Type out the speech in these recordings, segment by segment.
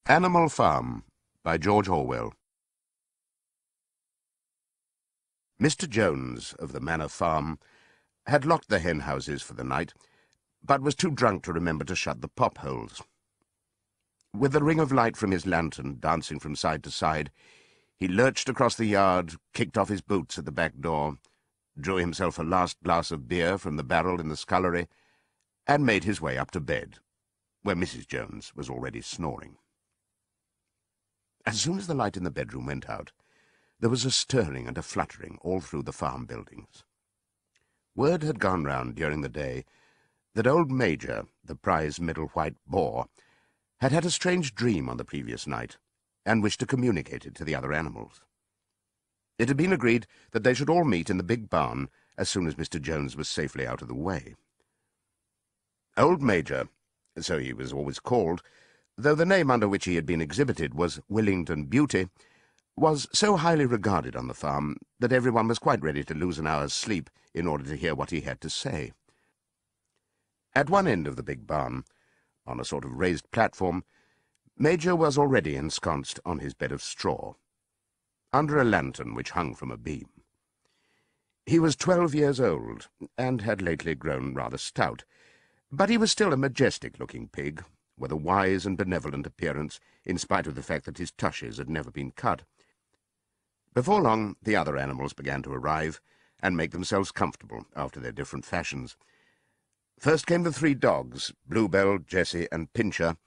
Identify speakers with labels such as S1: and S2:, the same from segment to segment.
S1: Animal Farm by George Orwell. Mr. Jones of the Manor Farm had locked the hen houses for the night, but was too drunk to remember to shut the pop holes. With the ring of light from his lantern dancing from side to side, he lurched across the yard, kicked off his boots at the back door, drew himself a last glass of beer from the barrel in the scullery, and made his way up to bed, where Mrs. Jones was already snoring. As soon as the light in the bedroom went out, there was a stirring and a fluttering all through the farm buildings. Word had gone round during the day that old Major, the prize middle white boar, had had a strange dream on the previous night, and wished to communicate it to the other animals. It had been agreed that they should all meet in the big barn as soon as Mr. Jones was safely out of the way. Old Major, so he was always called, though the name under which he had been exhibited was Willington Beauty, was so highly regarded on the farm that everyone was quite ready to lose an hour's sleep in order to hear what he had to say. At one end of the big barn, on a sort of raised platform, Major was already ensconced on his bed of straw, under a lantern which hung from a beam. He was 12 years old, and had lately grown rather stout, but he was still a majestic-looking pig, with a wise and benevolent appearance, in spite of the fact that his tushes had never been cut. Before long, the other animals began to arrive, and make themselves comfortable after their different fashions. First came the 3 dogs, Bluebell, Jessie, and Pincher,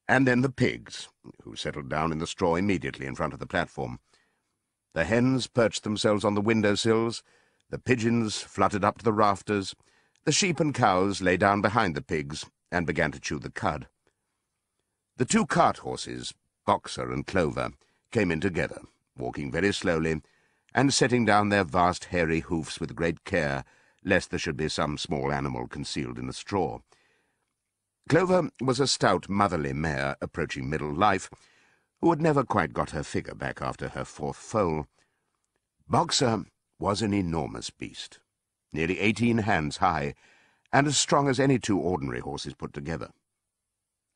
S1: and then the pigs, who settled down in the straw immediately in front of the platform. The hens perched themselves on the window-sills, the pigeons fluttered up to the rafters, the sheep and cows lay down behind the pigs, and began to chew the cud. The 2 cart horses, Boxer and Clover, came in together, walking very slowly, and setting down their vast hairy hoofs with great care, lest there should be some small animal concealed in the straw. Clover was a stout, motherly mare approaching middle life, who had never quite got her figure back after her 4th foal. Boxer was an enormous beast, nearly 18 hands high, and as strong as any 2 ordinary horses put together.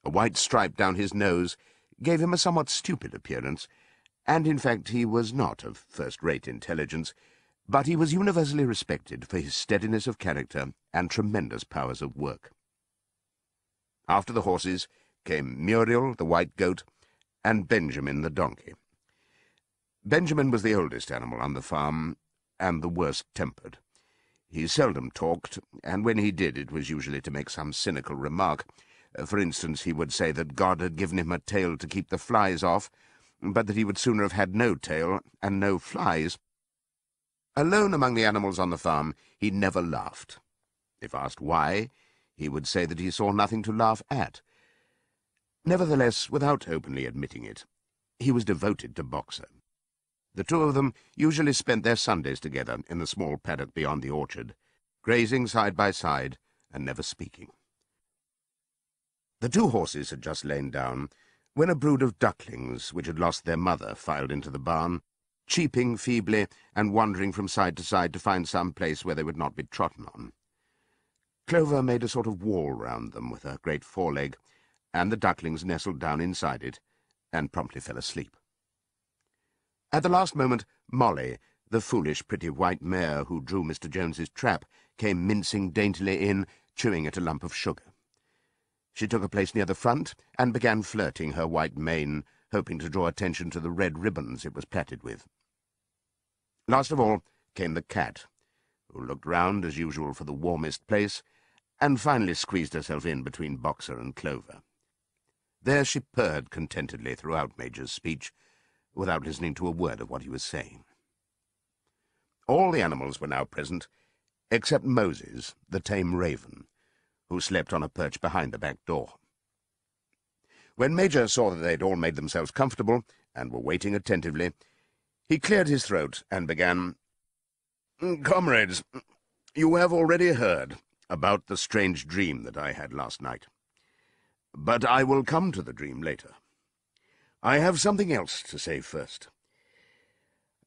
S1: A white stripe down his nose gave him a somewhat stupid appearance, and in fact he was not of first-rate intelligence, but he was universally respected for his steadiness of character and tremendous powers of work. After the horses came Muriel, the white goat, and Benjamin, the donkey. Benjamin was the oldest animal on the farm, and the worst-tempered. He seldom talked, and when he did it was usually to make some cynical remark. For instance, he would say that God had given him a tail to keep the flies off, but that he would sooner have had no tail and no flies. Alone among the animals on the farm, he never laughed. If asked why, he would say that he saw nothing to laugh at. Nevertheless, without openly admitting it, he was devoted to Boxer. The 2 of them usually spent their Sundays together in the small paddock beyond the orchard, grazing side by side and never speaking. The 2 horses had just lain down when a brood of ducklings, which had lost their mother, filed into the barn, cheeping feebly and wandering from side to side to find some place where they would not be trodden on. Clover made a sort of wall round them with her great foreleg, and the ducklings nestled down inside it and promptly fell asleep. At the last moment, Molly, the foolish, pretty white mare who drew Mr. Jones's trap, came mincing daintily in, chewing at a lump of sugar. She took a place near the front and began flirting her white mane, hoping to draw attention to the red ribbons it was plaited with. Last of all came the cat, who looked round as usual for the warmest place, and finally squeezed herself in between Boxer and Clover. There she purred contentedly throughout Major's speech, without listening to a word of what he was saying. All the animals were now present, except Moses, the tame raven, who slept on a perch behind the back door. When Major saw that they had all made themselves comfortable, and were waiting attentively, he cleared his throat and began, "Comrades, you have already heard about the strange dream that I had last night. But I will come to the dream later. I have something else to say first.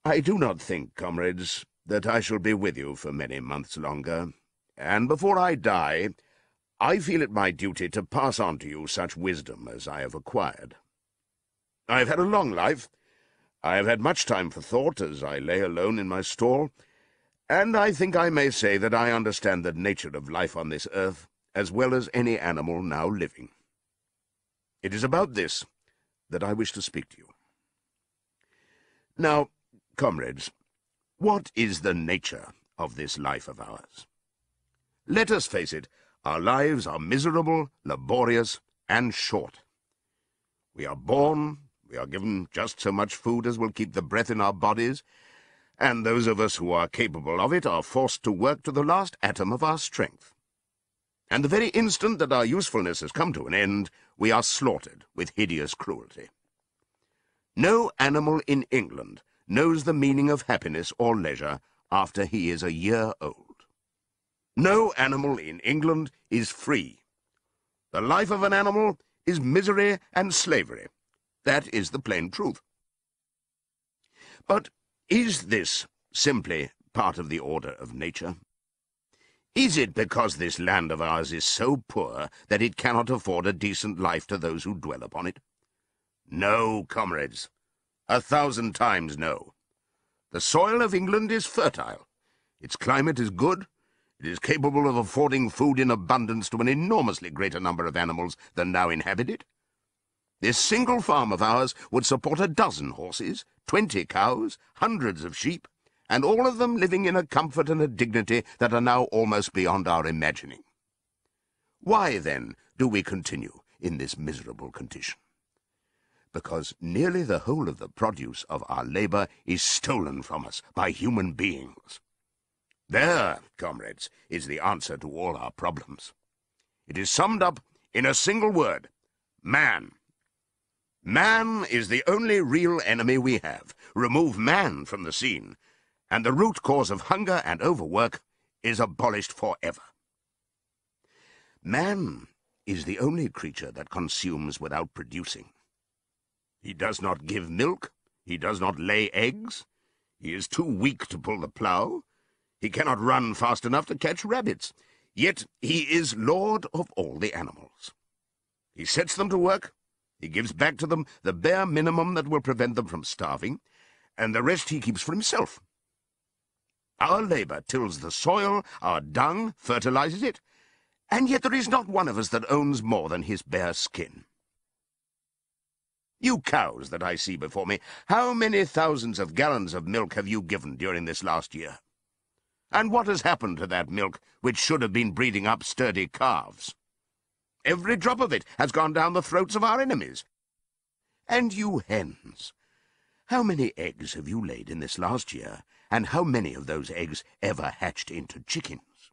S1: I do not think, comrades, that I shall be with you for many months longer, and before I die, I feel it my duty to pass on to you such wisdom as I have acquired. I've had a long life. I have had much time for thought as I lay alone in my stall, and I think I may say that I understand the nature of life on this earth as well as any animal now living. It is about this that I wish to speak to you. Now, comrades, what is the nature of this life of ours? Let us face it, our lives are miserable, laborious, and short. We are born, we are given just so much food as will keep the breath in our bodies, and those of us who are capable of it are forced to work to the last atom of our strength. And the very instant that our usefulness has come to an end, we are slaughtered with hideous cruelty. No animal in England knows the meaning of happiness or leisure after he is a year old. No animal in England is free. The life of an animal is misery and slavery. That is the plain truth. But is this simply part of the order of nature? Is it because this land of ours is so poor that it cannot afford a decent life to those who dwell upon it? No, comrades, 1,000 times no. The soil of England is fertile. Its climate is good. It is capable of affording food in abundance to an enormously greater number of animals than now inhabit it. This single farm of ours would support 12 horses, 20 cows, hundreds of sheep, and all of them living in a comfort and a dignity that are now almost beyond our imagining. Why, then, do we continue in this miserable condition? Because nearly the whole of the produce of our labor is stolen from us by human beings. There, comrades, is the answer to all our problems. It is summed up in a single word: man. Man is the only real enemy we have. Remove man from the scene, and the root cause of hunger and overwork is abolished forever. Man is the only creature that consumes without producing. He does not give milk, he does not lay eggs, he is too weak to pull the plough, he cannot run fast enough to catch rabbits, yet he is lord of all the animals. He sets them to work, he gives back to them the bare minimum that will prevent them from starving, and the rest he keeps for himself. Our labor tills the soil, our dung fertilizes it, and yet there is not one of us that owns more than his bare skin. You cows that I see before me, how many thousands of gallons of milk have you given during this last year? And what has happened to that milk which should have been breeding up sturdy calves? Every drop of it has gone down the throats of our enemies. And you hens, how many eggs have you laid in this last year, and how many of those eggs ever hatched into chickens?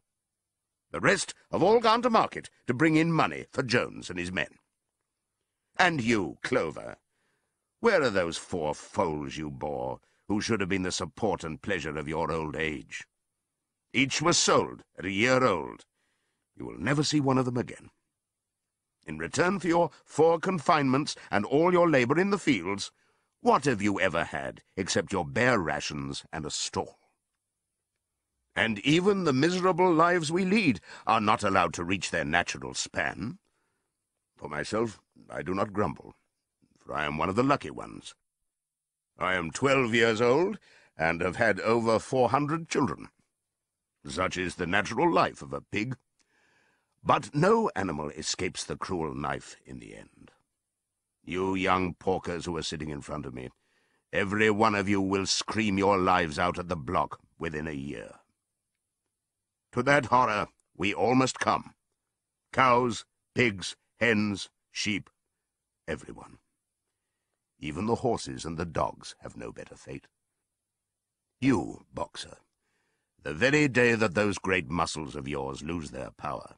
S1: The rest have all gone to market to bring in money for Jones and his men. And you, Clover, where are those 4 foals you bore, who should have been the support and pleasure of your old age? Each was sold at a year old. You will never see one of them again. In return for your 4 confinements and all your labor in the fields, what have you ever had except your bare rations and a stall? And even the miserable lives we lead are not allowed to reach their natural span. For myself, I do not grumble, for I am one of the lucky ones. I am 12 years old, and have had over 400 children. Such is the natural life of a pig. But no animal escapes the cruel knife in the end. You young porkers who are sitting in front of me, every one of you will scream your lives out at the block within a year. To that horror we all must come. Cows, pigs, hens, sheep, everyone. Even the horses and the dogs have no better fate. You, Boxer, the very day that those great muscles of yours lose their power,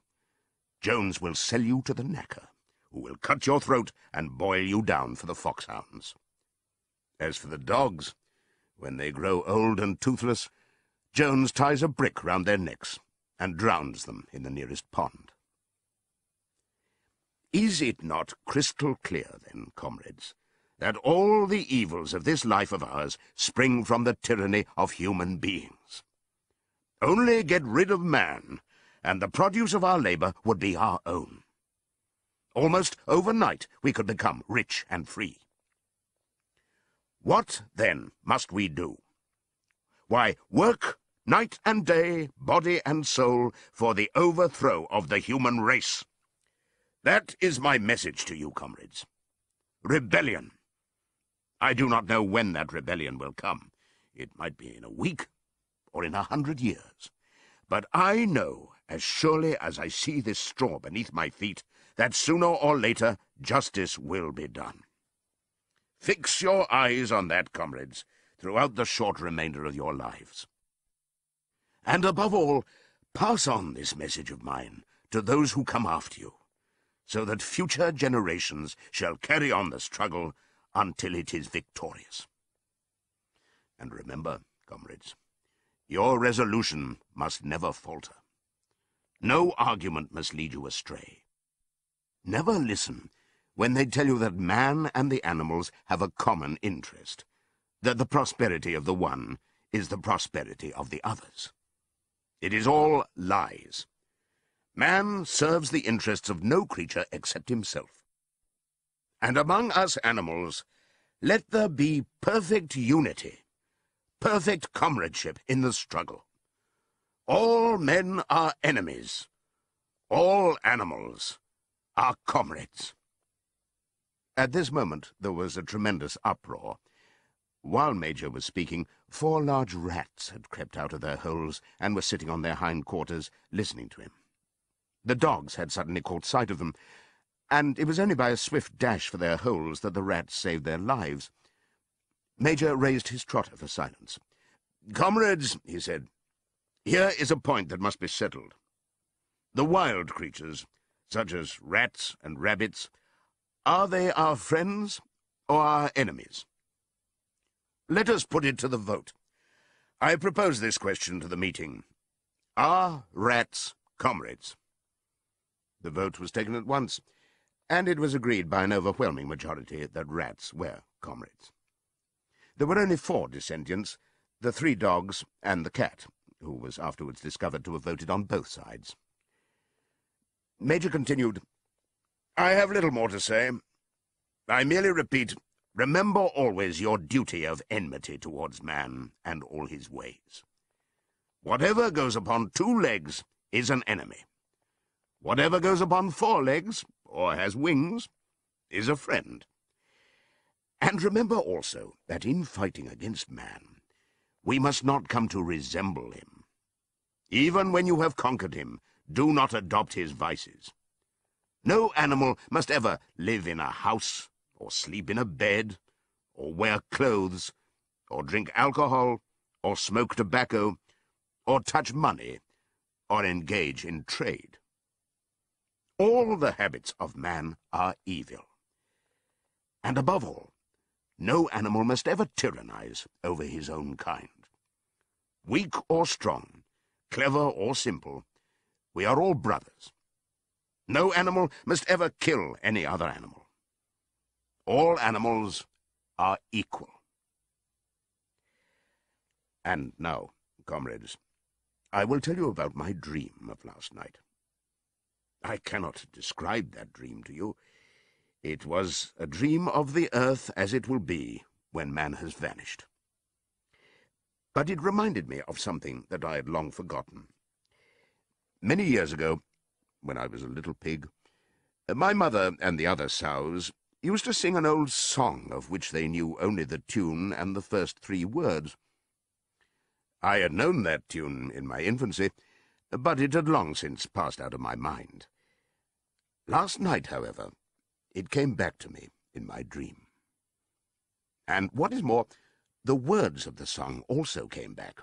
S1: Jones will sell you to the knacker, who will cut your throat and boil you down for the foxhounds. As for the dogs, when they grow old and toothless, Jones ties a brick round their necks and drowns them in the nearest pond. Is it not crystal clear, then, comrades, that all the evils of this life of ours spring from the tyranny of human beings? Only get rid of man, and the produce of our labor would be our own. Almost overnight we could become rich and free. What, then, must we do? Why, work night and day, body and soul, for the overthrow of the human race. That is my message to you, comrades. Rebellion. I do not know when that rebellion will come. It might be in a week or in 100 years. But I know, as surely as I see this straw beneath my feet, that sooner or later justice will be done. Fix your eyes on that, comrades, throughout the short remainder of your lives. And above all, pass on this message of mine to those who come after you, so that future generations shall carry on the struggle until it is victorious. And remember, comrades, your resolution must never falter. No argument must lead you astray. Never listen when they tell you that man and the animals have a common interest, that the prosperity of the one is the prosperity of the others. It is all lies. Man serves the interests of no creature except himself. And among us animals, let there be perfect unity, perfect comradeship in the struggle. All men are enemies. All animals are comrades. At this moment there was a tremendous uproar. While Major was speaking, 4 large rats had crept out of their holes and were sitting on their hind quarters, listening to him. The dogs had suddenly caught sight of them, and it was only by a swift dash for their holes that the rats saved their lives. Major raised his trotter for silence. "Comrades," he said, "here is a point that must be settled. The wild creatures, such as rats and rabbits, are they our friends or our enemies? Let us put it to the vote. I propose this question to the meeting. Are rats comrades?" The vote was taken at once, and it was agreed by an overwhelming majority that rats were comrades. There were only 4 dissentients, the 3 dogs and the cat, who was afterwards discovered to have voted on both sides. Major continued, "I have little more to say. I merely repeat, remember always your duty of enmity towards man and all his ways. Whatever goes upon 2 legs is an enemy. Whatever goes upon 4 legs, or has wings, is a friend. And remember also that in fighting against man, we must not come to resemble him. Even when you have conquered him, do not adopt his vices. No animal must ever live in a house, or sleep in a bed, or wear clothes, or drink alcohol, or smoke tobacco, or touch money, or engage in trade. All the habits of man are evil. And above all, no animal must ever tyrannize over his own kind. Weak or strong, clever or simple, we are all brothers. No animal must ever kill any other animal. All animals are equal. And now, comrades, I will tell you about my dream of last night. I cannot describe that dream to you. It was a dream of the earth as it will be when man has vanished. But it reminded me of something that I had long forgotten. Many years ago, when I was a little pig, my mother and the other sows used to sing an old song of which they knew only the tune and the first 3 words. I had known that tune in my infancy, but it had long since passed out of my mind. Last night, however, it came back to me in my dream. And what is more, the words of the song also came back.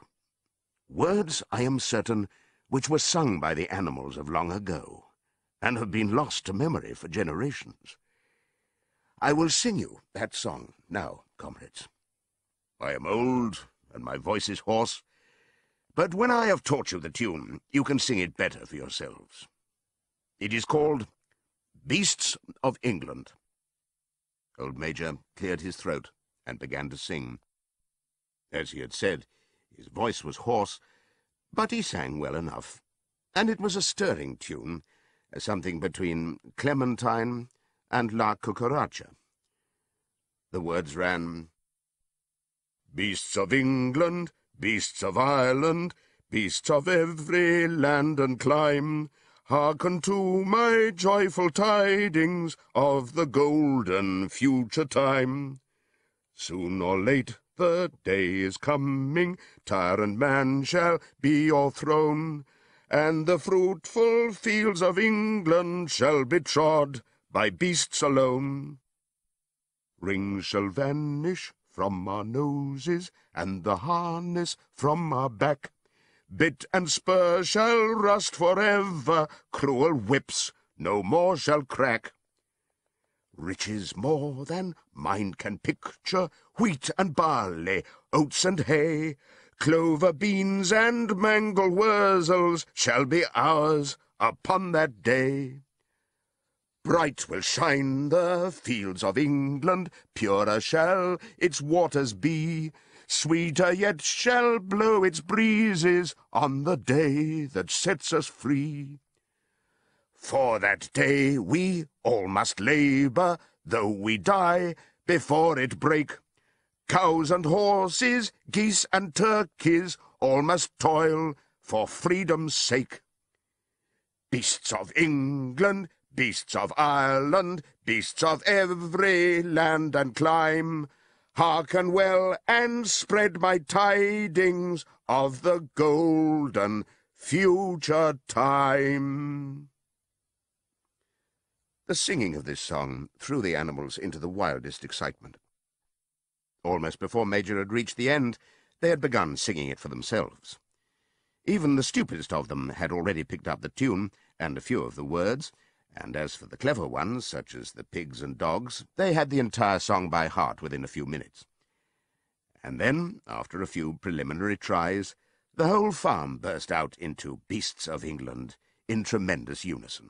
S1: Words, I am certain, which were sung by the animals of long ago, and have been lost to memory for generations. I will sing you that song now, comrades. I am old, and my voice is hoarse, but when I have taught you the tune, you can sing it better for yourselves. It is called Beasts of England. Old Major cleared his throat and began to sing. As he had said, his voice was hoarse, but he sang well enough, and it was a stirring tune, something between Clementine and La Cucaracha. The words ran, Beasts of England, beasts of Ireland, beasts of every land and clime, hearken to my joyful tidings of the golden future time. Soon or late the day is coming, tyrant man shall be o'erthrown, and the fruitful fields of England shall be trod by beasts alone. Rings shall vanish from our noses, and the harness from our back. Bit and spur shall rust forever, cruel whips no more shall crack. Riches more than mind can picture, wheat and barley, oats and hay, clover, beans, and mangel wurzels shall be ours upon that day. Bright will shine the fields of England, purer shall its waters be, sweeter yet shall blow its breezes on the day that sets us free. For that day we all must labour, though we die before it break. Cows and horses, geese and turkeys, all must toil for freedom's sake. Beasts of England, beasts of Ireland, beasts of every land and clime, hearken well and spread my tidings of the golden future time. The singing of this song threw the animals into the wildest excitement. Almost before Major had reached the end, they had begun singing it for themselves. Even the stupidest of them had already picked up the tune and a few of the words, and as for the clever ones, such as the pigs and dogs, they had the entire song by heart within a few minutes. And then, after a few preliminary tries, the whole farm burst out into Beasts of England in tremendous unison.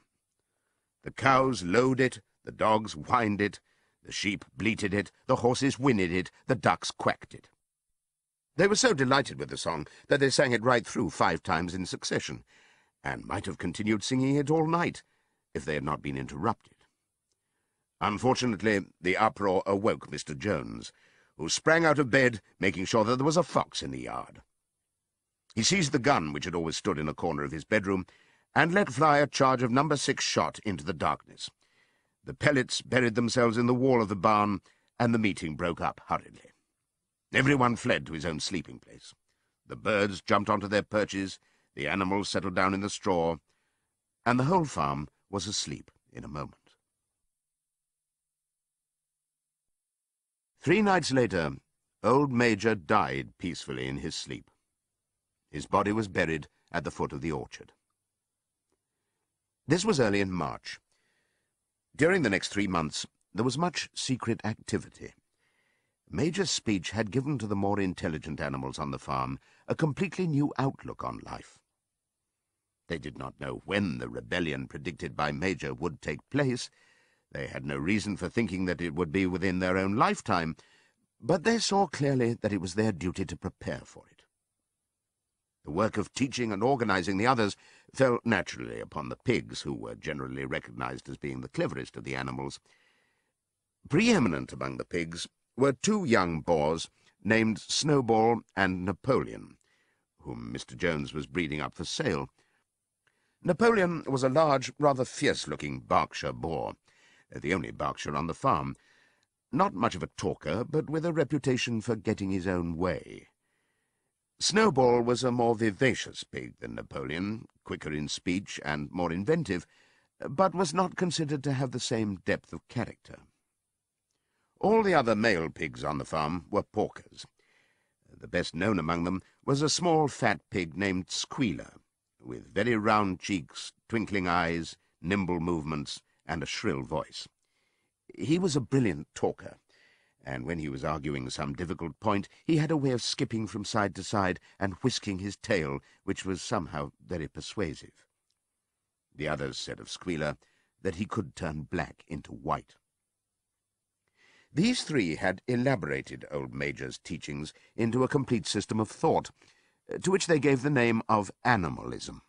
S1: The cows lowed it, the dogs whined it, the sheep bleated it, the horses whinnied it, the ducks quacked it. They were so delighted with the song that they sang it right through 5 times in succession, and might have continued singing it all night if they had not been interrupted. Unfortunately, the uproar awoke Mr. Jones, who sprang out of bed, making sure that there was a fox in the yard. He seized the gun which had always stood in a corner of his bedroom, and let fly a charge of No. 6 shot into the darkness. The pellets buried themselves in the wall of the barn, and the meeting broke up hurriedly. Everyone fled to his own sleeping place. The birds jumped onto their perches, the animals settled down in the straw, and the whole farm was asleep in a moment. 3 nights later, old Major died peacefully in his sleep. His body was buried at the foot of the orchard. This was early in March. During the next 3 months, there was much secret activity. Major's speech had given to the more intelligent animals on the farm a completely new outlook on life. They did not know when the rebellion predicted by Major would take place. They had no reason for thinking that it would be within their own lifetime, but they saw clearly that it was their duty to prepare for it. The work of teaching and organizing the others fell naturally upon the pigs, who were generally recognized as being the cleverest of the animals. Preeminent among the pigs were 2 young boars named Snowball and Napoleon, whom Mr. Jones was breeding up for sale. Napoleon was a large, rather fierce-looking Berkshire boar, the only Berkshire on the farm. Not much of a talker, but with a reputation for getting his own way. Snowball was a more vivacious pig than Napoleon, quicker in speech and more inventive, but was not considered to have the same depth of character. All the other male pigs on the farm were porkers. The best known among them was a small fat pig named Squealer, with very round cheeks, twinkling eyes, nimble movements, and a shrill voice. He was a brilliant talker, and when he was arguing some difficult point, he had a way of skipping from side to side and whisking his tail, which was somehow very persuasive. The others said of Squealer that he could turn black into white. These 3 had elaborated old Major's teachings into a complete system of thought, to which they gave the name of animalism.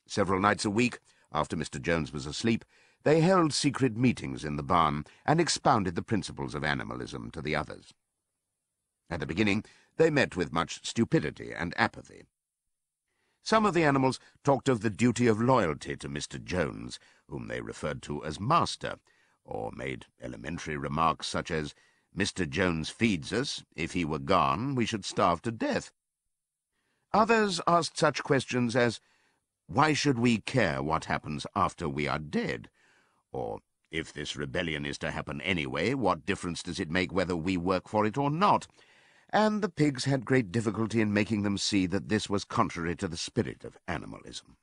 S1: Several nights a week, after Mr. Jones was asleep, they held secret meetings in the barn and expounded the principles of animalism to the others. At the beginning, they met with much stupidity and apathy. Some of the animals talked of the duty of loyalty to Mr. Jones, whom they referred to as Master, or made elementary remarks such as, "Mr. Jones feeds us. If he were gone, we should starve to death." Others asked such questions as, "Why should we care what happens after we are dead?" Or, "If this rebellion is to happen anyway, what difference does it make whether we work for it or not?" And the pigs had great difficulty in making them see that this was contrary to the spirit of animalism.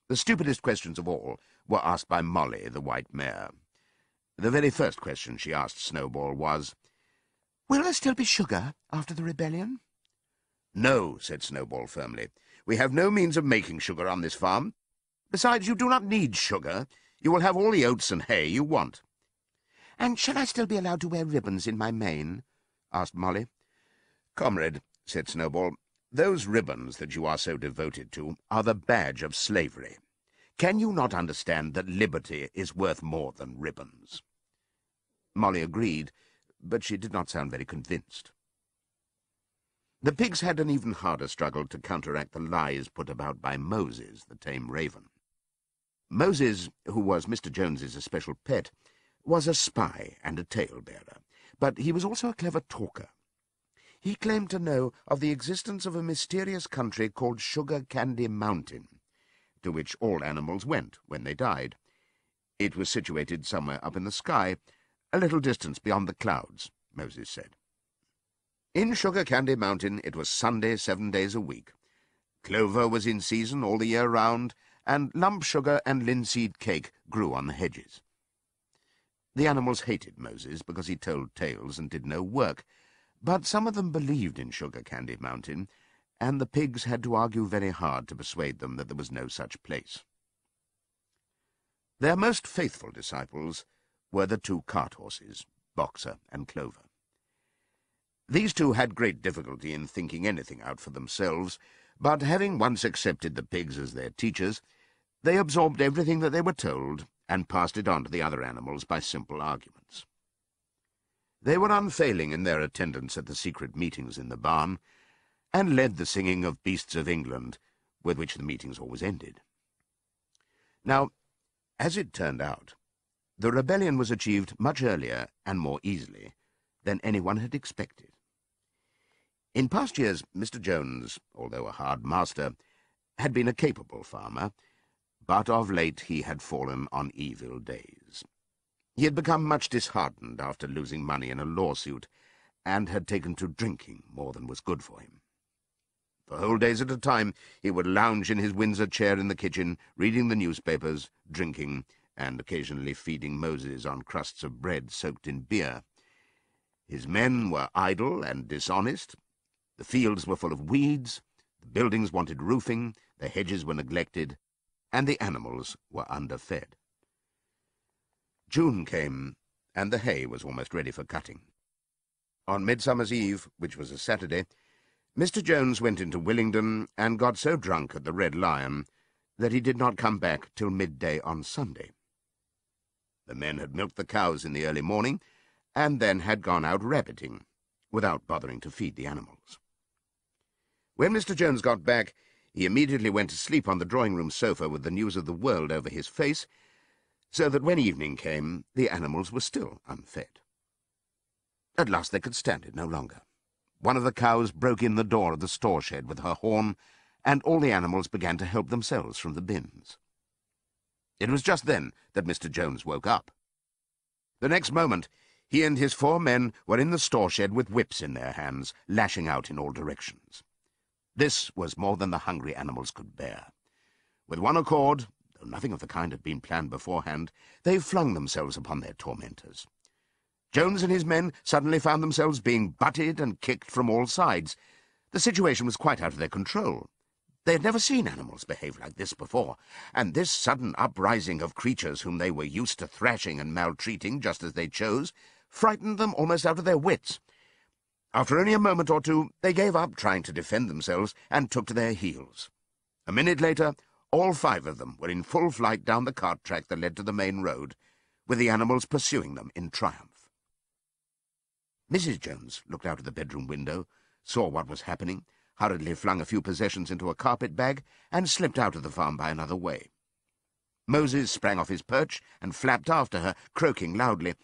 S1: The stupidest questions of all were asked by Molly, the white mare. The very first question she asked Snowball was, "Will there still be sugar after the rebellion?" "No," said Snowball firmly. "We have no means of making sugar on this farm. Besides, you do not need sugar. You will have all the oats and hay you want." "And shall I still be allowed to wear ribbons in my mane?" asked Molly. "Comrade," said Snowball, "those ribbons that you are so devoted to are the badge of slavery. Can you not understand that liberty is worth more than ribbons?" Molly agreed, but she did not sound very convinced. The pigs had an even harder struggle to counteract the lies put about by Moses, the tame raven. Moses, who was Mr. Jones's especial pet, was a spy and a tale-bearer, but he was also a clever talker. He claimed to know of the existence of a mysterious country called Sugar Candy Mountain, to which all animals went when they died. It was situated somewhere up in the sky, a little distance beyond the clouds, Moses said. In Sugar Candy Mountain it was Sunday 7 days a week. Clover was in season all the year round, and lump sugar and linseed cake grew on the hedges. The animals hated Moses because he told tales and did no work, but some of them believed in Sugar Candy Mountain, and the pigs had to argue very hard to persuade them that there was no such place. Their most faithful disciples were the 2 cart horses, Boxer and Clover. These two had great difficulty in thinking anything out for themselves, but having once accepted the pigs as their teachers, they absorbed everything that they were told and passed it on to the other animals by simple arguments. They were unfailing in their attendance at the secret meetings in the barn, and led the singing of Beasts of England, with which the meetings always ended. Now, as it turned out, the rebellion was achieved much earlier and more easily than anyone had expected. In past years, Mr. Jones, although a hard master, had been a capable farmer, but of late he had fallen on evil days. He had become much disheartened after losing money in a lawsuit, and had taken to drinking more than was good for him. For whole days at a time he would lounge in his Windsor chair in the kitchen, reading the newspapers, drinking, and occasionally feeding Moses on crusts of bread soaked in beer. His men were idle and dishonest. The fields were full of weeds, the buildings wanted roofing, the hedges were neglected, and the animals were underfed. June came, and the hay was almost ready for cutting. On Midsummer's Eve, which was a Saturday, Mr. Jones went into Willingdon and got so drunk at the Red Lion that he did not come back till midday on Sunday. The men had milked the cows in the early morning, and then had gone out rabbiting, without bothering to feed the animals. When Mr. Jones got back, he immediately went to sleep on the drawing-room sofa with the news of the world over his face, so that when evening came, the animals were still unfed. At last they could stand it no longer. One of the cows broke in the door of the store shed with her horn, and all the animals began to help themselves from the bins. It was just then that Mr. Jones woke up. The next moment, he and his 4 men were in the store shed with whips in their hands, lashing out in all directions. This was more than the hungry animals could bear. With one accord, though nothing of the kind had been planned beforehand, they flung themselves upon their tormentors. Jones and his men suddenly found themselves being butted and kicked from all sides. The situation was quite out of their control. They had never seen animals behave like this before, and this sudden uprising of creatures whom they were used to thrashing and maltreating just as they chose frightened them almost out of their wits. After only a moment or two, they gave up trying to defend themselves and took to their heels. A minute later, all 5 of them were in full flight down the cart track that led to the main road, with the animals pursuing them in triumph. Mrs. Jones looked out of the bedroom window, saw what was happening, hurriedly flung a few possessions into a carpet bag, and slipped out of the farm by another way. Moses sprang off his perch and flapped after her, croaking loudly.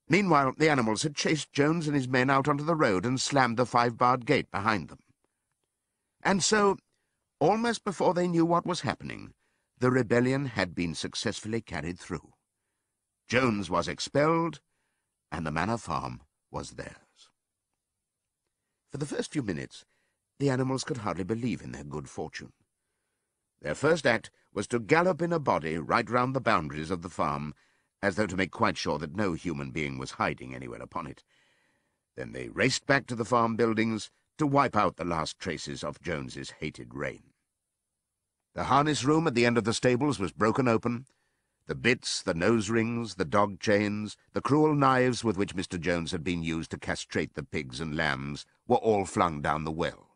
S1: Meanwhile, the animals had chased Jones and his men out onto the road and slammed the 5-barred gate behind them. And so, almost before they knew what was happening, the rebellion had been successfully carried through. Jones was expelled, and the manor farm was theirs. For the first few minutes, the animals could hardly believe in their good fortune. Their first act was to gallop in a body right round the boundaries of the farm, as though to make quite sure that no human being was hiding anywhere upon it. Then they raced back to the farm buildings to wipe out the last traces of Jones's hated reign. The harness room at the end of the stables was broken open. The bits, the nose rings, the dog chains, the cruel knives with which Mr. Jones had been used to castrate the pigs and lambs were all flung down the well.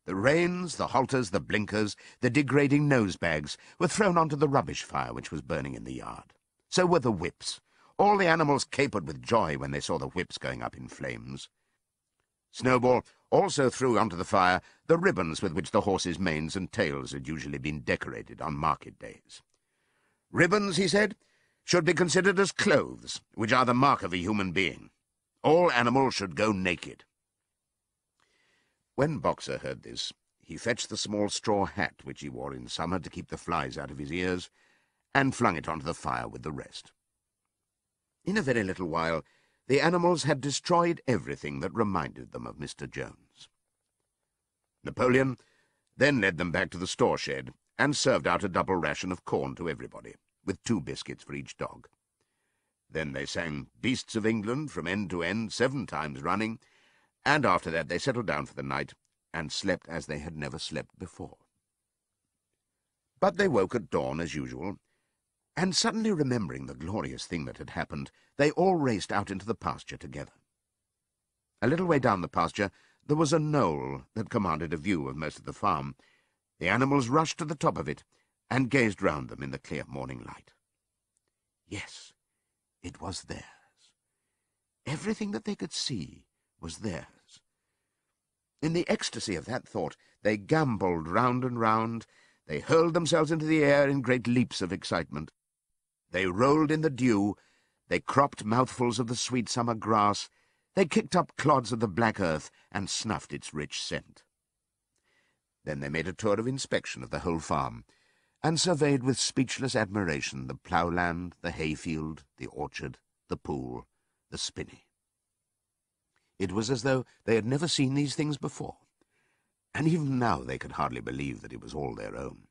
S1: The reins, the halters, the blinkers, the degrading nose-bags were thrown onto the rubbish fire which was burning in the yard. So were the whips. All the animals capered with joy when they saw the whips going up in flames. Snowball also threw onto the fire the ribbons with which the horses' manes and tails had usually been decorated on market days. Ribbons, he said, should be considered as clothes, which are the mark of a human being. All animals should go naked. When Boxer heard this, he fetched the small straw hat which he wore in summer to keep the flies out of his ears, and flung it onto the fire with the rest. In a very little while, the animals had destroyed everything that reminded them of Mr. Jones. Napoleon then led them back to the store shed and served out a double ration of corn to everybody, with 2 biscuits for each dog. Then they sang Beasts of England from end to end 7 times running, and after that they settled down for the night and slept as they had never slept before. But they woke at dawn as usual, and suddenly remembering the glorious thing that had happened, they all raced out into the pasture together. A little way down the pasture there was a knoll that commanded a view of most of the farm. The animals rushed to the top of it and gazed round them in the clear morning light. Yes, it was theirs. Everything that they could see was theirs. In the ecstasy of that thought, they gambolled round and round. They hurled themselves into the air in great leaps of excitement. They rolled in the dew. They cropped mouthfuls of the sweet summer grass. They kicked up clods of the black earth and snuffed its rich scent. Then they made a tour of inspection of the whole farm, and surveyed with speechless admiration the ploughland, the hayfield, the orchard, the pool, the spinney. It was as though they had never seen these things before, and even now they could hardly believe that it was all their own.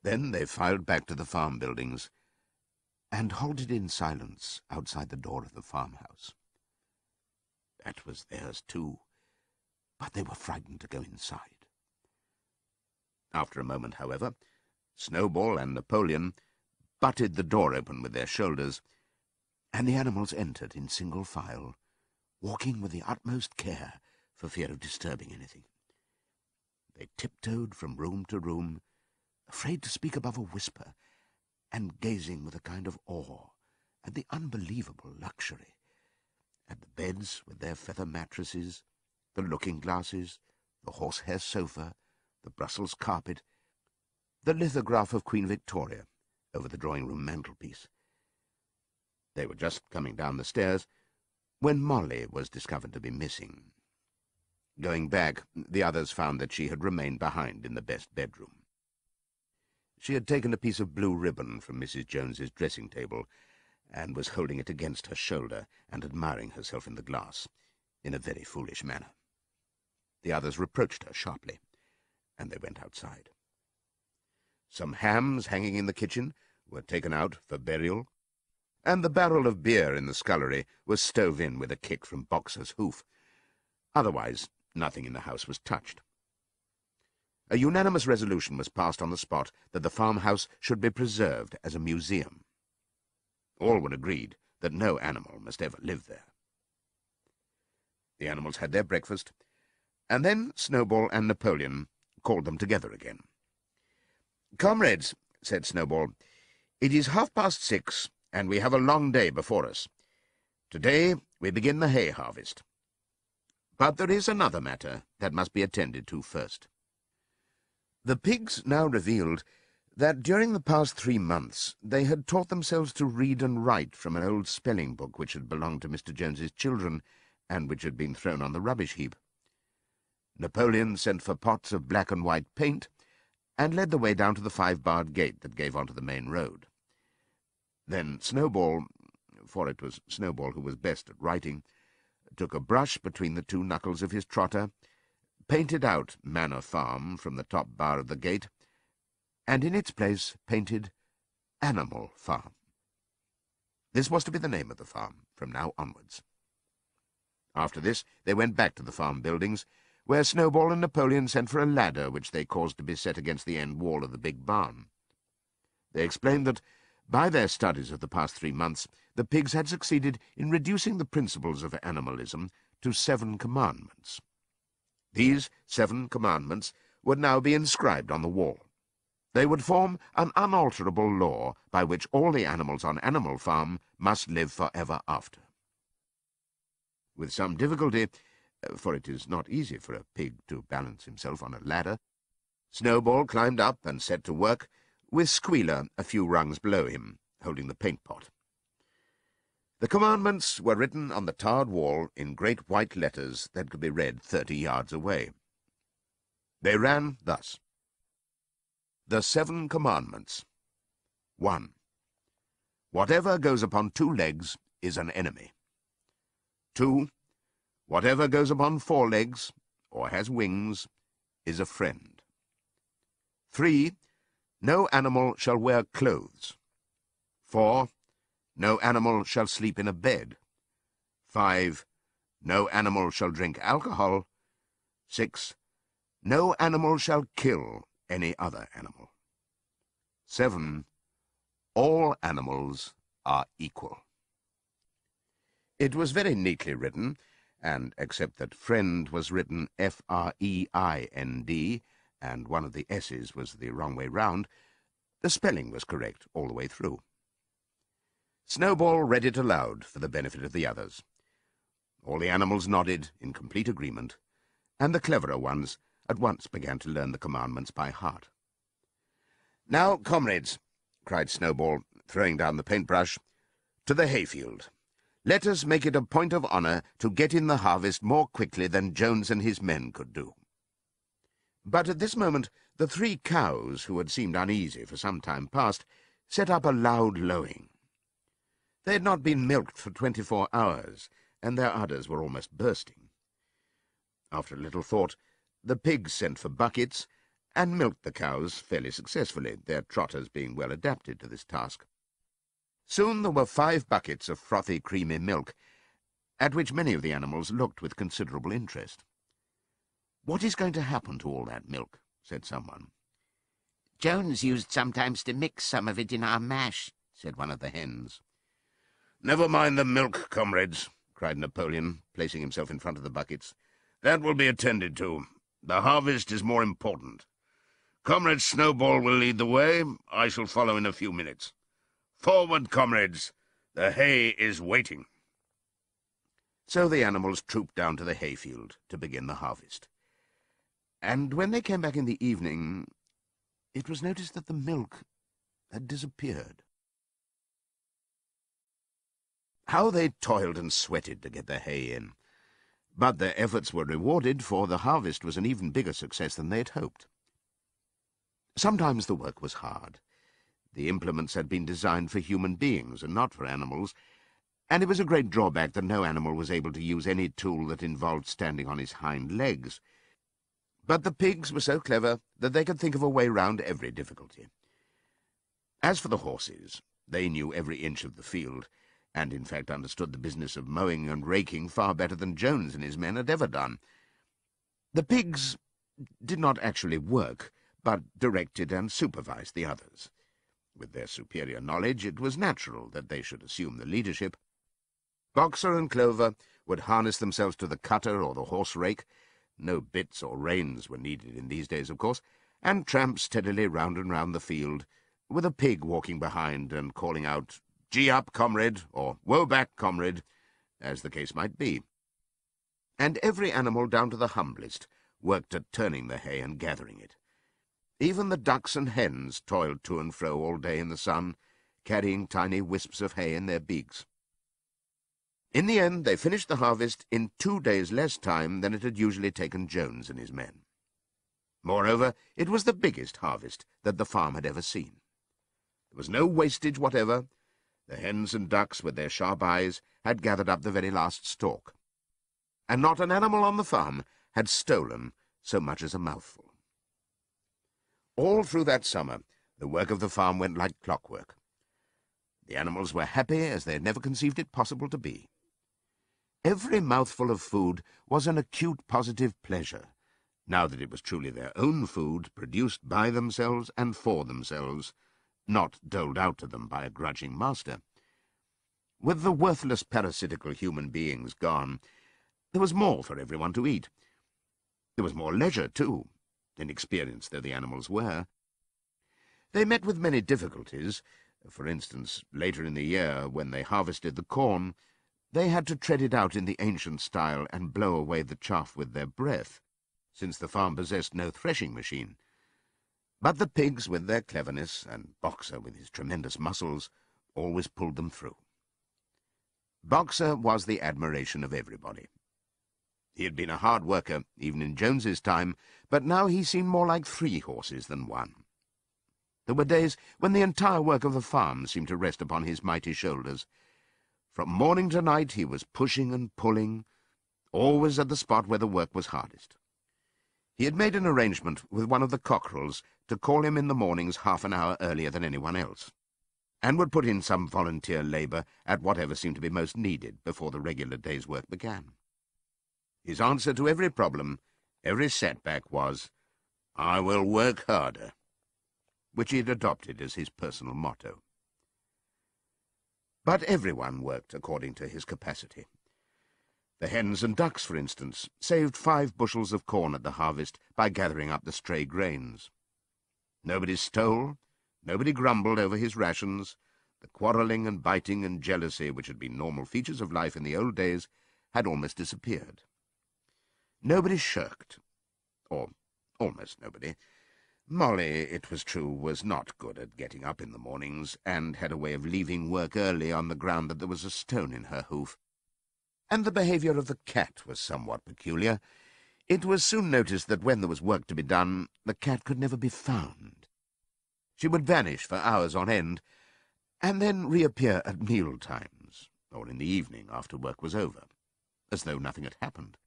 S1: Then they filed back to the farm buildings and halted in silence outside the door of the farmhouse. That was theirs too, but they were frightened to go inside. After a moment, however, Snowball and Napoleon butted the door open with their shoulders, and the animals entered in single file, walking with the utmost care for fear of disturbing anything. They tiptoed from room to room, afraid to speak above a whisper, and gazing with a kind of awe at the unbelievable luxury, at the beds with their feather mattresses, the looking-glasses, the horsehair sofa, the Brussels carpet, the lithograph of Queen Victoria over the drawing-room mantelpiece. They were just coming down the stairs when Molly was discovered to be missing. Going back, the others found that she had remained behind in the best bedroom. She had taken a piece of blue ribbon from Mrs. Jones's dressing-table and was holding it against her shoulder and admiring herself in the glass in a very foolish manner. The others reproached her sharply, and they went outside. Some hams hanging in the kitchen were taken out for burial, and the barrel of beer in the scullery was stove in with a kick from Boxer's hoof. Otherwise, nothing in the house was touched. A unanimous resolution was passed on the spot that the farmhouse should be preserved as a museum. All were agreed that no animal must ever live there. The animals had their breakfast, and then Snowball and Napoleon called them together again. "Comrades," said Snowball, "it is 6:30, and we have a long day before us. Today we begin the hay harvest. But there is another matter that must be attended to first. The pigs now revealed that during the past 3 months they had taught themselves to read and write from an old spelling book which had belonged to Mr. Jones's children and which had been thrown on the rubbish heap. Napoleon sent for pots of black and white paint and led the way down to the 5-barred gate that gave onto the main road. Then Snowball, for it was Snowball who was best at writing, took a brush between the 2 knuckles of his trotter, painted out Manor Farm from the top bar of the gate, and in its place painted Animal Farm. This was to be the name of the farm from now onwards. After this they went back to the farm buildings, where Snowball and Napoleon sent for a ladder which they caused to be set against the end wall of the big barn. They explained that, by their studies of the past 3 months, the pigs had succeeded in reducing the principles of animalism to 7 commandments. These 7 commandments would now be inscribed on the wall. They would form an unalterable law by which all the animals on Animal Farm must live forever after. With some difficulty, for it is not easy for a pig to balance himself on a ladder, Snowball climbed up and set to work, with Squealer a few rungs below him, holding the paint-pot. The commandments were written on the tarred wall in great white letters that could be read 30 yards away. They ran thus. The 7 commandments. 1. Whatever goes upon 2 legs is an enemy. 2. Whatever goes upon 4 legs, or has wings, is a friend. 3. No animal shall wear clothes. 4. No animal shall sleep in a bed. 5. No animal shall drink alcohol. 6. No animal shall kill any other animal. 7. All animals are equal. It was very neatly written, and except that friend was written F-R-E-I-N-D, and one of the S's was the wrong way round, the spelling was correct all the way through. Snowball read it aloud for the benefit of the others. All the animals nodded in complete agreement, and the cleverer ones at once began to learn the commandments by heart. "Now, comrades," cried Snowball, throwing down the paintbrush, "to the hayfield. Let us make it a point of honour to get in the harvest more quickly than Jones and his men could do." But at this moment the 3 cows, who had seemed uneasy for some time past, set up a loud lowing. They had not been milked for 24 hours, and their udders were almost bursting. After a little thought, the pigs sent for buckets, and milked the cows fairly successfully, their trotters being well adapted to this task. Soon there were 5 buckets of frothy, creamy milk, at which many of the animals looked with considerable interest. "What is going to happen to all that milk?" said someone.
S2: "Jones used sometimes to mix some of it in our mash," said one of the hens.
S1: "Never mind the milk, comrades," cried Napoleon, placing himself in front of the buckets. "That will be attended to. The harvest is more important. Comrade Snowball will lead the way. I shall follow in a few minutes. Forward, comrades! The hay is waiting." So the animals trooped down to the hayfield to begin the harvest. And when they came back in the evening, it was noticed that the milk had disappeared. How they toiled and sweated to get their hay in! But their efforts were rewarded, for the harvest was an even bigger success than they had hoped. Sometimes the work was hard. The implements had been designed for human beings and not for animals, and it was a great drawback that no animal was able to use any tool that involved standing on his hind legs. But the pigs were so clever that they could think of a way round every difficulty. As for the horses, they knew every inch of the field, and in fact understood the business of mowing and raking far better than Jones and his men had ever done. The pigs did not actually work, but directed and supervised the others. With their superior knowledge, it was natural that they should assume the leadership. Boxer and Clover would harness themselves to the cutter or the horse-rake. No bits or reins were needed in these days, of course, and tramp steadily round and round the field, with a pig walking behind and calling out, "Gee up, comrade," or "Woe back, comrade," as the case might be. And every animal, down to the humblest, worked at turning the hay and gathering it. Even the ducks and hens toiled to and fro all day in the sun, carrying tiny wisps of hay in their beaks. In the end, they finished the harvest in 2 days less time than it had usually taken Jones and his men. Moreover, it was the biggest harvest that the farm had ever seen. There was no wastage whatever. The hens and ducks, with their sharp eyes, had gathered up the very last stalk. And not an animal on the farm had stolen so much as a mouthful. All through that summer, the work of the farm went like clockwork. The animals were happy as they had never conceived it possible to be. Every mouthful of food was an acute positive pleasure, now that it was truly their own food, produced by themselves and for themselves, not doled out to them by a grudging master. With the worthless parasitical human beings gone, there was more for everyone to eat. There was more leisure, too, inexperienced though the animals were. They met with many difficulties. For instance, later in the year, when they harvested the corn, they had to tread it out in the ancient style and blow away the chaff with their breath, since the farm possessed no threshing machine. But the pigs, with their cleverness, and Boxer, with his tremendous muscles, always pulled them through. Boxer was the admiration of everybody. He had been a hard worker, even in Jones's time, but now he seemed more like 3 horses than 1. There were days when the entire work of the farm seemed to rest upon his mighty shoulders. From morning to night he was pushing and pulling, always at the spot where the work was hardest. He had made an arrangement with one of the cockerels to call him in the mornings half an hour earlier than anyone else, and would put in some volunteer labour at whatever seemed to be most needed before the regular day's work began. His answer to every problem, every setback, was, "I will work harder," which he had adopted as his personal motto. But everyone worked according to his capacity. The hens and ducks, for instance, saved 5 bushels of corn at the harvest by gathering up the stray grains. Nobody stole, nobody grumbled over his rations. The quarrelling and biting and jealousy, which had been normal features of life in the old days, had almost disappeared. Nobody shirked, or almost nobody. Molly, it was true, was not good at getting up in the mornings, and had a way of leaving work early on the ground that there was a stone in her hoof. And the behaviour of the cat was somewhat peculiar. It was soon noticed that when there was work to be done, the cat could never be found. She would vanish for hours on end, and then reappear at meal times, or in the evening after work was over, as though nothing had happened.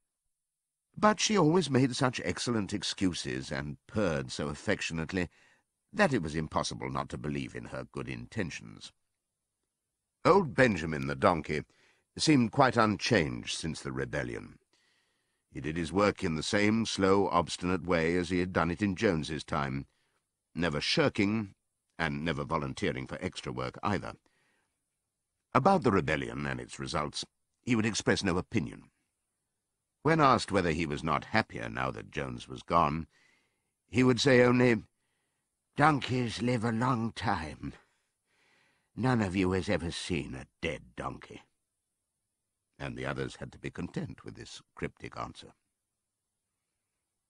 S1: But she always made such excellent excuses and purred so affectionately that it was impossible not to believe in her good intentions. Old Benjamin the donkey seemed quite unchanged since the rebellion. He did his work in the same slow, obstinate way as he had done it in Jones's time, never shirking, and never volunteering for extra work either. About the rebellion and its results, he would express no opinion. When asked whether he was not happier now that Jones was gone, he would say only, "Donkeys live a long time. None of you has ever seen a dead donkey." And the others had to be content with this cryptic answer.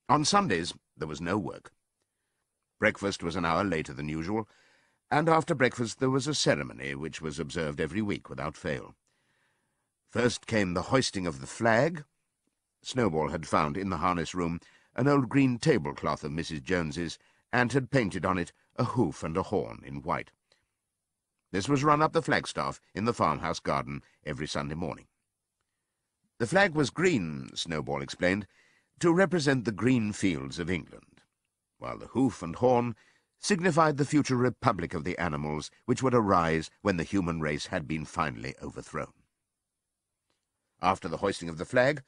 S1: On Sundays there was no work. Breakfast was an hour later than usual, and after breakfast there was a ceremony which was observed every week without fail. First came the hoisting of the flag. Snowball had found in the harness room an old green tablecloth of Mrs. Jones's, and had painted on it a hoof and a horn in white. This was run up the flagstaff in the farmhouse garden every Sunday morning. The flag was green, Snowball explained, to represent the green fields of England, while the hoof and horn signified the future republic of the animals which would arise when the human race had been finally overthrown. After the hoisting of the flag,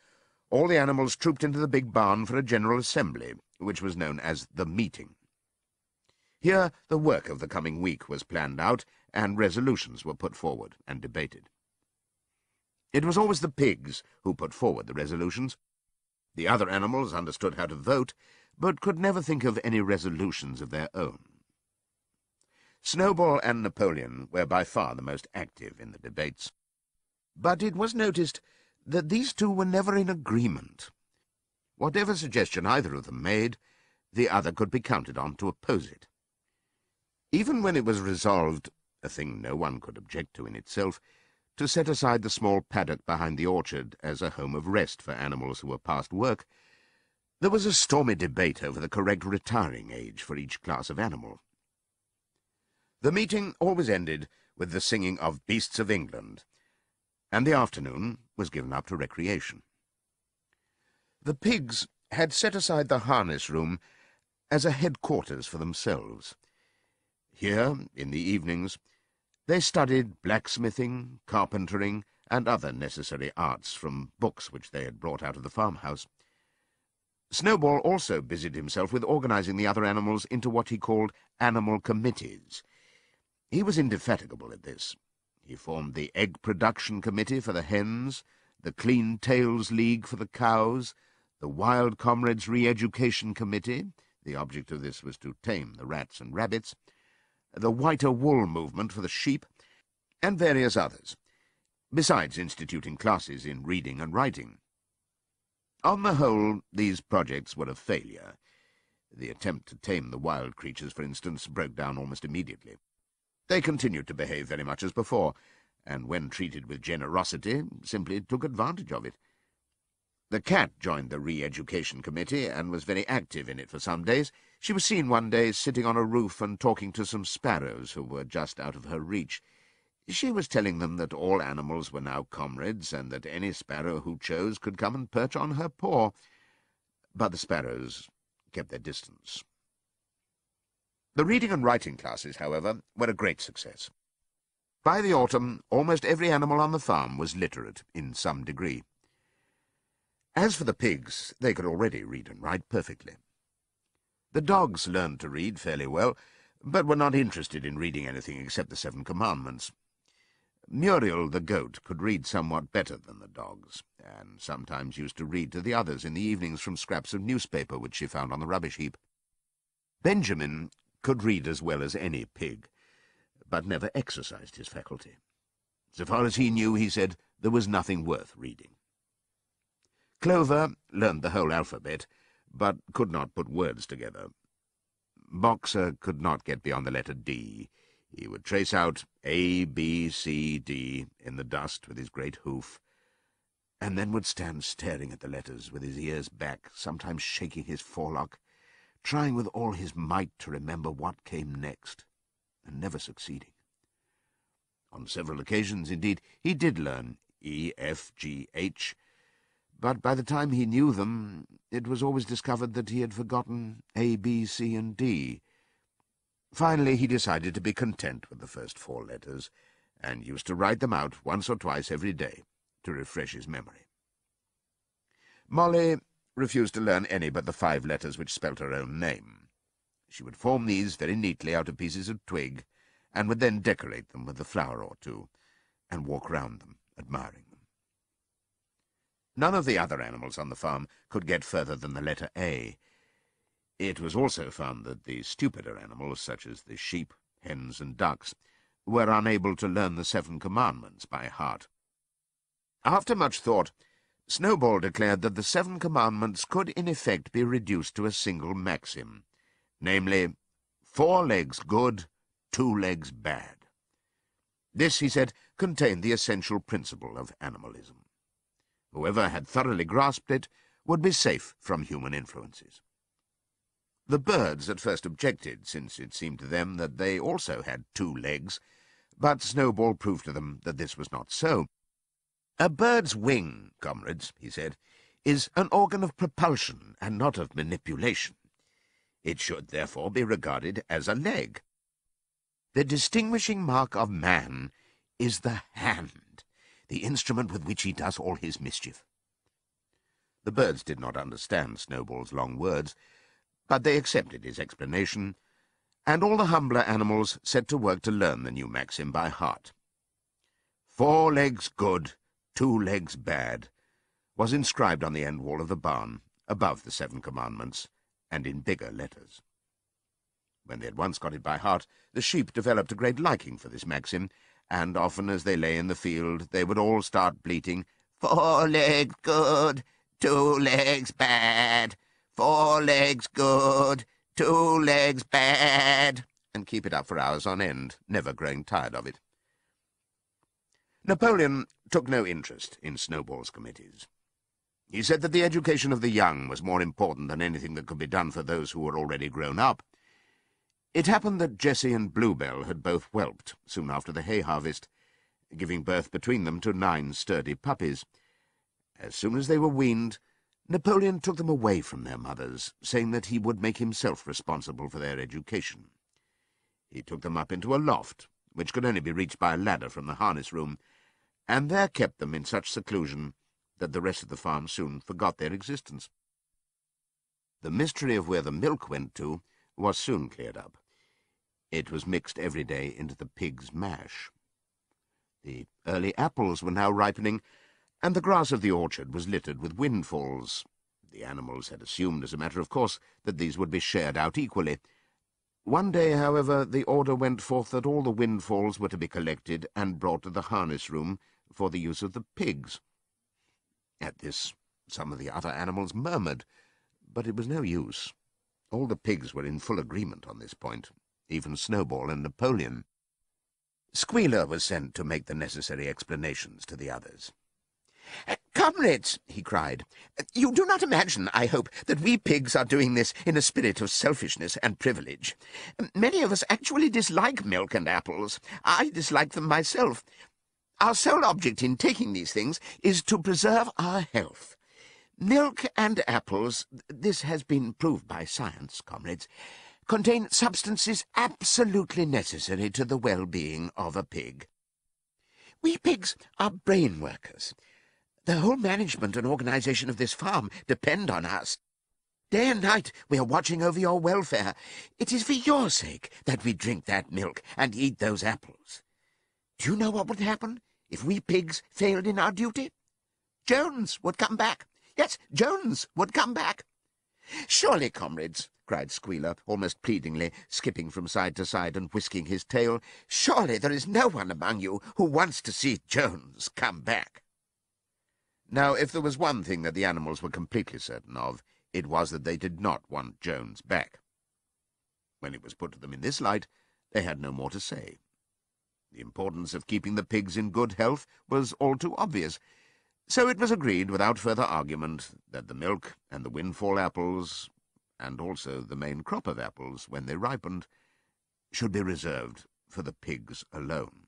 S1: all the animals trooped into the big barn for a general assembly, which was known as the meeting. Here the work of the coming week was planned out, and resolutions were put forward and debated. It was always the pigs who put forward the resolutions. The other animals understood how to vote, but could never think of any resolutions of their own. Snowball and Napoleon were by far the most active in the debates. But it was noticed that these two were never in agreement. Whatever suggestion either of them made, the other could be counted on to oppose it. Even when it was resolved, a thing no one could object to in itself, to set aside the small paddock behind the orchard as a home of rest for animals who were past work, there was a stormy debate over the correct retiring age for each class of animal. The meeting always ended with the singing of Beasts of England, and the afternoon was given up to recreation. The pigs had set aside the harness room as a headquarters for themselves. Here, in the evenings, they studied blacksmithing, carpentering, and other necessary arts from books which they had brought out of the farmhouse. Snowball also busied himself with organising the other animals into what he called animal committees. He was indefatigable at this. He formed the Egg Production Committee for the hens, the Clean Tails League for the cows, the Wild Comrades Re-Education Committee — the object of this was to tame the rats and rabbits — the Whiter Wool Movement for the sheep, and various others, besides instituting classes in reading and writing. On the whole, these projects were a failure. The attempt to tame the wild creatures, for instance, broke down almost immediately. They continued to behave very much as before, and when treated with generosity, simply took advantage of it. The cat joined the Re-Education Committee and was very active in it for some days. She was seen one day sitting on a roof and talking to some sparrows who were just out of her reach. She was telling them that all animals were now comrades, and that any sparrow who chose could come and perch on her paw. But the sparrows kept their distance. The reading and writing classes, however, were a great success. By the autumn, almost every animal on the farm was literate in some degree. As for the pigs, they could already read and write perfectly. The dogs learned to read fairly well, but were not interested in reading anything except the 7 Commandments. Muriel, the goat, could read somewhat better than the dogs, and sometimes used to read to the others in the evenings from scraps of newspaper which she found on the rubbish heap. Benjamin could read as well as any pig, but never exercised his faculty. So far as he knew, he said, there was nothing worth reading. Clover learned the whole alphabet, but could not put words together. Boxer could not get beyond the letter D. He would trace out A, B, C, D in the dust with his great hoof, and then would stand staring at the letters with his ears back, sometimes shaking his forelock, trying with all his might to remember what came next, and never succeeding. On several occasions, indeed, he did learn E, F, G, H, but by the time he knew them, it was always discovered that he had forgotten A, B, C, and D. Finally, he decided to be content with the first 4 letters, and used to write them out once or twice every day to refresh his memory. Molly refused to learn any but the 5 letters which spelt her own name. She would form these very neatly out of pieces of twig, and would then decorate them with a flower or two, and walk round them, admiring them. None of the other animals on the farm could get further than the letter A. It was also found that the stupider animals, such as the sheep, hens, and ducks, were unable to learn the 7 Commandments by heart. After much thought, Snowball declared that the 7 Commandments could in effect be reduced to a single maxim, namely, 4 legs good, 2 legs bad. This, he said, contained the essential principle of animalism. Whoever had thoroughly grasped it would be safe from human influences. The birds at first objected, since it seemed to them that they also had 2 legs, but Snowball proved to them that this was not so. A bird's wing, comrades, he said, is an organ of propulsion and not of manipulation. It should therefore be regarded as a leg. The distinguishing mark of man is the hand, the instrument with which he does all his mischief. The birds did not understand Snowball's long words, but they accepted his explanation, and all the humbler animals set to work to learn the new maxim by heart. 4 legs good, 2 legs bad, was inscribed on the end wall of the barn, above the 7 Commandments, and in bigger letters. When they had once got it by heart, the sheep developed a great liking for this maxim, and often as they lay in the field they would all start bleating, "4 legs good, 2 legs bad, 4 legs good, 2 legs bad," and keep it up for hours on end, never growing tired of it. Napoleon took no interest in Snowball's committees. He said that the education of the young was more important than anything that could be done for those who were already grown up. It happened that Jessie and Bluebell had both whelped soon after the hay harvest, giving birth between them to 9 sturdy puppies. As soon as they were weaned, Napoleon took them away from their mothers, saying that he would make himself responsible for their education. He took them up into a loft, which could only be reached by a ladder from the harness room, and there kept them in such seclusion that the rest of the farm soon forgot their existence. The mystery of where the milk went to was soon cleared up. It was mixed every day into the pigs' mash. The early apples were now ripening, and the grass of the orchard was littered with windfalls. The animals had assumed, as a matter of course, that these would be shared out equally. One day, however, the order went forth that all the windfalls were to be collected and brought to the harness room for the use of the pigs. At this, some of the other animals murmured, but it was no use. All the pigs were in full agreement on this point, even Snowball and Napoleon. Squealer was sent to make the necessary explanations to the others. "Comrades," he cried, "you do not imagine, I hope, that we pigs are doing this in a spirit of selfishness and privilege. Many of us actually dislike milk and apples. I dislike them myself. Our sole object in taking these things is to preserve our health. Milk and apples, this has been proved by science, comrades, contain substances absolutely necessary to the well-being of a pig. We pigs are brain workers. The whole management and organization of this farm depend on us. Day and night we are watching over your welfare. It is for your sake that we drink that milk and eat those apples. Do you know what would happen if we pigs failed in our duty? Jones would come back. Yes, Jones would come back. Surely, comrades," cried Squealer, almost pleadingly, skipping from side to side and whisking his tail, "surely there is no one among you who wants to see Jones come back." Now, if there was one thing that the animals were completely certain of, it was that they did not want Jones back. When it was put to them in this light, they had no more to say. The importance of keeping the pigs in good health was all too obvious, so it was agreed without further argument that the milk and the windfall apples, and also the main crop of apples when they ripened, should be reserved for the pigs alone.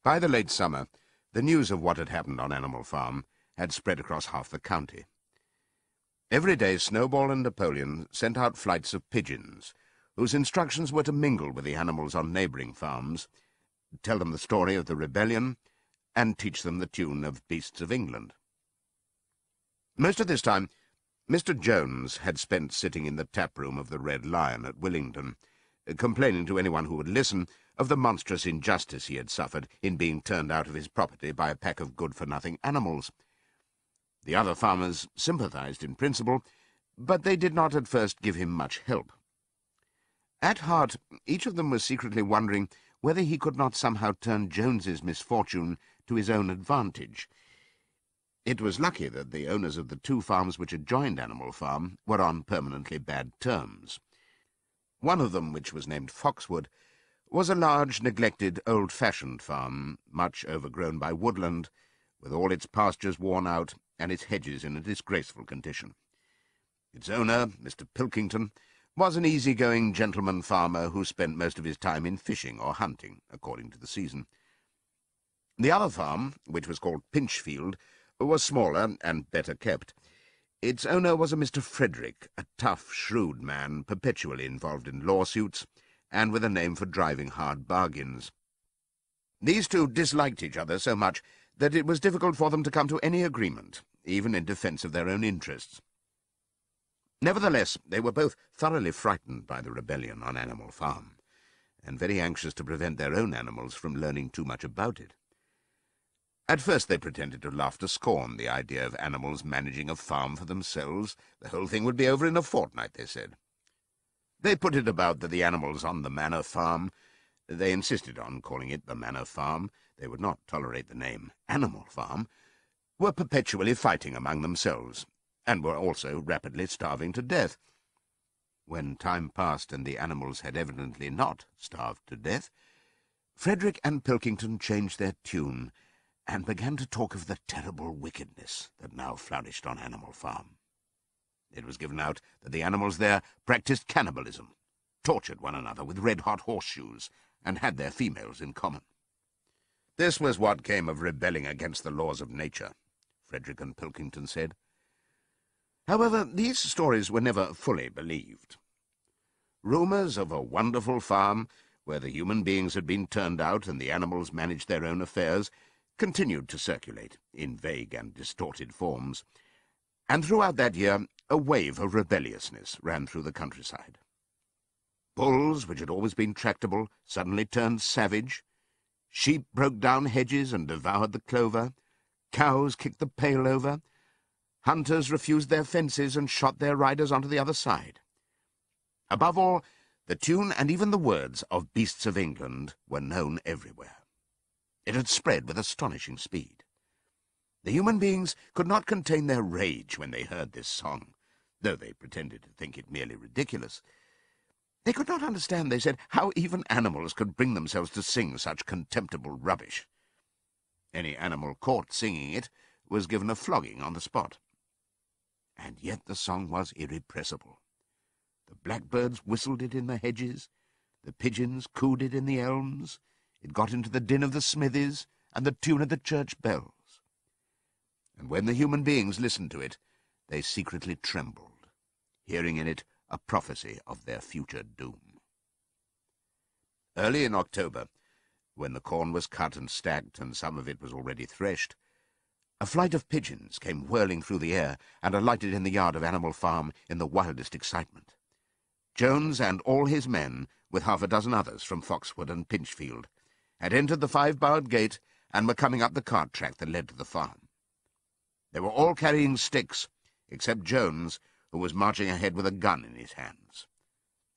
S1: By the late summer, the news of what had happened on Animal Farm had spread across half the county. Every day Snowball and Napoleon sent out flights of pigeons, whose instructions were to mingle with the animals on neighbouring farms, tell them the story of the rebellion, and teach them the tune of Beasts of England. Most of this time, Mr. Jones had spent sitting in the tap-room of the Red Lion at Willingdon, complaining to anyone who would listen of the monstrous injustice he had suffered in being turned out of his property by a pack of good-for-nothing animals. The other farmers sympathized in principle, but they did not at first give him much help. At heart, each of them was secretly wondering whether he could not somehow turn Jones's misfortune to his own advantage. It was lucky that the owners of the 2 farms which adjoined Animal Farm were on permanently bad terms. One of them, which was named Foxwood, was a large, neglected, old-fashioned farm, much overgrown by woodland, with all its pastures worn out and its hedges in a disgraceful condition. Its owner, Mr. Pilkington, was an easy-going gentleman farmer who spent most of his time in fishing or hunting, according to the season. The other farm, which was called Pinchfield, was smaller and better kept. Its owner was a Mr. Frederick, a tough, shrewd man, perpetually involved in lawsuits, and with a name for driving hard bargains. These 2 disliked each other so much that it was difficult for them to come to any agreement, even in defence of their own interests. Nevertheless, they were both thoroughly frightened by the rebellion on Animal Farm, and very anxious to prevent their own animals from learning too much about it. At first they pretended to laugh to scorn the idea of animals managing a farm for themselves. The whole thing would be over in a fortnight, they said. They put it about that the animals on the manor farm They insisted on calling it the Manor Farm. They would not tolerate the name Animal Farm, were perpetually fighting among themselves, and were also rapidly starving to death. When time passed and the animals had evidently not starved to death, Frederick and Pilkington changed their tune and began to talk of the terrible wickedness that now flourished on Animal Farm. It was given out that the animals there practiced cannibalism, tortured one another with red-hot horseshoes, and had their females in common. This was what came of rebelling against the laws of nature, Frederick and Pilkington said. However, these stories were never fully believed. Rumours of a wonderful farm, where the human beings had been turned out and the animals managed their own affairs, continued to circulate in vague and distorted forms, and throughout that year a wave of rebelliousness ran through the countryside. Bulls, which had always been tractable, suddenly turned savage. Sheep broke down hedges and devoured the clover. Cows kicked the pail over. Hunters refused their fences and shot their riders onto the other side. Above all, the tune and even the words of Beasts of England were known everywhere. It had spread with astonishing speed. The human beings could not contain their rage when they heard this song, though they pretended to think it merely ridiculous. They could not understand, they said, how even animals could bring themselves to sing such contemptible rubbish. Any animal caught singing it was given a flogging on the spot. And yet the song was irrepressible. The blackbirds whistled it in the hedges, the pigeons cooed it in the elms, it got into the din of the smithies and the tune of the church bells. And when the human beings listened to it, they secretly trembled, hearing in it a prophecy of their future doom. Early in October, when the corn was cut and stacked and some of it was already threshed, a flight of pigeons came whirling through the air and alighted in the yard of Animal Farm in the wildest excitement. Jones and all his men, with half a dozen others from Foxwood and Pinchfield, had entered the 5-barred gate and were coming up the cart track that led to the farm. They were all carrying sticks, except Jones, who was marching ahead with a gun in his hands.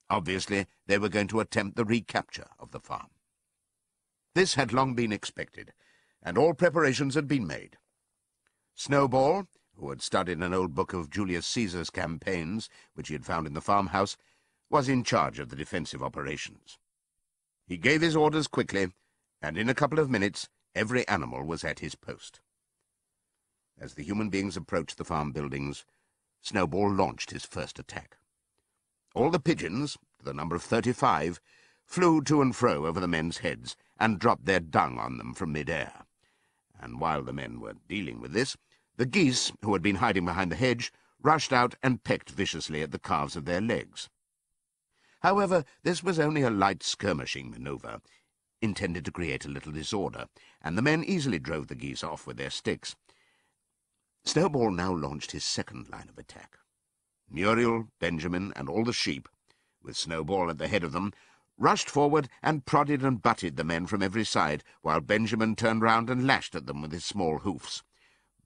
S1: Obviously, they were going to attempt the recapture of the farm. This had long been expected, and all preparations had been made. Snowball, who had studied an old book of Julius Caesar's campaigns, which he had found in the farmhouse, was in charge of the defensive operations. He gave his orders quickly, and in a couple of minutes every animal was at his post. As the human beings approached the farm buildings, Snowball launched his first attack. All the pigeons, to the number of 35, flew to and fro over the men's heads and dropped their dung on them from mid-air. And while the men were dealing with this, the geese, who had been hiding behind the hedge, rushed out and pecked viciously at the calves of their legs. However, this was only a light skirmishing manoeuvre, intended to create a little disorder, and the men easily drove the geese off with their sticks. Snowball now launched his second line of attack. Muriel, Benjamin, and all the sheep, with Snowball at the head of them, rushed forward and prodded and butted the men from every side, while Benjamin turned round and lashed at them with his small hoofs.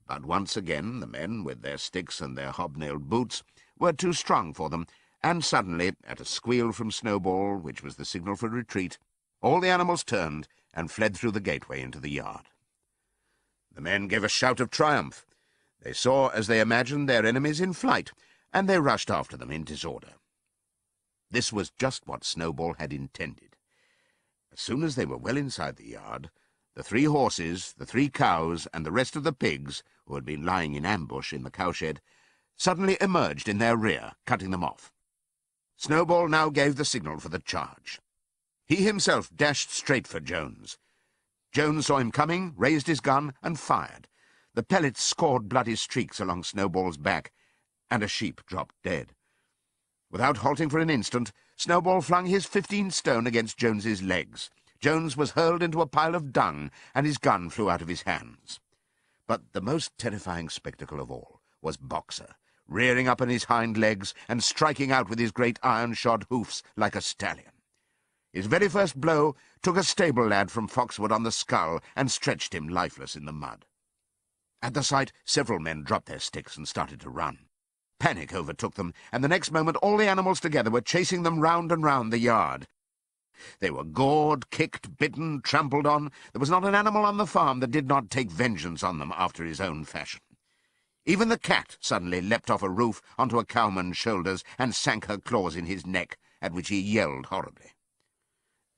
S1: But once again the men, with their sticks and their hobnailed boots, were too strong for them, and suddenly, at a squeal from Snowball, which was the signal for retreat, all the animals turned and fled through the gateway into the yard. The men gave a shout of triumph. They saw, as they imagined, their enemies in flight, and they rushed after them in disorder. This was just what Snowball had intended. As soon as they were well inside the yard, the 3 horses, the 3 cows, and the rest of the pigs, who had been lying in ambush in the cowshed, suddenly emerged in their rear, cutting them off. Snowball now gave the signal for the charge. He himself dashed straight for Jones. Jones saw him coming, raised his gun, and fired. The pellets scored bloody streaks along Snowball's back, and a sheep dropped dead. Without halting for an instant, Snowball flung his 15 stone against Jones's legs. Jones was hurled into a pile of dung, and his gun flew out of his hands. But the most terrifying spectacle of all was Boxer, rearing up on his hind legs and striking out with his great iron-shod hoofs like a stallion. His very first blow took a stable lad from Foxwood on the skull and stretched him lifeless in the mud. At the sight, several men dropped their sticks and started to run. Panic overtook them, and the next moment all the animals together were chasing them round and round the yard. They were gored, kicked, bitten, trampled on. There was not an animal on the farm that did not take vengeance on them after his own fashion. Even the cat suddenly leapt off a roof onto a cowman's shoulders and sank her claws in his neck, at which he yelled horribly.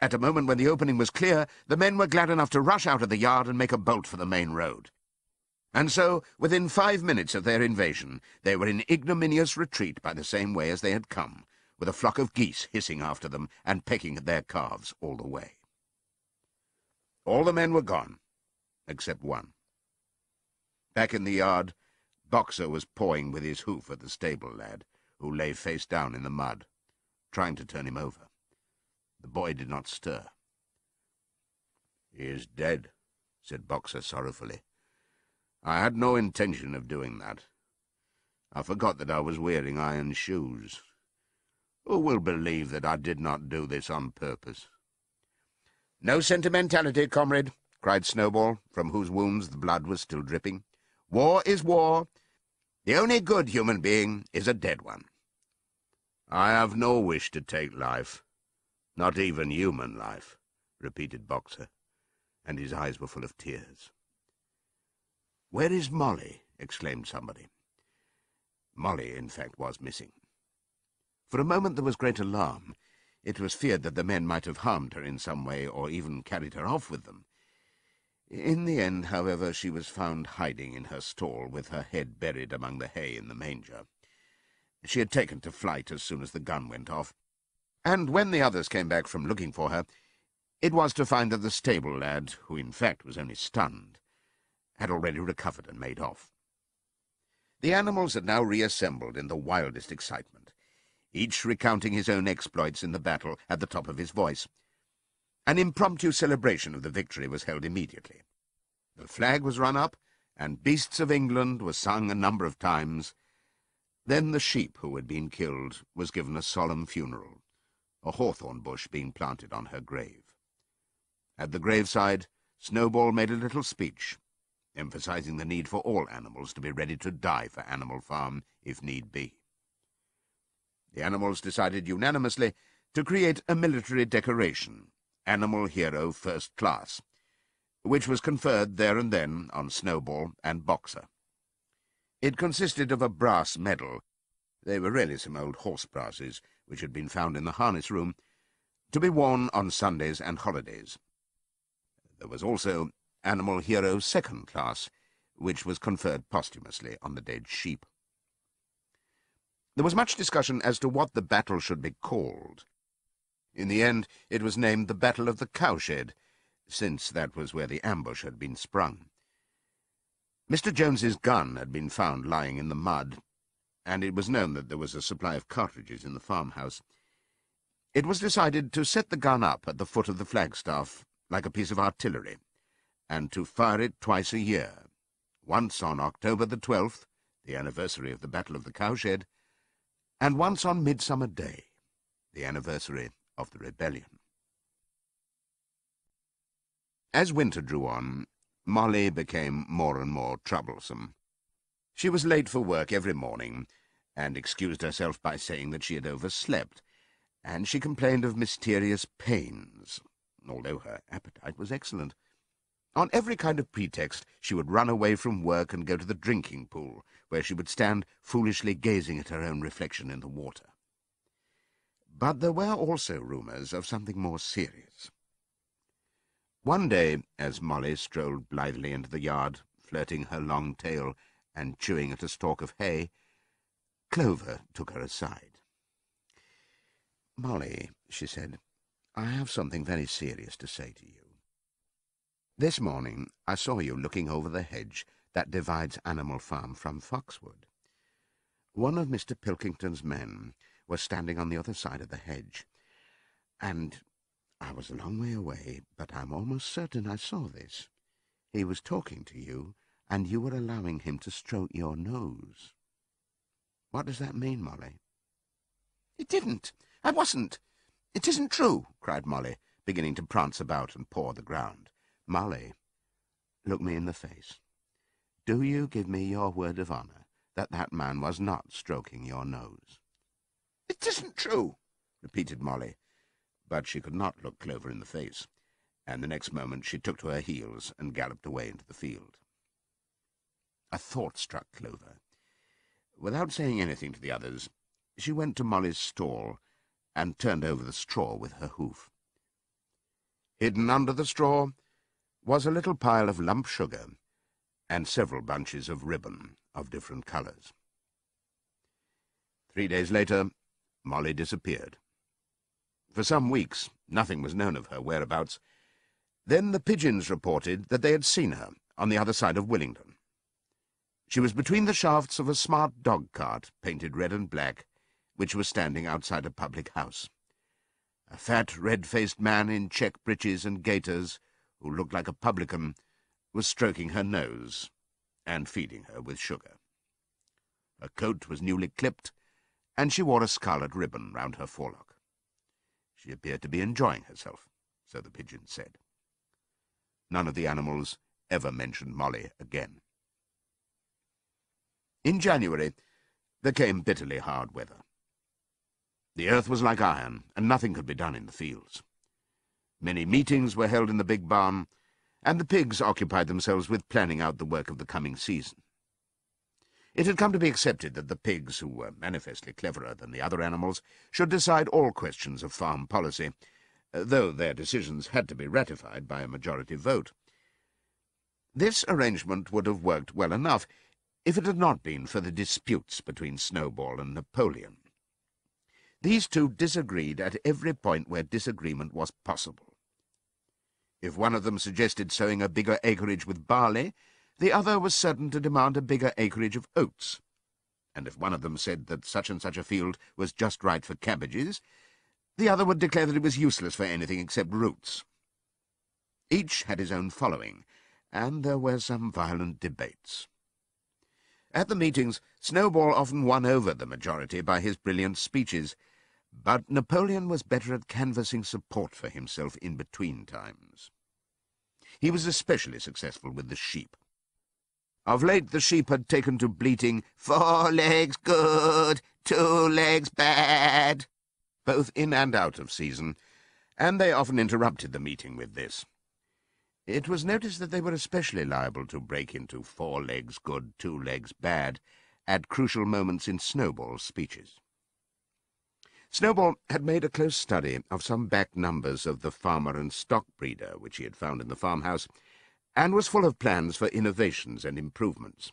S1: At a moment when the opening was clear, the men were glad enough to rush out of the yard and make a bolt for the main road. And so, within 5 minutes of their invasion, they were in ignominious retreat by the same way as they had come, with a flock of geese hissing after them and pecking at their calves all the way. All the men were gone, except one. Back in the yard, Boxer was pawing with his hoof at the stable lad, who lay face down in the mud, trying to turn him over. The boy did not stir. "He is dead," said Boxer sorrowfully. "I had no intention of doing that. I forgot that I was wearing iron shoes. Who will believe that I did not do this on purpose?" "No sentimentality, comrade," cried Snowball, from whose wounds the blood was still dripping. "War is war. The only good human being is a dead one." "I have no wish to take life, not even human life," repeated Boxer, and his eyes were full of tears. "Where is Molly?" exclaimed somebody. Molly, in fact, was missing. For a moment there was great alarm. It was feared that the men might have harmed her in some way, or even carried her off with them. In the end, however, she was found hiding in her stall, with her head buried among the hay in the manger. She had taken to flight as soon as the gun went off, and when the others came back from looking for her, it was to find that the stable lad, who in fact was only stunned, had already recovered and made off. The animals had now reassembled in the wildest excitement, each recounting his own exploits in the battle at the top of his voice. An impromptu celebration of the victory was held immediately. The flag was run up, and Beasts of England was sung a number of times. Then the sheep who had been killed was given a solemn funeral, a hawthorn bush being planted on her grave. At the graveside, Snowball made a little speech, emphasizing the need for all animals to be ready to die for Animal Farm, if need be. The animals decided unanimously to create a military decoration, Animal Hero First Class, which was conferred there and then on Snowball and Boxer. It consisted of a brass medal — they were really some old horse brasses which had been found in the harness room — to be worn on Sundays and holidays. There was also Animal Hero Second Class, which was conferred posthumously on the dead sheep. There was much discussion as to what the battle should be called. In the end, it was named the Battle of the Cowshed, since that was where the ambush had been sprung. Mr. Jones's gun had been found lying in the mud, and it was known that there was a supply of cartridges in the farmhouse. It was decided to set the gun up at the foot of the flagstaff, like a piece of artillery, and to fire it twice a year, once on October the 12th, the anniversary of the Battle of the Cowshed, and once on Midsummer Day, the anniversary of the rebellion. As winter drew on, Molly became more and more troublesome. She was late for work every morning, and excused herself by saying that she had overslept, and she complained of mysterious pains, although her appetite was excellent. On every kind of pretext she would run away from work and go to the drinking pool, where she would stand foolishly gazing at her own reflection in the water. But there were also rumours of something more serious. One day, as Molly strolled blithely into the yard, flirting her long tail and chewing at a stalk of hay, Clover took her aside. "Molly," she said, "I have something very serious to say to you. This morning I saw you looking over the hedge that divides Animal Farm from Foxwood. One of Mr. Pilkington's men was standing on the other side of the hedge, and I was a long way away, but I'm almost certain I saw this. He was talking to you, and you were allowing him to stroke your nose. What does that mean, Molly?" "It didn't. I wasn't. It isn't true," cried Molly, beginning to prance about and paw the ground. "Molly, look me in the face. Do you give me your word of honour that that man was not stroking your nose?" "It isn't true," repeated Molly, But she could not look Clover in the face, and the next moment she took to her heels and galloped away into the field. A thought struck Clover. Without saying anything to the others, she went to Molly's stall and turned over the straw with her hoof. Hidden under the straw was a little pile of lump sugar and several bunches of ribbon of different colours. 3 days later, Molly disappeared. For some weeks, nothing was known of her whereabouts. Then the pigeons reported that they had seen her on the other side of Willingdon. She was between the shafts of a smart dog-cart, painted red and black, which was standing outside a public house. A fat, red-faced man in check breeches and gaiters, who looked like a publican, was stroking her nose and feeding her with sugar. Her coat was newly clipped, and she wore a scarlet ribbon round her forelock. She appeared to be enjoying herself, so the pigeons said. None of the animals ever mentioned Molly again. In January, there came bitterly hard weather. The earth was like iron, and nothing could be done in the fields. Many meetings were held in the big barn, and the pigs occupied themselves with planning out the work of the coming season. It had come to be accepted that the pigs, who were manifestly cleverer than the other animals, should decide all questions of farm policy, though their decisions had to be ratified by a majority vote. This arrangement would have worked well enough if it had not been for the disputes between Snowball and Napoleon. These two disagreed at every point where disagreement was possible. If one of them suggested sowing a bigger acreage with barley, the other was certain to demand a bigger acreage of oats, and if one of them said that such and such a field was just right for cabbages, the other would declare that it was useless for anything except roots. Each had his own following, and there were some violent debates. At the meetings, Snowball often won over the majority by his brilliant speeches, but Napoleon was better at canvassing support for himself in between times. He was especially successful with the sheep. Of late the sheep had taken to bleating, 4 legs good, 2 legs bad, both in and out of season, and they often interrupted the meeting with this. It was noticed that they were especially liable to break into 4 legs good, 2 legs bad at crucial moments in Snowball's speeches. Snowball had made a close study of some back numbers of the farmer and stock breeder which he had found in the farmhouse, and was full of plans for innovations and improvements.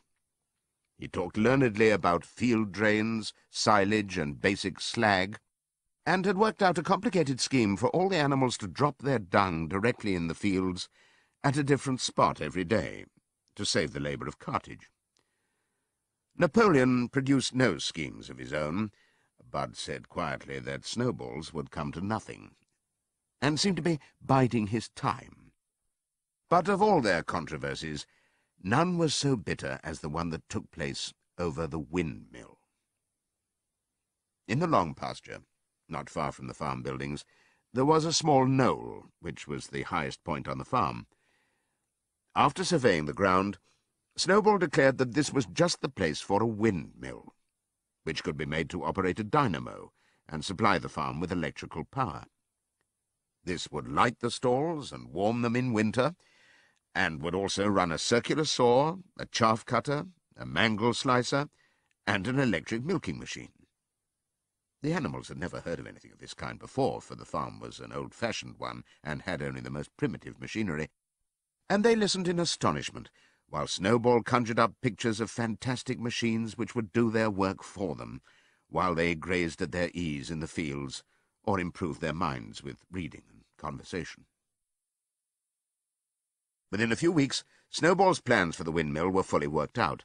S1: He talked learnedly about field drains, silage, and basic slag, and had worked out a complicated scheme for all the animals to drop their dung directly in the fields at a different spot every day, to save the labour of cartage. Napoleon produced no schemes of his own, but said quietly that Snowball's would come to nothing, and seemed to be biding his time. But of all their controversies, none was so bitter as the one that took place over the windmill. In the long pasture, not far from the farm buildings, there was a small knoll, which was the highest point on the farm. After surveying the ground, Snowball declared that this was just the place for a windmill, which could be made to operate a dynamo and supply the farm with electrical power. This would light the stalls and warm them in winter, and would also run a circular saw, a chaff cutter, a mangle slicer, and an electric milking machine. The animals had never heard of anything of this kind before, for the farm was an old-fashioned one and had only the most primitive machinery, and they listened in astonishment, while Snowball conjured up pictures of fantastic machines which would do their work for them, while they grazed at their ease in the fields, or improved their minds with reading and conversation. Within a few weeks, Snowball's plans for the windmill were fully worked out.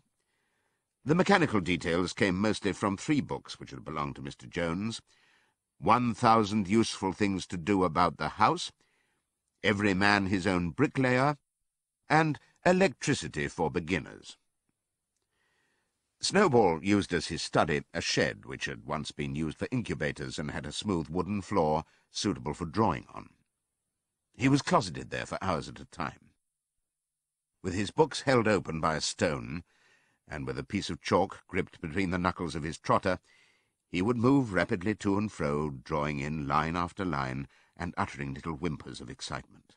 S1: The mechanical details came mostly from 3 books which had belonged to Mr. Jones: 1,000 Useful Things to Do About the House, Every Man His Own Bricklayer, and Electricity for Beginners. Snowball used as his study a shed which had once been used for incubators and had a smooth wooden floor suitable for drawing on. He was closeted there for hours at a time. With his books held open by a stone, and with a piece of chalk gripped between the knuckles of his trotter, he would move rapidly to and fro, drawing in line after line,
S2: and uttering little whimpers of excitement.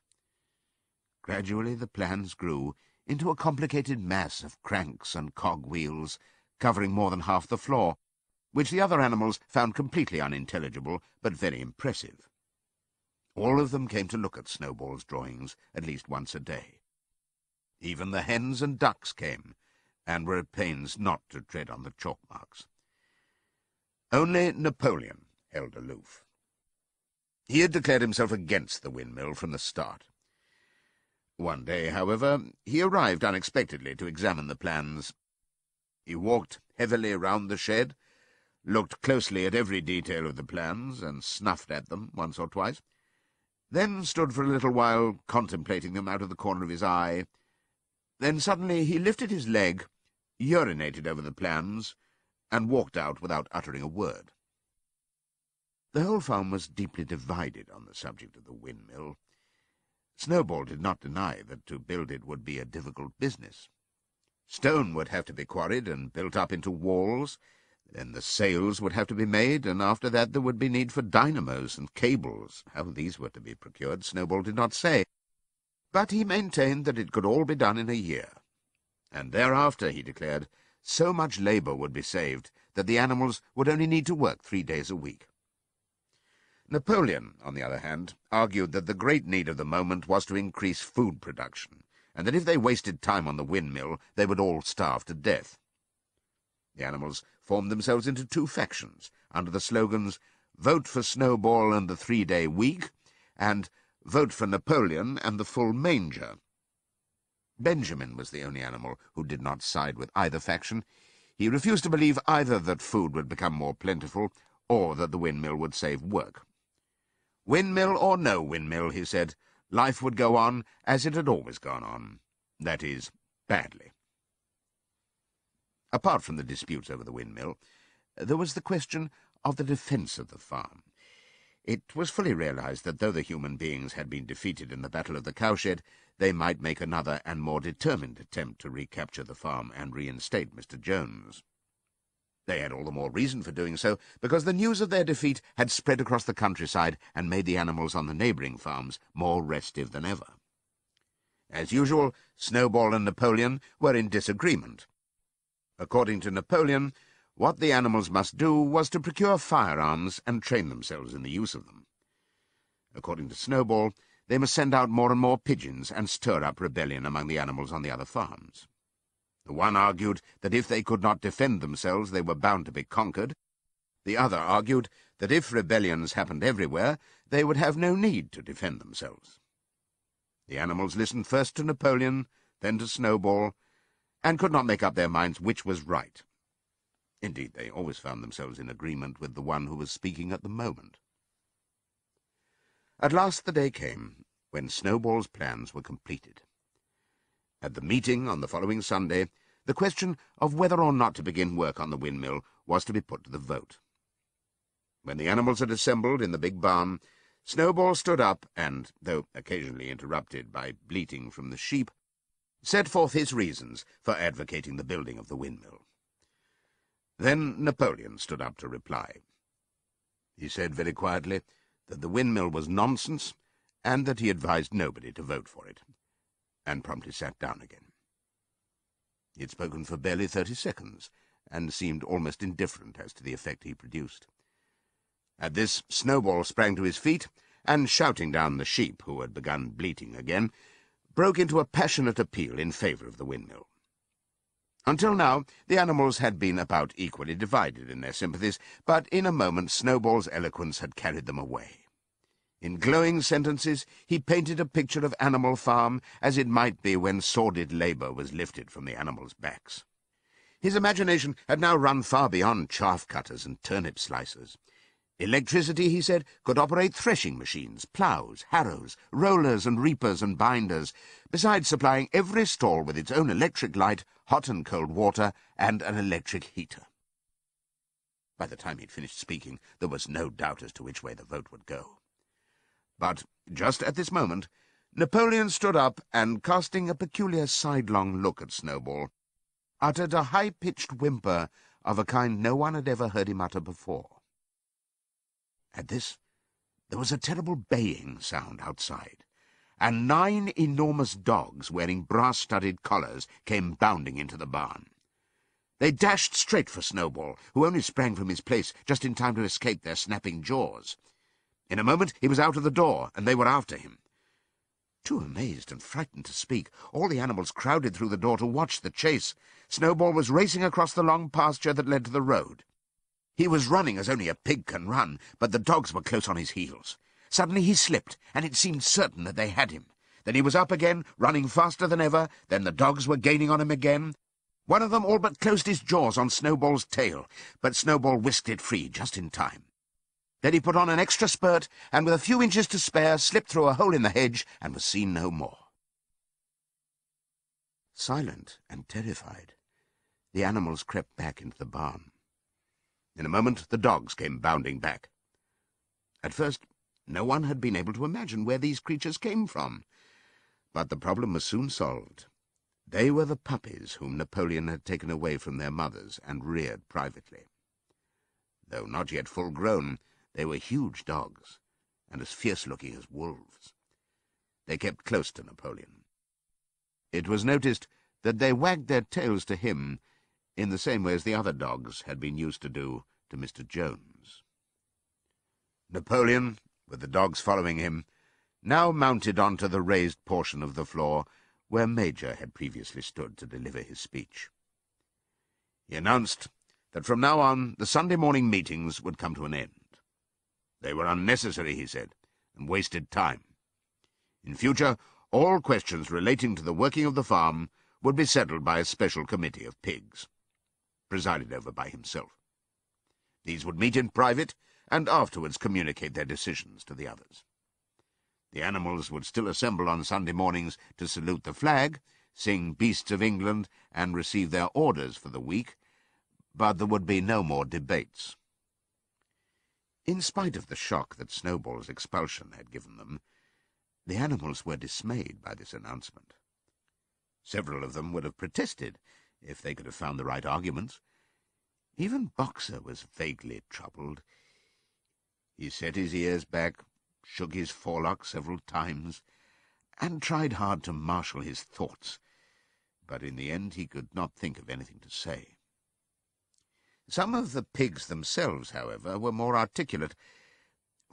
S2: Gradually the plans grew into a complicated mass of cranks and cog-wheels, covering more than half the floor, which the other animals found completely unintelligible, but very impressive. All of them came to look at Snowball's drawings at least once a day. Even the hens and ducks came, and were at pains not to tread on the chalk marks. Only Napoleon held aloof. He had declared himself against the windmill from the start. One day, however, he arrived unexpectedly to examine the plans. He walked heavily round the shed, looked closely at every detail of the plans, and snuffed at them once or twice, then stood for a little while contemplating them out of the corner of his eye. Then suddenly he lifted his leg, urinated over the plans, and walked out without uttering a word. The whole farm was deeply divided on the subject of the windmill. Snowball did not deny that to build it would be a difficult business. Stone would have to be quarried and built up into walls, then the sails would have to be made, and after that there would be need for dynamos and cables. How these were to be procured, Snowball did not say, but he maintained that it could all be done in a year, and thereafter, he declared, so much labour would be saved that the animals would only need to work 3 days a week. Napoleon, on the other hand, argued that the great need of the moment was to increase food production, and that if they wasted time on the windmill, they would all starve to death. The animals formed themselves into 2 factions, under the slogans, "Vote for Snowball and the 3-day week," and "Vote for Napoleon and the full manger." Benjamin was the only animal who did not side with either faction. He refused to believe either that food would become more plentiful, or that the windmill would save work. Windmill or no windmill, he said, life would go on as it had always gone on. That is, badly. Apart from the disputes over the windmill, there was the question of the defence of the farm. It was fully realized that though the human beings had been defeated in the Battle of the Cowshed, they might make another and more determined attempt to recapture the farm and reinstate Mr. Jones. They had all the more reason for doing so, because the news of their defeat had spread across the countryside and made the animals on the neighbouring farms more restive than ever. As usual, Snowball and Napoleon were in disagreement. According to Napoleon, what the animals must do was to procure firearms and train themselves in the use of them. According to Snowball, they must send out more and more pigeons and stir up rebellion among the animals on the other farms. The one argued that if they could not defend themselves, they were bound to be conquered. The other argued that if rebellions happened everywhere, they would have no need to defend themselves. The animals listened first to Napoleon, then to Snowball, and could not make up their minds which was right. Indeed, they always found themselves in agreement with the one who was speaking at the moment. At last the day came when Snowball's plans were completed. At the meeting on the following Sunday, the question of whether or not to begin work on the windmill was to be put to the vote. When the animals had assembled in the big barn, Snowball stood up and, though occasionally interrupted by bleating from the sheep, set forth his reasons for advocating the building of the windmill. Then Napoleon stood up to reply. He said very quietly that the windmill was nonsense, and that he advised nobody to vote for it, and promptly sat down again. He had spoken for barely 30 seconds, and seemed almost indifferent as to the effect he produced. At this, Snowball sprang to his feet, and, shouting down the sheep, who had begun bleating again, broke into a passionate appeal in favour of the windmill. Until now, the animals had been about equally divided in their sympathies, but in a moment Snowball's eloquence had carried them away. In glowing sentences, he painted a picture of Animal Farm as it might be when sordid labour was lifted from the animals' backs. His imagination had now run far beyond chaff-cutters and turnip slicers. Electricity, he said, could operate threshing machines, ploughs, harrows, rollers and reapers and binders, besides supplying every stall with its own electric light, hot and cold water, and an electric heater. By the time he'd finished speaking, there was no doubt as to which way the vote would go. But just at this moment, Napoleon stood up and, casting a peculiar sidelong look at Snowball, uttered a high-pitched whimper of a kind no one had ever heard him utter before. At this, There was a terrible baying sound outside, and 9 enormous dogs wearing brass-studded collars came bounding into the barn. They dashed straight for Snowball, who only sprang from his place just in time to escape their snapping jaws. In a moment he was out of the door, and they were after him. Too amazed and frightened to speak, all the animals crowded through the door to watch the chase. Snowball was racing across the long pasture that led to the road. He was running as only a pig can run, but the dogs were close on his heels. Suddenly he slipped, and it seemed certain that they had him. Then he was up again, running faster than ever. Then the dogs were gaining on him again. One of them all but closed his jaws on Snowball's tail, but Snowball whisked it free just in time. Then he put on an extra spurt, and with a few inches to spare, slipped through a hole in the hedge and was seen no more. Silent and terrified, the animals crept back into the barn. In a moment the dogs came bounding back. At first, no one had been able to imagine where these creatures came from, but the problem was soon solved. They were the puppies whom Napoleon had taken away from their mothers and reared privately. Though not yet full-grown, they were huge dogs, and as fierce-looking as wolves. They kept close to Napoleon. It was noticed that they wagged their tails to him in the same way as the other dogs had been used to do to Mr. Jones. Napoleon, with the dogs following him, now mounted onto the raised portion of the floor where Major had previously stood to deliver his speech. He announced that from now on the Sunday morning meetings would come to an end. They were unnecessary, he said, and wasted time. In future, all questions relating to the working of the farm would be settled by a special committee of pigs, presided over by himself. These would meet in private and afterwards communicate their decisions to the others. The animals would still assemble on Sunday mornings to salute the flag, sing Beasts of England, and receive their orders for the week, but there would be no more debates. In spite of the shock that Snowball's expulsion had given them, the animals were dismayed by this announcement. Several of them would have protested if they could have found the right arguments. Even Boxer was vaguely troubled. He set his ears back, shook his forelock several times, and tried hard to marshal his thoughts, but in the end he could not think of anything to say. Some of the pigs themselves, however, were more articulate.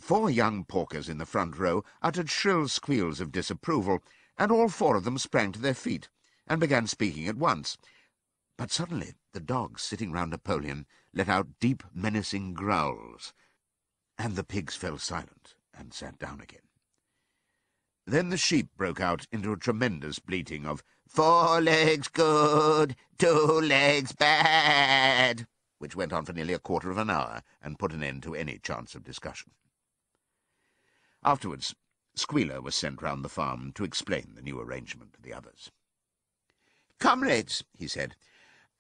S2: 4 young porkers in the front row uttered shrill squeals of disapproval, and all 4 of them sprang to their feet and began speaking at once. But suddenly the dogs sitting round Napoleon let out deep, menacing growls, and the pigs fell silent and sat down again. Then the sheep broke out into a tremendous bleating of 4 legs good, 2 legs bad, which went on for nearly a quarter of an hour and put an end to any chance of discussion. Afterwards, Squealer was sent round the farm to explain the new arrangement to the others. "Comrades," he said,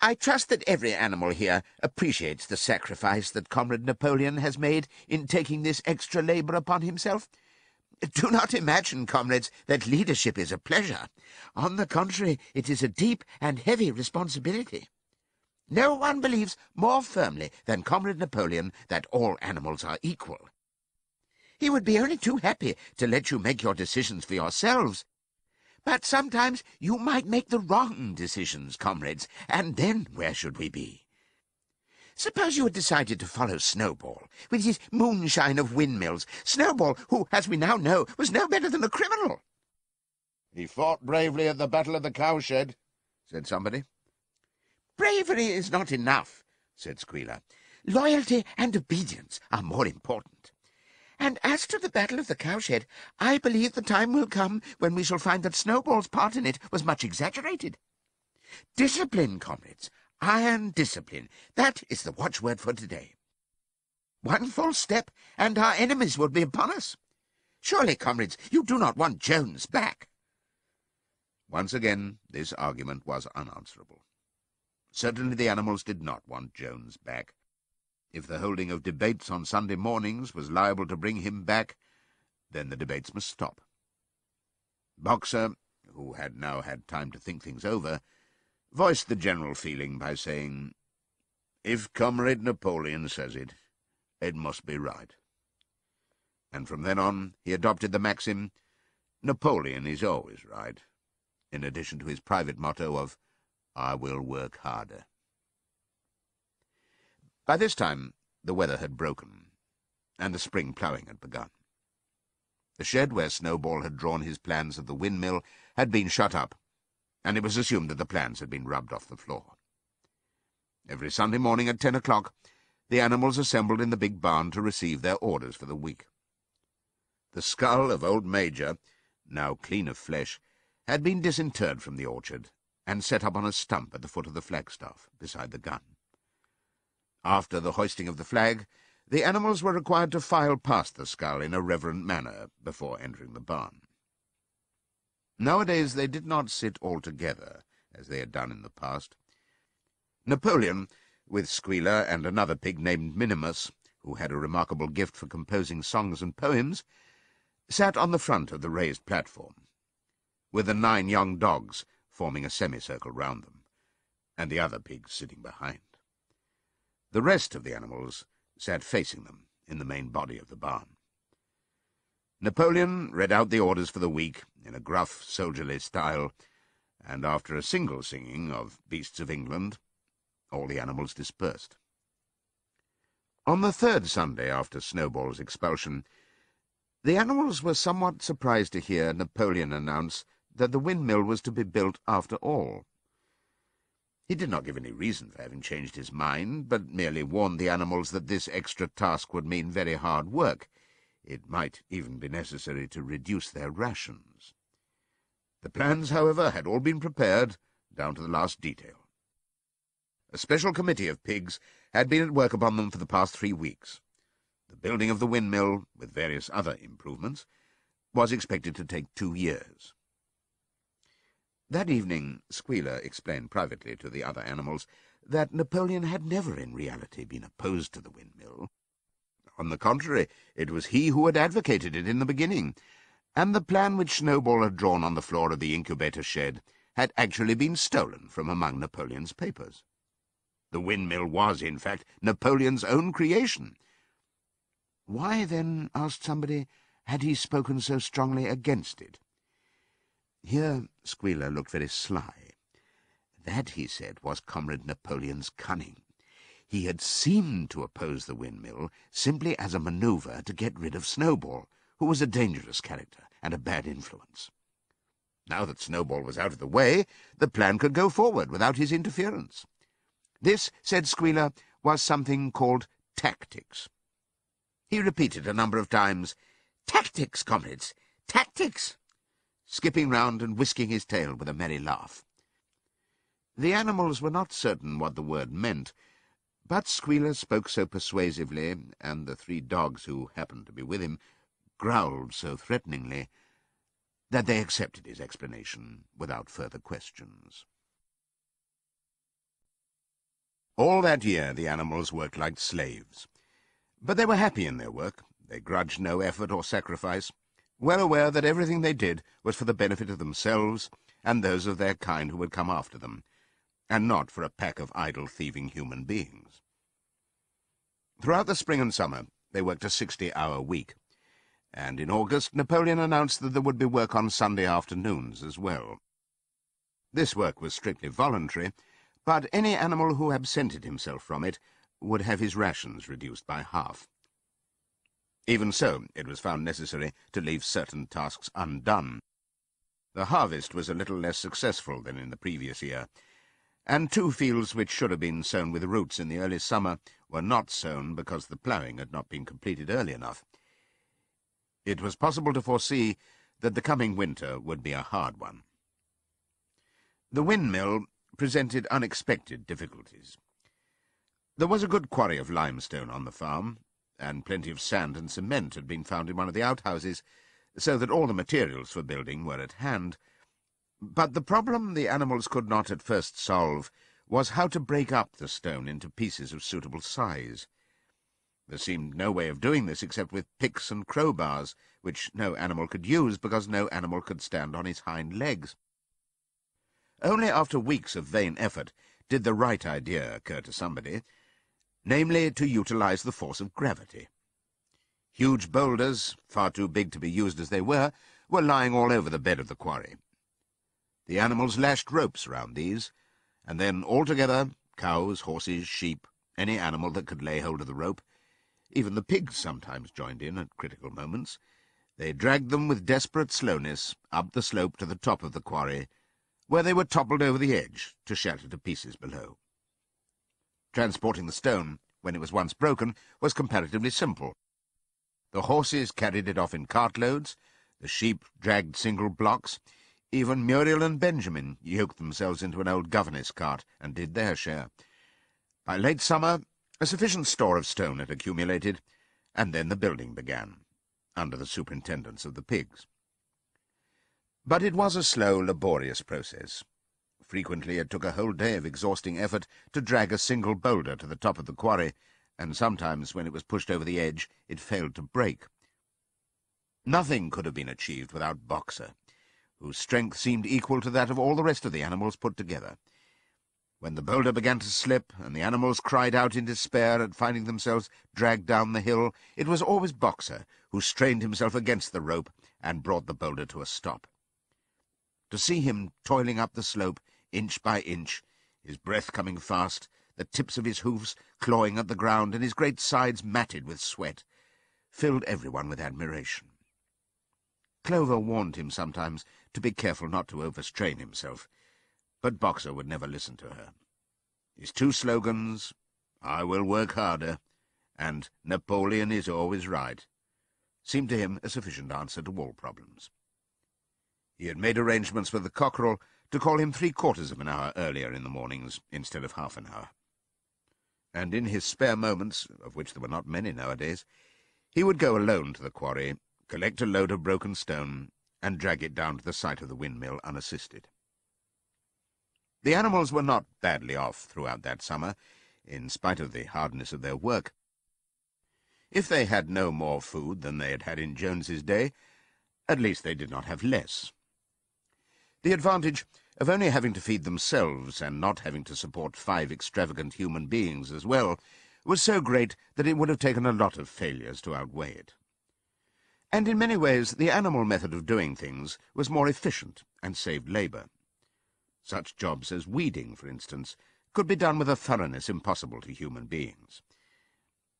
S2: "I trust that every animal here appreciates the sacrifice that Comrade Napoleon has made in taking this extra labour upon himself. Do not imagine, comrades, that leadership is a pleasure. On the contrary, it is a deep and heavy responsibility. No one believes more firmly than Comrade Napoleon that all animals are equal. He would be only too happy to let you make your decisions for yourselves. But sometimes you might make the wrong decisions, comrades, and then where should we be? Suppose you had decided to follow Snowball, with his moonshine of windmills. Snowball, who, as we now know, was no better than a criminal." "He fought bravely at the Battle of the Cowshed," said somebody. "Bravery is not enough," said Squealer. "Loyalty and obedience are more important. And as to the Battle of the Cowshed, I believe the time will come when we shall find that Snowball's part in it was much exaggerated. Discipline, comrades, iron discipline, that is the watchword for today. One false step, and our enemies will be upon us. Surely, comrades, you do not want Jones back." Once again, this argument was unanswerable. Certainly the animals did not want Jones back. If the holding of debates on Sunday mornings was liable to bring him back, then the debates must stop. Boxer, who had now had time to think things over, voiced the general feeling by saying, "If Comrade Napoleon says it, it must be right." and from then on he adopted the maxim, "Napoleon is always right," in addition to his private motto of, "I will work harder." By this time the weather had broken, and the spring ploughing had begun. The shed where Snowball had drawn his plans of the windmill had been shut up, and it was assumed that the plans had been rubbed off the floor. Every Sunday morning at 10 o'clock, the animals assembled in the big barn to receive their orders for the week. The skull of old Major, now clean of flesh, had been disinterred from the orchard and set up on a stump at the foot of the flagstaff beside the gun. After the hoisting of the flag, the animals were required to file past the skull in a reverent manner before entering the barn. Nowadays they did not sit all together, as they had done in the past. Napoleon, with Squealer and another pig named Minimus, who had a remarkable gift for composing songs and poems, sat on the front of the raised platform, with the 9 young dogs forming a semicircle round them, and the other pigs sitting behind. The rest of the animals sat facing them in the main body of the barn. Napoleon read out the orders for the week in a gruff, soldierly style, and after a single singing of Beasts of England, all the animals dispersed. On the 3rd Sunday after Snowball's expulsion, the animals were somewhat surprised to hear Napoleon announce that the windmill was to be built after all. He did not give any reason for having changed his mind, but merely warned the animals that this extra task would mean very hard work. It might even be necessary to reduce their rations. The plans, however, had all been prepared, down to the last detail. A special committee of pigs had been at work upon them for the past 3 weeks. The building of the windmill, with various other improvements, was expected to take 2 years. That evening, Squealer explained privately to the other animals that Napoleon had never in reality been opposed to the windmill. On the contrary, it was he who had advocated it in the beginning, and the plan which Snowball had drawn on the floor of the incubator shed had actually been stolen from among Napoleon's papers. The windmill was, in fact, Napoleon's own creation. Why, then, asked somebody, had he spoken so strongly against it? Here Squealer looked very sly. That, he said, was Comrade Napoleon's cunning. He had seemed to oppose the windmill simply as a manoeuvre to get rid of Snowball, who was a dangerous character and a bad influence. Now that Snowball was out of the way, the plan could go forward without his interference. This, said Squealer, was something called tactics. He repeated a number of times, "Tactics, comrades, tactics!" skipping round and whisking his tail with a merry laugh. The animals were not certain what the word meant, but Squealer spoke so persuasively, and the 3 dogs who happened to be with him growled so threateningly, that they accepted his explanation without further questions. All that year the animals worked like slaves. But they were happy in their work. They grudged no effort or sacrifice, well aware that everything they did was for the benefit of themselves and those of their kind who would come after them, and not for a pack of idle, thieving human beings. Throughout the spring and summer they worked a 60-hour week, and in August Napoleon announced that there would be work on Sunday afternoons as well. This work was strictly voluntary, but any animal who absented himself from it would have his rations reduced by half. Even so, it was found necessary to leave certain tasks undone. The harvest was a little less successful than in the previous year, and 2 fields which should have been sown with roots in the early summer were not sown because the ploughing had not been completed early enough. It was possible to foresee that the coming winter would be a hard one. The windmill presented unexpected difficulties. There was a good quarry of limestone on the farm, and plenty of sand and cement had been found in one of the outhouses, so that all the materials for building were at hand. But the problem the animals could not at first solve was how to break up the stone into pieces of suitable size. There seemed no way of doing this except with picks and crowbars, which no animal could use because no animal could stand on his hind legs. Only after weeks of vain effort did the right idea occur to somebody, namely to utilize the force of gravity. Huge boulders, far too big to be used as they were lying all over the bed of the quarry. The animals lashed ropes round these, and then all together, cows, horses, sheep, any animal that could lay hold of the rope, even the pigs sometimes joined in at critical moments, they dragged them with desperate slowness up the slope to the top of the quarry, where they were toppled over the edge to shatter to pieces below. Transporting the stone, when it was once broken, was comparatively simple. The horses carried it off in cartloads, the sheep dragged single blocks, even Muriel and Benjamin yoked themselves into an old governess cart and did their share. By late summer, a sufficient store of stone had accumulated, and then the building began, under the superintendence of the pigs. But it was a slow, laborious process. Frequently it took a whole day of exhausting effort to drag a single boulder to the top of the quarry, and sometimes, when it was pushed over the edge, it failed to break. Nothing could have been achieved without Boxer, whose strength seemed equal to that of all the rest of the animals put together. When the boulder began to slip, and the animals cried out in despair at finding themselves dragged down the hill, it was always Boxer who strained himself against the rope and brought the boulder to a stop. To see him toiling up the slope, inch by inch, his breath coming fast, the tips of his hoofs clawing at the ground, and his great sides matted with sweat, filled everyone with admiration. Clover warned him sometimes to be careful not to overstrain himself, but Boxer would never listen to her. His two slogans, "I will work harder," and "Napoleon is always right," seemed to him a sufficient answer to all problems. He had made arrangements with the cockerel to call him 3/4 of an hour earlier in the mornings instead of half an hour. And in his spare moments, of which there were not many nowadays, he would go alone to the quarry, collect a load of broken stone, and drag it down to the site of the windmill unassisted. The animals were not badly off throughout that summer, in spite of the hardness of their work. If they had no more food than they had had in Jones's day, at least they did not have less. The advantage of only having to feed themselves and not having to support 5 extravagant human beings as well was so great that it would have taken a lot of failures to outweigh it. And in many ways the animal method of doing things was more efficient and saved labour. Such jobs as weeding, for instance, could be done with a thoroughness impossible to human beings.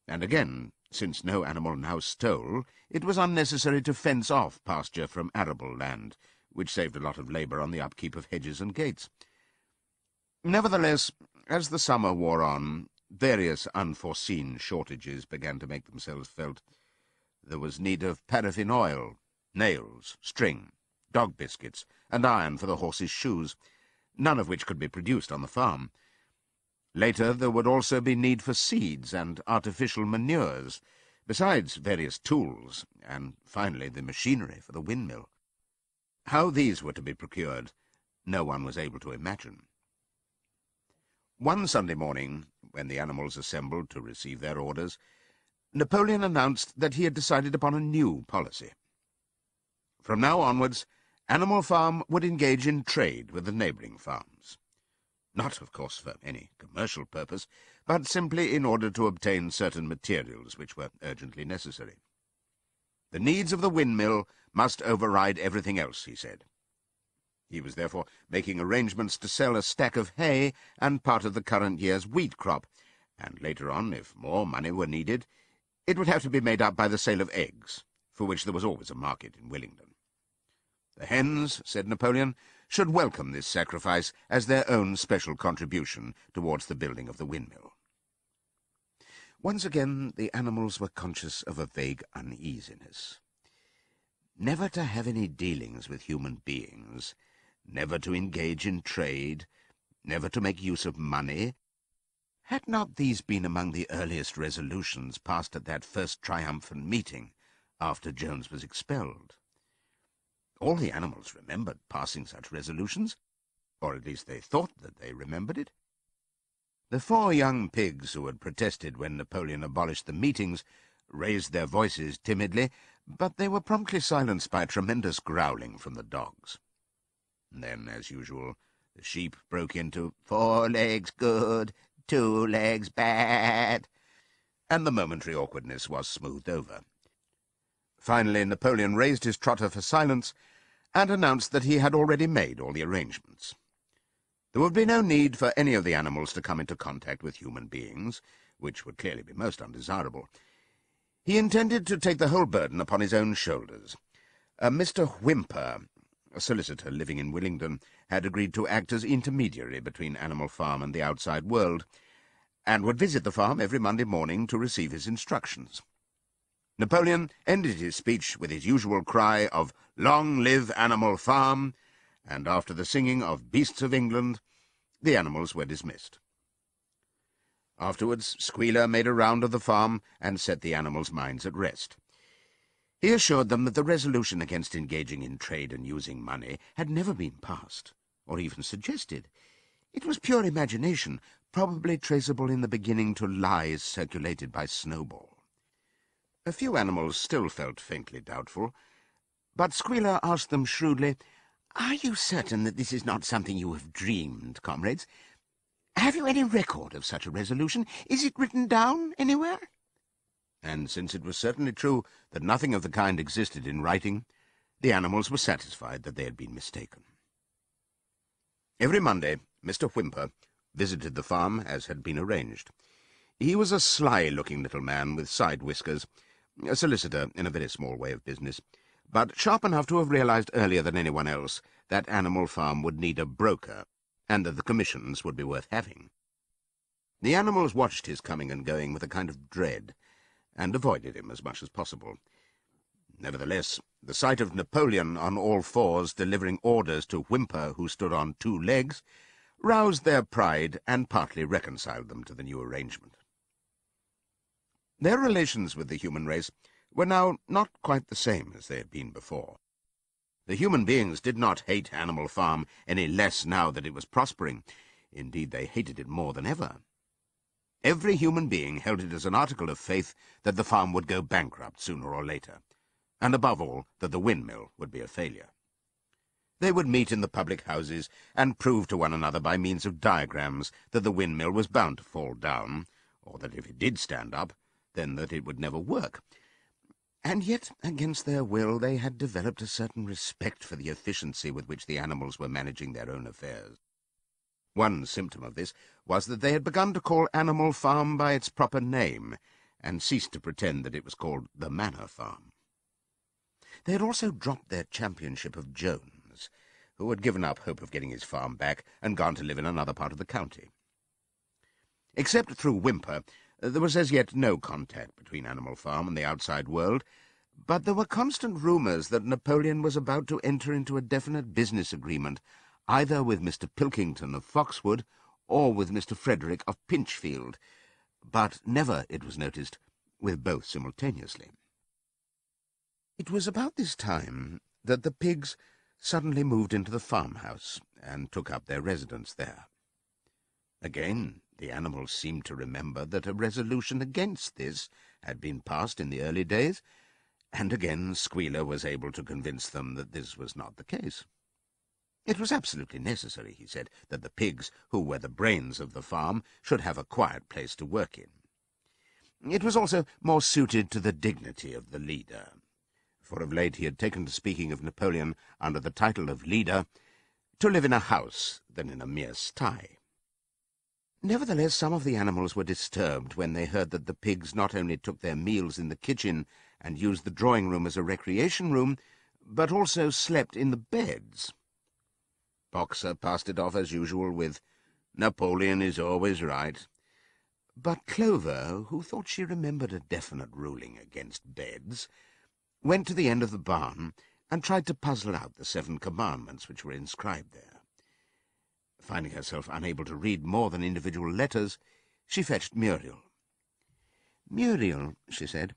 S2: And again, since no animal now stole, it was unnecessary to fence off pasture from arable land, which saved a lot of labour on the upkeep of hedges and gates. Nevertheless, as the summer wore on, various unforeseen shortages began to make themselves felt. There was need of paraffin oil, nails, string, dog biscuits, and iron for the horses' shoes, none of which could be produced on the farm. Later there would also be need for seeds and artificial manures, besides various tools, and finally the machinery for the windmill. How these were to be procured, no one was able to imagine. One Sunday morning, when the animals assembled to receive their orders, Napoleon announced that he had decided upon a new policy. From now onwards, Animal Farm would engage in trade with the neighbouring farms. Not, of course, for any commercial purpose, but simply in order to obtain certain materials which were urgently necessary. The needs of the windmill must override everything else, he said. He was therefore making arrangements to sell a stack of hay and part of the current year's wheat crop, and later on, if more money were needed, it would have to be made up by the sale of eggs, for which there was always a market in Willingdon. The hens, said Napoleon, should welcome this sacrifice as their own special contribution towards the building of the windmill. Once again the animals were conscious of a vague uneasiness. Never to have any dealings with human beings, never to engage in trade, never to make use of money. Had not these been among the earliest resolutions passed at that first triumphant meeting, after Jones was expelled? All the animals remembered passing such resolutions, or at least they thought that they remembered it. The 4 young pigs who had protested when Napoleon abolished the meetings raised their voices timidly, but they were promptly silenced by a tremendous growling from the dogs. Then, as usual, the sheep broke into 4 legs good, 2 legs bad, and the momentary awkwardness was smoothed over.
S1: Finally, Napoleon raised his trotter for silence and announced that he had already made all the arrangements. There would be no need for any of the animals to come into contact with human beings, which would clearly be most undesirable. He intended to take the whole burden upon his own shoulders. Mr. Whymper, a solicitor living in Willingdon, had agreed to act as intermediary between Animal Farm and the outside world, and would visit the farm every Monday morning to receive his instructions. Napoleon ended his speech with his usual cry of "Long live Animal Farm," and after the singing of "Beasts of England," the animals were dismissed. Afterwards, Squealer made a round of the farm and set the animals' minds at rest. He assured them that the resolution against engaging in trade and using money had never been passed, or even suggested. It was pure imagination, probably traceable in the beginning to lies circulated by Snowball. A few animals still felt faintly doubtful, but Squealer asked them shrewdly, "Are you certain that this is not something you have dreamed, comrades? Have you any record of such a resolution? Is it written down anywhere?" And since it was certainly true that nothing of the kind existed in writing, the animals were satisfied that they had been mistaken. Every Monday, Mr. Whymper visited the farm as had been arranged. He was a sly-looking little man with side whiskers, a solicitor in a very small way of business, but sharp enough to have realized earlier than anyone else that Animal Farm would need a broker, and that the commissions would be worth having. The animals watched his coming and going with a kind of dread, and avoided him as much as possible. Nevertheless, the sight of Napoleon on all fours delivering orders to Whymper, who stood on 2 legs, roused their pride and partly reconciled them to the new arrangement. Their relations with the human race were now not quite the same as they had been before. The human beings did not hate Animal Farm any less now that it was prospering. Indeed, they hated it more than ever. Every human being held it as an article of faith that the farm would go bankrupt sooner or later, and above all that the windmill would be a failure. They would meet in the public houses and prove to one another by means of diagrams that the windmill was bound to fall down, or that if it did stand up, then that it would never work. And yet, against their will, they had developed a certain respect for the efficiency with which the animals were managing their own affairs. One symptom of this was that they had begun to call Animal Farm by its proper name, and ceased to pretend that it was called the Manor Farm. They had also dropped their championship of Jones, who had given up hope of getting his farm back and gone to live in another part of the county. Except through Whymper, there was as yet no contact between Animal Farm and the outside world, but there were constant rumours that Napoleon was about to enter into a definite business agreement, either with Mr. Pilkington of Foxwood or with Mr. Frederick of Pinchfield, but never, it was noticed, with both simultaneously. It was about this time that the pigs suddenly moved into the farmhouse and took up their residence there. Again, the animals seemed to remember that a resolution against this had been passed in the early days, and again Squealer was able to convince them that this was not the case. It was absolutely necessary, he said, that the pigs, who were the brains of the farm, should have a quiet place to work in. It was also more suited to the dignity of the leader, for of late he had taken to speaking of Napoleon under the title of leader, to live in a house than in a mere sty. Nevertheless, some of the animals were disturbed when they heard that the pigs not only took their meals in the kitchen and used the drawing-room as a recreation room, but also slept in the beds. Boxer passed it off as usual with, "Napoleon is always right." But Clover, who thought she remembered a definite ruling against beds, went to the end of the barn and tried to puzzle out the 7 commandments which were inscribed there. Finding herself unable to read more than individual letters, she fetched Muriel. "Muriel," she said,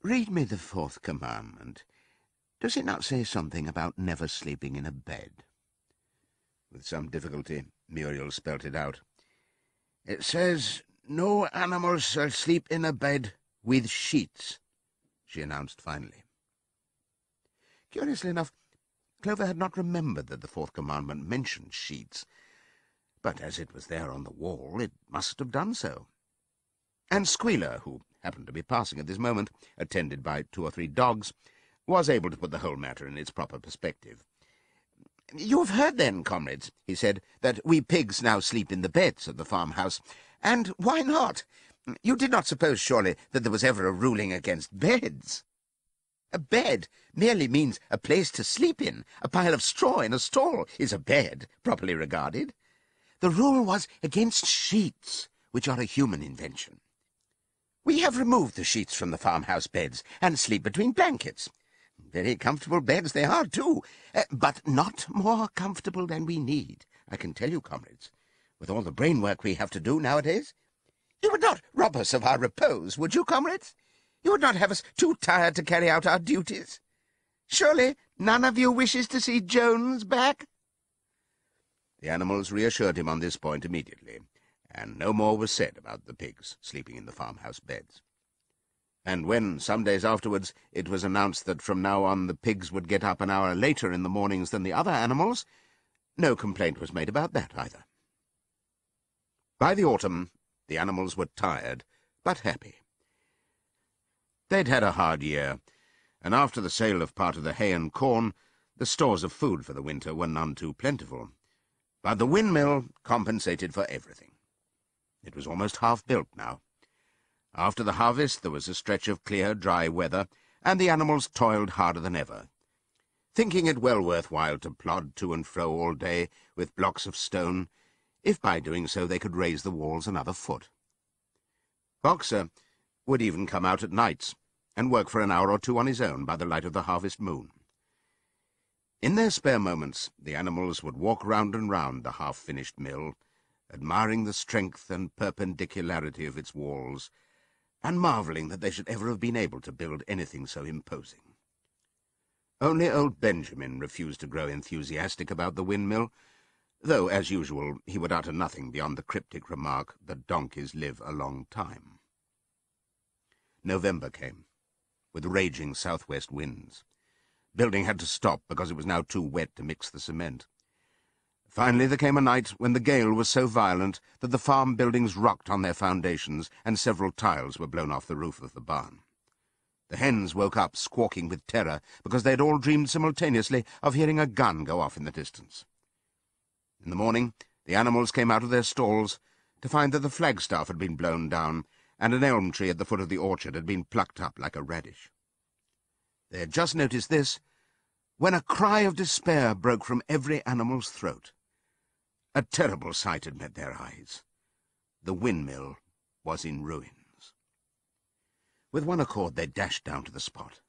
S1: "read me the 4th commandment. Does it not say something about never sleeping in a bed?" With some difficulty, Muriel spelt it out. "It says, 'No animals shall sleep in a bed with sheets,'" she announced finally. Curiously enough, Clover had not remembered that the 4th commandment mentioned sheets, but as it was there on the wall, it must have done so. And Squealer, who
S2: happened to be passing at this moment, attended by 2 or 3 dogs, was able to put the whole matter in its proper perspective. "You have heard, then, comrades," he said, "that we pigs now sleep in the beds of the farmhouse. And why not? You did not suppose, surely, that there was ever a ruling against beds? A bed merely means a place to sleep in. A pile of straw in a stall is a bed, properly regarded. The rule was against sheets, which are a human invention. We have removed the sheets from the farmhouse beds and sleep between blankets. Very comfortable beds they are, too, but not more comfortable than we need, I can tell you, comrades, with all the brain work we have to do nowadays. You would not rob us of our repose, would you, comrades? You would not have us too tired to carry out our duties? Surely none of you wishes to see Jones back?" The animals reassured him on this point immediately, and no more was said about the pigs sleeping in the farmhouse beds. And when, some days afterwards, it was announced that from now on the pigs would get up an hour later in the mornings than the other animals, no complaint was made about that either. By the autumn, the animals were tired, but happy. They'd had a hard year, and after the sale of part of the hay and corn, the stores of food for the winter were none too plentiful. But the windmill compensated for everything. It was almost half built now. After the harvest there was a stretch of clear, dry weather, and the animals toiled harder than ever, thinking it well worth while to plod to and fro all day with blocks of stone, if by doing so they could raise the walls another foot. Boxer would even come out at nights and work for an hour or 2 on his own by the light of the harvest moon. In their spare moments the animals would walk round and round the half-finished mill, admiring the strength and perpendicularity of its walls, and marvelling that they should ever have been able to build anything so imposing. Only old Benjamin refused to grow enthusiastic about the windmill, though, as usual, he would utter nothing beyond the cryptic remark that donkeys live a long time. November came, with raging southwest winds. Building had to stop because it was now too wet to mix the cement. Finally there came a night when the gale was so violent that the farm buildings rocked on their foundations and several tiles were blown off the roof of the barn. The hens woke up squawking with terror because they had all dreamed simultaneously of hearing a gun go off in the distance. In the morning the animals came out of their stalls to find that the flagstaff had been blown down and an elm tree at the foot of the orchard had been plucked up like a radish. They had just noticed this when a cry of despair broke from every animal's throat. A terrible sight had met their eyes. The windmill was in ruins. With one accord they dashed down to the spot.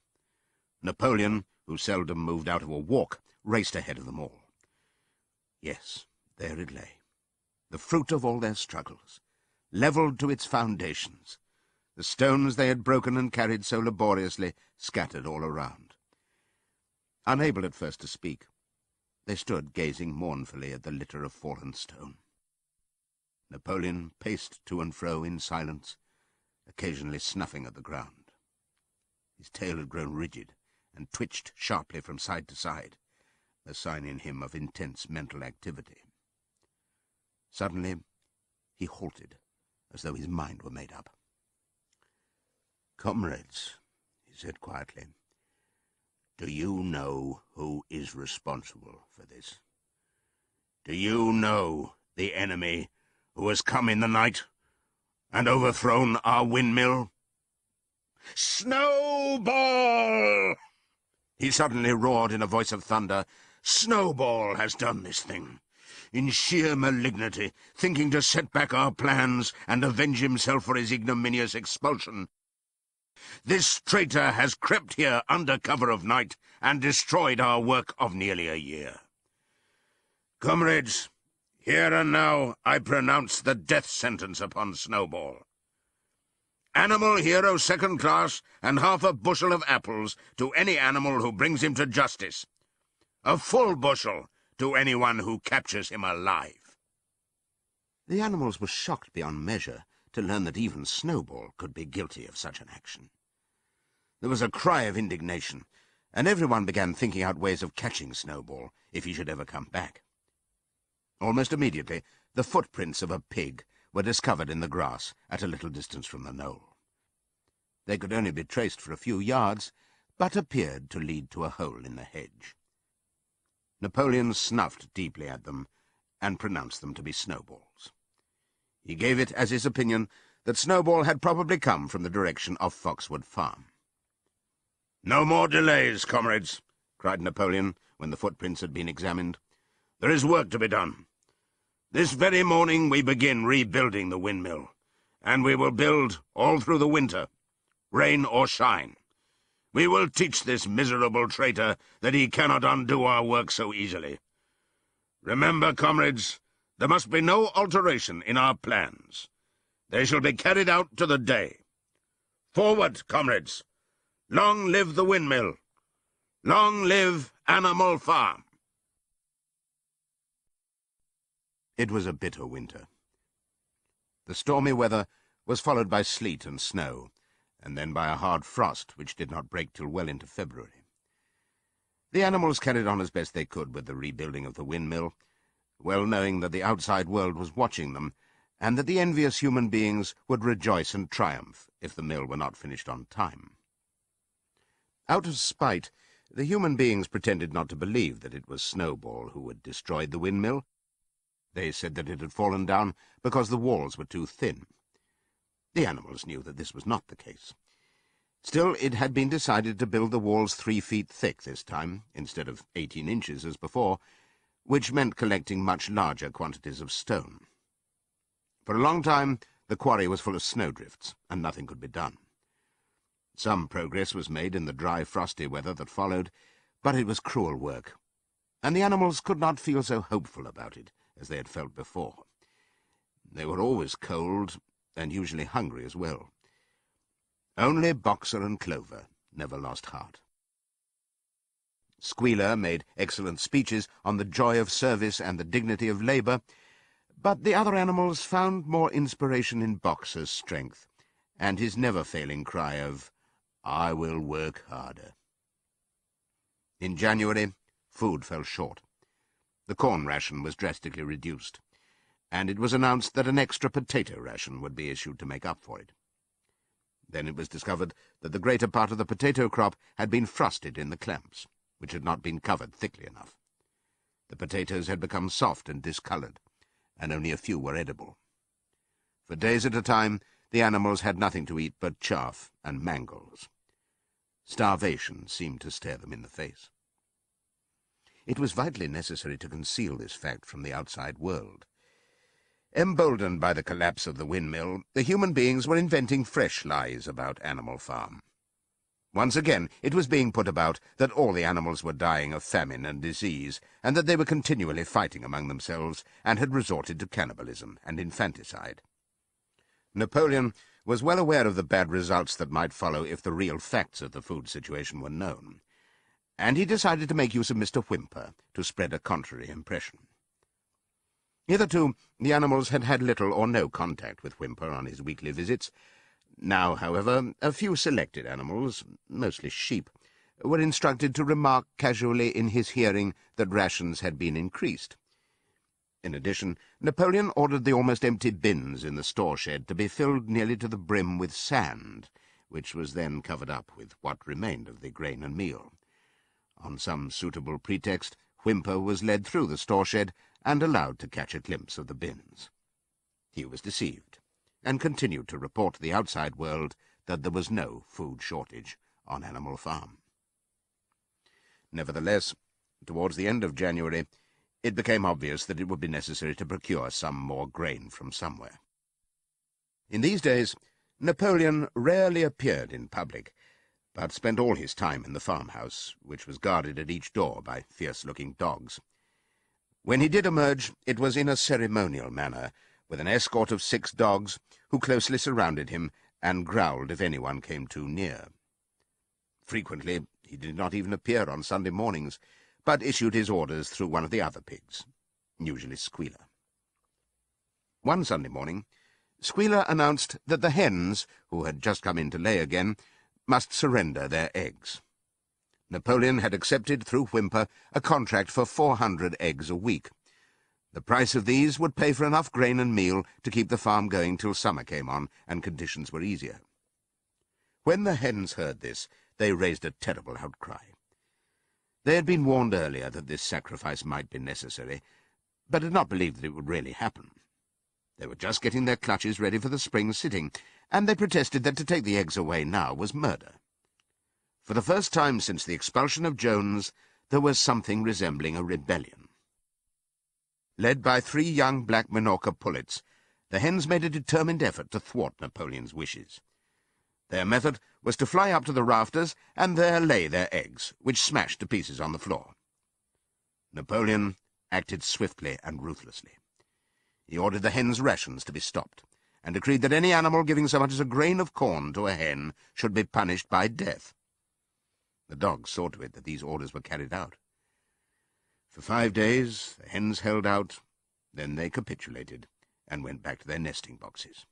S2: Napoleon, who seldom moved out of a walk, raced ahead of them all. Yes, there it lay, the fruit of all their struggles, levelled to its foundations, the stones they had broken and carried so laboriously scattered all around. Unable at first to speak, they stood gazing mournfully at the litter of fallen stone. Napoleon paced to and fro in silence, occasionally snuffing at the ground. His tail had grown rigid and twitched sharply from side to side, a sign in him of intense mental activity. Suddenly he halted, as though his mind were made up. "Comrades," he said quietly, "do you know who is responsible for this? Do you know the enemy who has come in the night and overthrown our windmill? Snowball!" He suddenly roared in a voice of thunder. "Snowball has done this thing, in sheer malignity, thinking to set back our plans and avenge himself for his ignominious expulsion. This traitor has crept here under cover of night and destroyed our work of nearly a year. Comrades, here and now I pronounce the death sentence upon Snowball. Animal hero second class, and half a bushel of apples to any animal who brings him to justice. A full bushel to anyone who captures him alive." The animals were shocked beyond measure to learn that even Snowball could be guilty of such an action. There was a cry of indignation, and everyone began thinking out ways of catching Snowball if he should ever come back. Almost immediately, the footprints of a pig were discovered in the grass at a little distance from the knoll. They could only be traced for a few yards, but appeared to lead to a hole in the hedge. Napoleon snuffed deeply at them and pronounced them to be snowballs. He gave it as his opinion that Snowball had probably come from the direction of Foxwood Farm. "No more delays, comrades," cried Napoleon when the footprints had been examined. "There is work to be done. This very morning we begin rebuilding the windmill, and we will build all through the winter, rain or shine. We will teach this miserable traitor that he cannot undo our work so easily. Remember, comrades, there must be no alteration in our plans. They shall be carried out to the day. Forward, comrades! Long live the windmill! Long live Animal Farm!" It was a bitter winter. The stormy weather was followed by sleet and snow, and then by a hard frost which did not break till well into February. The animals carried on as best they could with the rebuilding of the windmill, well knowing that the outside world was watching them, and that the envious human beings would rejoice and triumph if the mill were not finished on time. Out of spite, the human beings pretended not to believe that it was Snowball who had destroyed the windmill. They said that it had fallen down because the walls were too thin. The animals knew that this was not the case. Still, it had been decided to build the walls 3 feet thick this time, instead of 18 inches as before, which meant collecting much larger quantities of stone. For a long time, the quarry was full of snowdrifts, and nothing could be done. Some progress was made in the dry, frosty weather that followed, but it was cruel work, and the animals could not feel so hopeful about it as they had felt before. They were always cold, and usually hungry as well. Only Boxer and Clover never lost heart. Squealer made excellent speeches on the joy of service and the dignity of labour, but the other animals found more inspiration in Boxer's strength, and his never-failing cry of, "I will work harder." In January, food fell short. The corn ration was drastically reduced, and it was announced that an extra potato ration would be issued to make up for it. Then it was discovered that the greater part of the potato crop had been frosted in the clamps, which had not been covered thickly enough. The potatoes had become soft and discoloured, and only a few were edible. For days at a time, the animals had nothing to eat but chaff and mangles. Starvation seemed to stare them in the face. It was vitally necessary to conceal this fact from the outside world. Emboldened by the collapse of the windmill, the human beings were inventing fresh lies about Animal Farm. Once again, it was being put about that all the animals were dying of famine and disease, and that they were continually fighting among themselves, and had resorted to cannibalism and infanticide. Napoleon was well aware of the bad results that might follow if the real facts of the food situation were known, and he decided to make use of Mr. Whymper to spread a contrary impression. Hitherto, the animals had had little or no contact with Whymper on his weekly visits. Now, however, a few selected animals, mostly sheep, were instructed to remark casually in his hearing that rations had been increased. In addition, Napoleon ordered the almost empty bins in the store shed to be filled nearly to the brim with sand, which was then covered up with what remained of the grain and meal. On some suitable pretext, Whymper was led through the store shed and allowed to catch a glimpse of the bins. He was deceived, and continued to report to the outside world that there was no food shortage on Animal Farm. Nevertheless, towards the end of January, it became obvious that it would be necessary to procure some more grain from somewhere. In these days, Napoleon rarely appeared in public, but spent all his time in the farmhouse, which was guarded at each door by fierce-looking dogs. When he did emerge, it was in a ceremonial manner, with an escort of 6 dogs, who closely surrounded him and growled if anyone came too near. Frequently he did not even appear on Sunday mornings, but issued his orders through one of the other pigs, usually Squealer. One Sunday morning, Squealer announced that the hens, who had just come in to lay again, must surrender their eggs. Napoleon had accepted, through Whymper, a contract for 400 eggs a week. The price of these would pay for enough grain and meal to keep the farm going till summer came on and conditions were easier.
S1: When the hens heard this, they raised a terrible outcry. They had been warned earlier that this sacrifice might be necessary, but had not believed that it would really happen. They were just getting their clutches ready for the spring sitting, and they protested that to take the eggs away now was murder. For the first time since the expulsion of Jones, there was something resembling a rebellion. Led by 3 young black Minorca pullets, the hens made a determined effort to thwart Napoleon's wishes. Their method was to fly up to the rafters and there lay their eggs, which smashed to pieces on the floor. Napoleon acted swiftly and ruthlessly. He ordered the hens' rations to be stopped, and decreed that any animal giving so much as a grain of corn to a hen should be punished by death. The dogs saw to it that these orders were carried out. For 5 days the hens held out, then they capitulated and went back to their nesting boxes.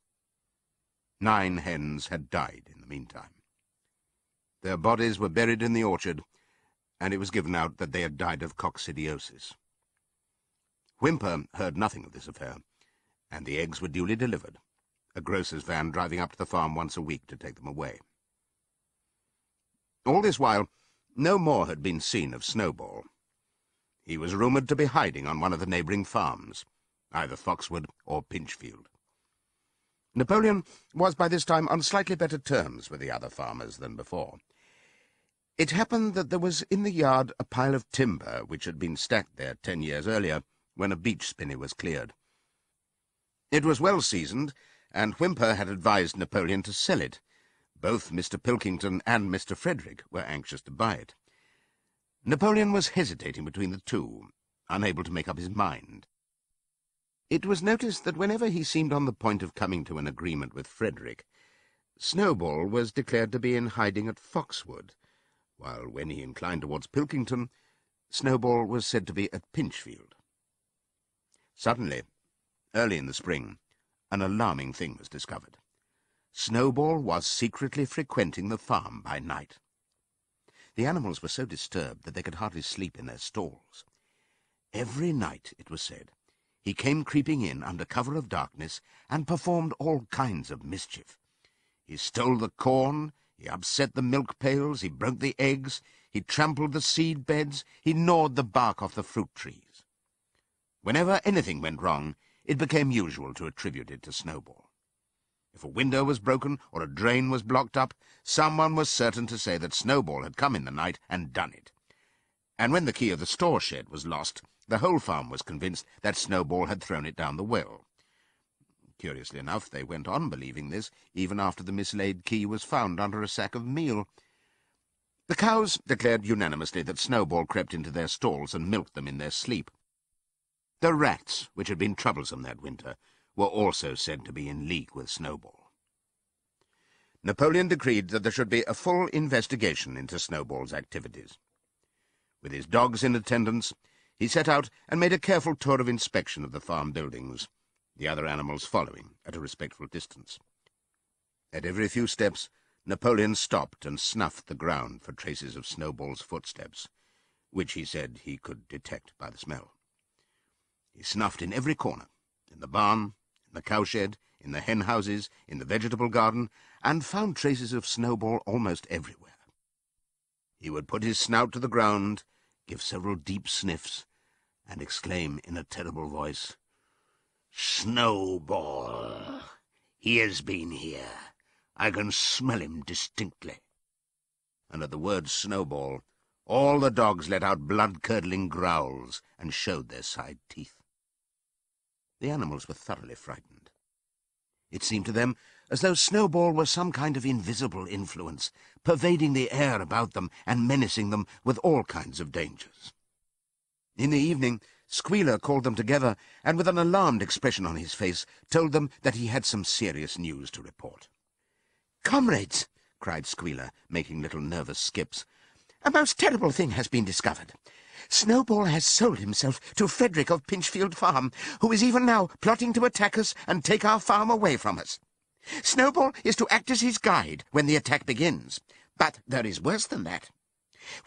S1: 9 hens had died in the meantime. Their bodies were buried in the orchard, and it was given out that they had died of coccidiosis. Whymper heard nothing of this affair, and the eggs were duly delivered, a grocer's van driving up to the farm once a week to take them away. All this while, no more had been seen of Snowball. He was rumoured to be hiding on one of the neighbouring farms, either Foxwood or Pinchfield. Napoleon was by this time on slightly better terms with the other farmers than before. It happened that there was in the yard a pile of timber which had been stacked there 10 years earlier, when a beech spinney was cleared. It was well seasoned, and Whymper had advised Napoleon to sell it. Both Mr. Pilkington and Mr. Frederick were anxious to buy it. Napoleon was hesitating between the two, unable to make up his mind. It was noticed that whenever he seemed on the point of coming to an agreement with Frederick, Snowball was declared to be in hiding at Foxwood, while when he inclined towards Pilkington, Snowball was said to be at Pinchfield. Suddenly, early in the spring, an alarming thing was discovered. Snowball was secretly frequenting the farm by night. The animals were so disturbed that they could hardly sleep in their stalls. Every night, it was said, he came creeping in under cover of darkness and performed all kinds of mischief. He stole the corn, he upset the milk pails, he broke the eggs, he trampled the seed beds, he gnawed the bark off the fruit trees. Whenever anything went wrong, it became usual to attribute it to Snowball. If a window was broken or a drain was blocked up, someone was certain to say that Snowball had come in the night and done it. And when the key of the store shed was lost, the whole farm was convinced that Snowball had thrown it down the well. Curiously enough, they went on believing this, even after the mislaid key was found under a sack of meal. The cows declared unanimously that Snowball crept into their stalls and milked them in their sleep. The rats, which had been troublesome that winter, were also said to be in league with Snowball. Napoleon decreed that there should be a full investigation into Snowball's activities. With his dogs in attendance, he set out and made a careful tour of inspection of the farm buildings, the other animals following at a respectful distance. At every few steps, Napoleon stopped and snuffed the ground for traces of Snowball's footsteps, which he said he could detect by the smell. He snuffed in every corner, in the barn, in the cowshed, in the hen houses, in the vegetable garden, and found traces of Snowball almost everywhere. He would put his snout to the ground, give several deep sniffs, and exclaim in a terrible voice, "Snowball! He has been here. I can smell him distinctly." And at the word Snowball, all the dogs let out blood-curdling growls and showed their side teeth. The animals were thoroughly frightened. It seemed to them as though Snowball were some kind of invisible influence, pervading the air about them and menacing them with all kinds of dangers. In the evening, Squealer called them together, and with an alarmed expression on his face, told them that he had some serious news to report. "Comrades," cried Squealer, making little nervous skips, "a most terrible thing has been discovered. Snowball has sold himself to Frederick of Pinchfield Farm, who is even now plotting to attack us and take our farm away from us. Snowball is to act as his guide when the attack begins. But there is worse than that.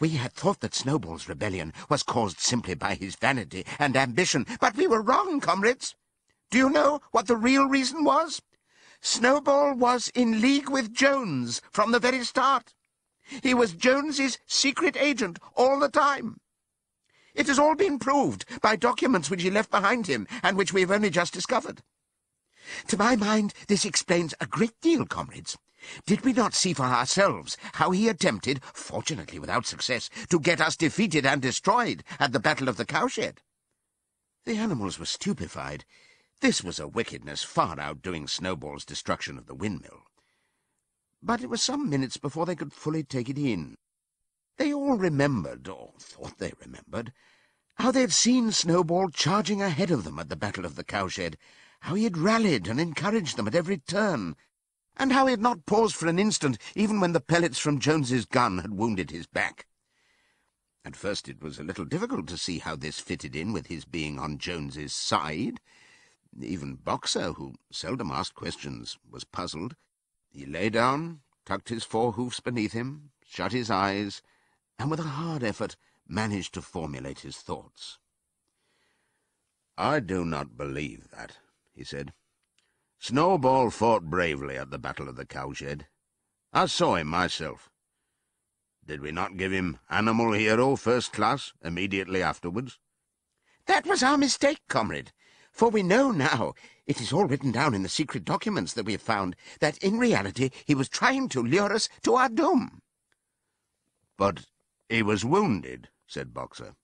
S1: We had thought that Snowball's rebellion was caused simply by his vanity and ambition, but we were wrong, comrades. Do you know what the real reason was?
S2: Snowball was in league with Jones from the very start. He was Jones's secret agent all the time. It has all been proved by documents which he left behind him and which we have only just discovered. To my mind, this explains a great deal, comrades. Did we not see for ourselves how he attempted, fortunately without success, to get us defeated and destroyed at the Battle of the Cowshed? The animals were stupefied. This was a wickedness far outdoing Snowball's destruction of the windmill. But it was some minutes before they could fully take it in. They all remembered, or thought they remembered, how they had seen Snowball charging ahead of them at the Battle of the Cowshed, how he had rallied and encouraged them at every turn, and how he had not paused for an instant even when the pellets from Jones's gun had wounded his back. At first it was a little difficult to see how this fitted in with his being on Jones's side. Even Boxer, who seldom asked questions, was puzzled. He lay down, tucked his forehoofs beneath him, shut his eyes, and with a hard effort managed to formulate his thoughts.
S1: "I do not believe that," he said. "Snowball fought bravely at the Battle of the Cowshed. I saw him myself. Did we not give him Animal Hero First Class immediately afterwards?"
S2: "That was our mistake, comrade, for we know now, it is all written down in the secret documents that we have found, that in reality he was trying to lure us to our doom."
S1: "But he was wounded," said Boxer.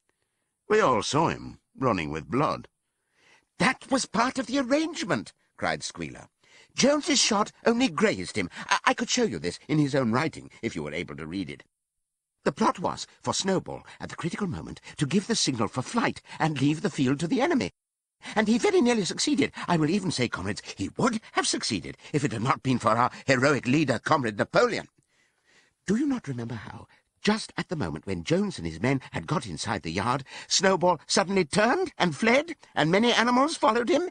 S1: "We all saw him, running with blood."
S2: "That was part of the arrangement," cried Squealer. "Jones's shot only grazed him. I could show you this in his own writing, if you were able to read it. The plot was for Snowball, at the critical moment, to give the signal for flight and leave the field to the enemy. And he very nearly succeeded. I will even say, comrades, he would have succeeded if it had not been for our heroic leader, Comrade Napoleon. Do you not remember how, just at the moment when Jones and his men had got inside the yard, Snowball suddenly turned and fled, and many animals followed him?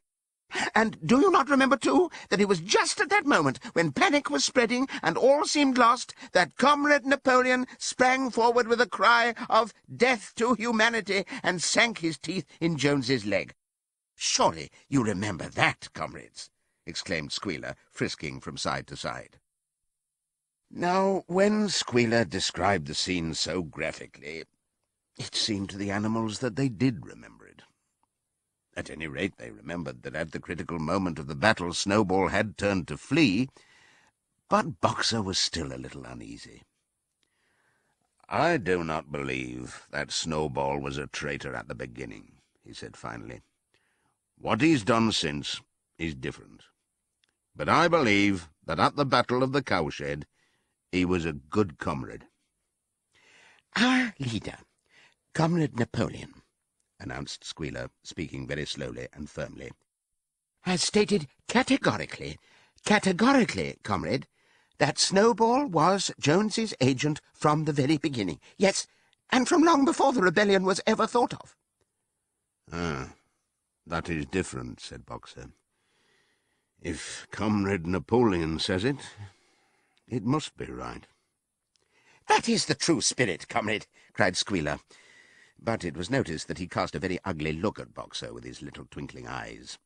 S2: And do you not remember, too, that it was just at that moment, when panic was spreading and all seemed lost, that Comrade Napoleon sprang forward with a cry of death to humanity and sank his teeth in Jones's leg? Surely you remember that, comrades," exclaimed Squealer, frisking from side to side. Now, when Squealer described the scene so graphically, it seemed to the animals that they did remember it. At any rate, they remembered that at the critical moment of the battle Snowball had turned to flee, but Boxer was still a little uneasy. "I do not believe that Snowball was a traitor at the beginning," he said finally. "What he's done since is different. But I believe that at the Battle of the Cowshed he was a good comrade." "Our leader, Comrade Napoleon," announced Squealer, speaking very slowly and firmly, "has stated categorically, comrade, that Snowball was Jones's agent from the very beginning. Yes, and from long before the rebellion was ever thought of."
S1: "Ah, that is different," said Boxer. "If Comrade Napoleon says it, it must be right."
S2: "That is the true spirit, comrade," cried Squealer. But it was noticed that he cast a very ugly look at Boxer with his little twinkling eyes.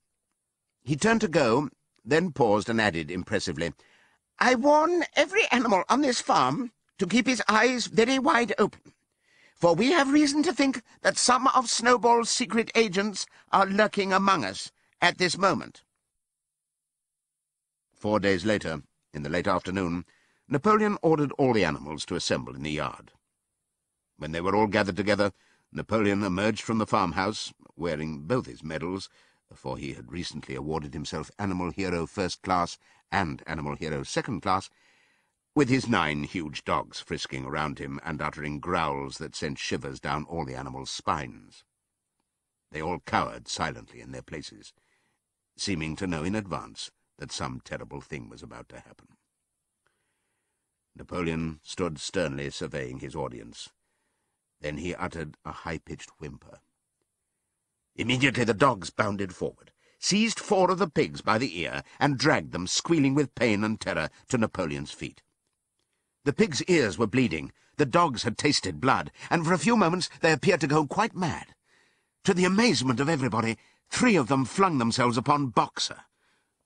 S2: He turned to go, then paused and added impressively, "I warn every animal on this farm to keep his eyes very wide open, for we have reason to think that some of Snowball's secret agents are lurking among us at this moment."
S1: 4 days later, in the late afternoon, Napoleon ordered all the animals to assemble in the yard. When they were all gathered together, Napoleon emerged from the farmhouse, wearing both his medals, for he had recently awarded himself Animal Hero First Class and Animal Hero Second Class, with his 9 huge dogs frisking around him and uttering growls that sent shivers down all the animals' spines. They all cowered silently in their places, seeming to know in advance that some terrible thing was about to happen. Napoleon stood sternly surveying his audience. Then he uttered a high-pitched whimper. Immediately the dogs bounded forward, seized 4 of the pigs by the ear, and dragged them, squealing with pain and terror, to Napoleon's feet. The pigs' ears were bleeding, the dogs had tasted blood, and for a few moments they appeared to go quite mad. To the amazement of everybody, 3 of them flung themselves upon Boxer.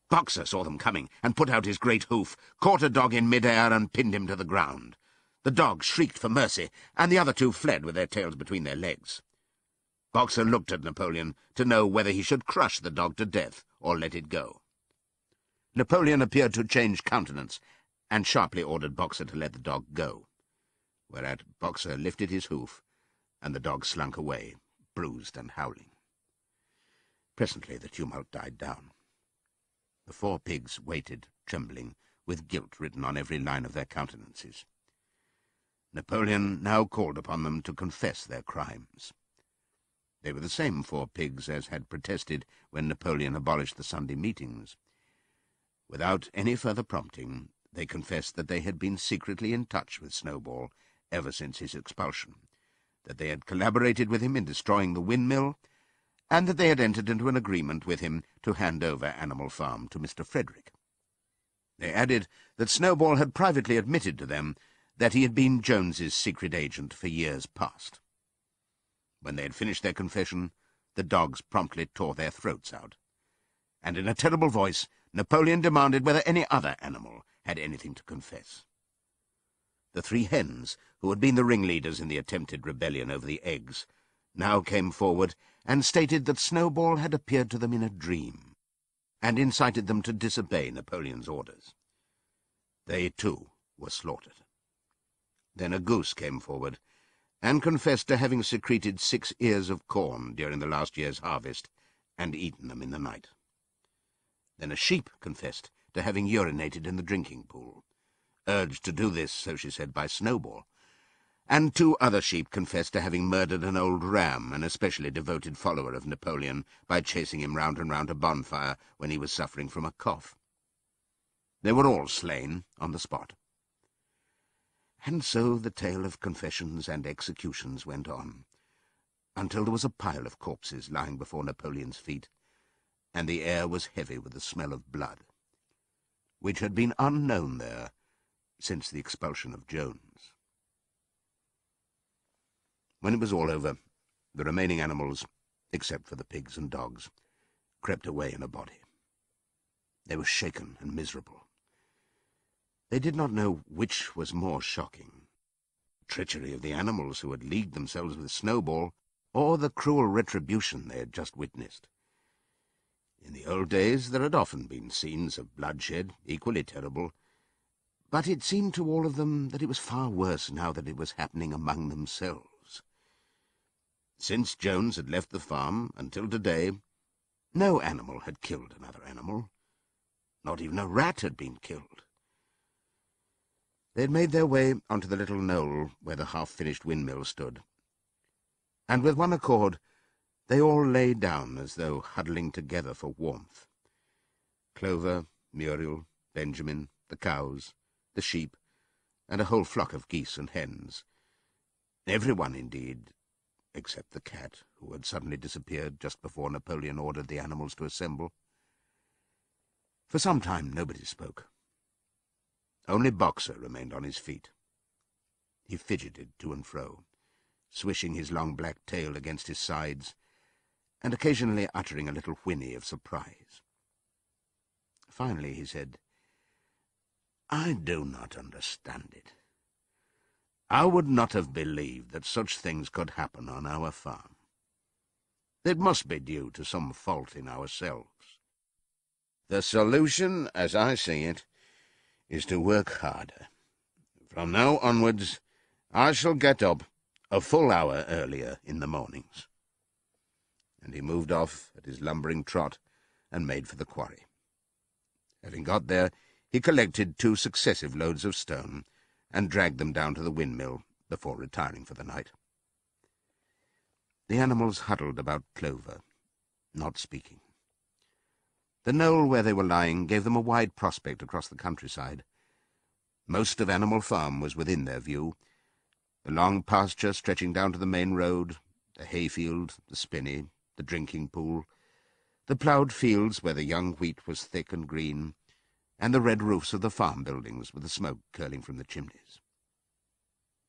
S2: Boxer saw them coming and put out his great hoof, caught a dog in mid-air and pinned him to the ground. The dog shrieked for mercy, and the other two fled with their tails between their legs. Boxer looked at Napoleon to know whether he should crush the dog to death or let it go. Napoleon appeared to change countenance, and sharply ordered Boxer to let the dog go, whereat Boxer lifted his hoof, and the dog slunk away, bruised and howling. Presently the tumult died down. The 4 pigs waited, trembling, with guilt written on every line of their countenances. Napoleon now called upon them to confess their crimes. They were the same 4 pigs as had protested when Napoleon abolished the Sunday meetings. Without any further prompting, they confessed that they had been secretly in touch with Snowball ever since his expulsion, that they had collaborated with him in destroying the windmill, and that they had entered into an agreement with him to hand over Animal Farm to Mr. Frederick. They added that Snowball had privately admitted to them that he had been Jones's secret agent for years past. When they had finished their confession, the dogs promptly tore their throats out, and in a terrible voice Napoleon demanded whether any other animal had anything to confess. The 3 hens, who had been the ringleaders in the attempted rebellion over the eggs, now came forward and stated that Snowball had appeared to them in a dream, and incited them to disobey Napoleon's orders. They, too, were slaughtered. Then a goose came forward, and confessed to having secreted 6 ears of corn during the last year's harvest, and eaten them in the night. Then a sheep confessed to having urinated in the drinking pool, urged to do this, so she said, by Snowball, and 2 other sheep confessed to having murdered an old ram, an especially devoted follower of Napoleon, by chasing him round and round a bonfire when he was suffering from a cough. They were all slain on the spot. And so the tale of confessions and executions went on, until there was a pile of corpses lying before Napoleon's feet, and the air was heavy with the smell of blood, which had been unknown there since the expulsion of Jones. When it was all over, the remaining animals, except for the pigs and dogs, crept away in a body. They were shaken and miserable. They did not know which was more shocking, the treachery of the animals who had leagued themselves with Snowball, or the cruel retribution they had just witnessed. In the old days there had often been scenes of bloodshed, equally terrible, but it seemed to all of them that it was far worse now that it was happening among themselves. Since Jones had left the farm until today, no animal had killed another animal. Not even a rat had been killed. They had made their way onto the little knoll where the half-finished windmill stood, and with one accord they all lay down as though huddling together for warmth. Clover, Muriel, Benjamin, the cows, the sheep, and a whole flock of geese and hens. Everyone, indeed, except the cat, who had suddenly disappeared just before Napoleon ordered the animals to assemble. For some time nobody spoke. Only Boxer remained on his feet. He fidgeted to and fro, swishing his long black tail against his sides, and occasionally uttering a little whinny of surprise. Finally he said, "I do not understand it. I would not have believed that such things could happen on our farm. It must be due to some fault in ourselves. The solution, as I see it, is to work harder. From now onwards, I shall get up a full hour earlier in the mornings." And he moved off at his lumbering trot and made for the quarry. Having got there, he collected 2 successive loads of stone and dragged them down to the windmill before retiring for the night. The animals huddled about Clover, not speaking. The knoll where they were lying gave them a wide prospect across the countryside. Most of Animal Farm was within their view, the long pasture stretching down to the main road, the hayfield, the spinney, the drinking pool, the ploughed fields where the young wheat was thick and green, and the red roofs of the farm buildings with the smoke curling from the chimneys.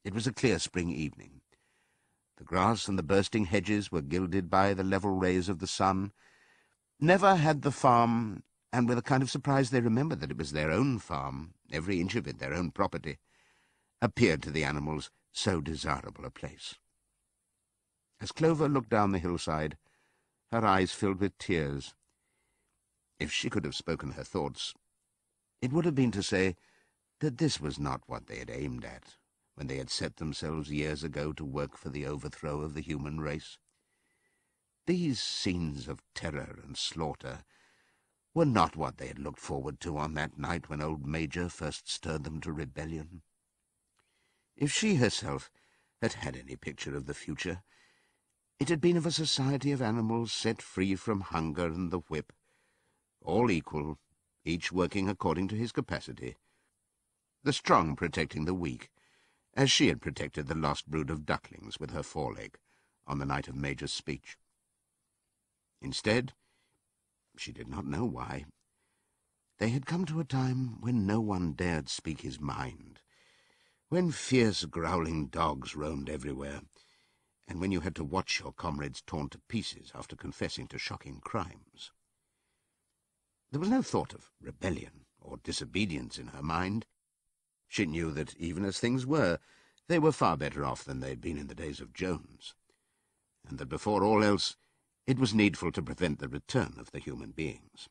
S2: It was a clear spring evening. The grass and the bursting hedges were gilded by the level rays of the sun. Never had the farm, and with a kind of surprise they remembered that it was their own farm, every inch of it their own property, appeared to the animals so desirable a place. As Clover looked down the hillside, her eyes filled with tears. If she could have spoken her thoughts, it would have been to say that this was not what they had aimed at when they had set themselves years ago to work for the overthrow of the human race. These scenes of terror and slaughter were not what they had looked forward to on that night when old Major first stirred them to rebellion. If she herself had had any picture of the future, it had been of a society of animals set free from hunger and the whip, all equal, each working according to his capacity, the strong protecting the weak, as she had protected the lost brood of ducklings with her foreleg on the night of Major's speech. Instead, she did not know why, they had come to a time when no one dared speak his mind, when fierce growling dogs roamed everywhere, and when you had to watch your comrades torn to pieces after confessing to shocking crimes. There was no thought of rebellion or disobedience in her mind. She knew that, even as things were, they were far better off than they had been in the days of Jones, and that before all else it was needful to prevent the return of the human beings.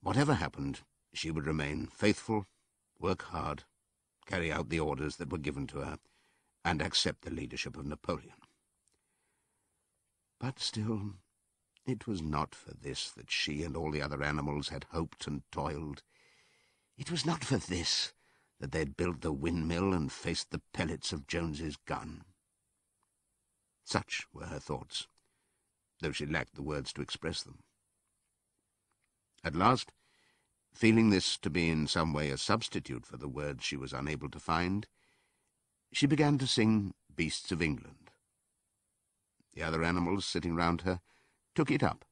S2: Whatever happened, she would remain faithful, work hard, carry out the orders that were given to her, and accept the leadership of Napoleon. But still, it was not for this that she and all the other animals had hoped and toiled. It was not for this that they had built the windmill and faced the pellets of Jones's gun. Such were her thoughts, though she lacked the words to express them. At last, feeling this to be in some way a substitute for the words she was unable to find, she began to sing Beasts of England. The other animals sitting round her took it up,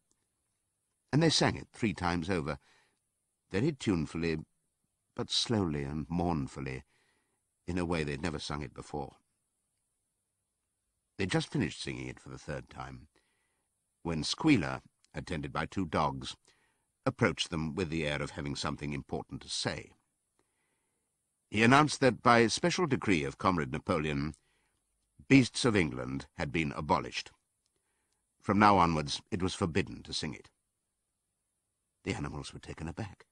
S2: and they sang it 3 times over, very tunefully, but slowly and mournfully, in a way they'd never sung it before. They'd just finished singing it for the 3rd time, when Squealer, attended by 2 dogs, approached them with the air of having something important to say. He announced that, by special decree of Comrade Napoleon, Beasts of England had been abolished. From now onwards it was forbidden to sing it. The animals were taken aback.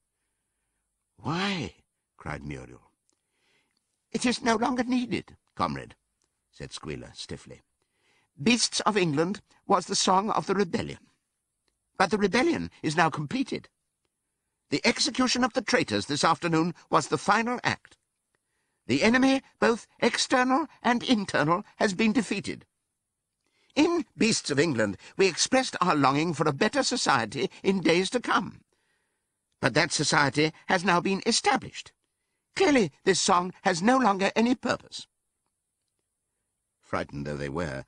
S2: "Why?" cried Muriel. "It is no longer needed, comrade," said Squealer stiffly. "Beasts of England was the song of the rebellion. But the rebellion is now completed. The execution of the traitors this afternoon was the final act. The enemy, both external and internal, has been defeated. In Beasts of England we expressed our longing for a better society in days to come. But that society has now been established. Clearly this song has no longer any purpose." Frightened though they were,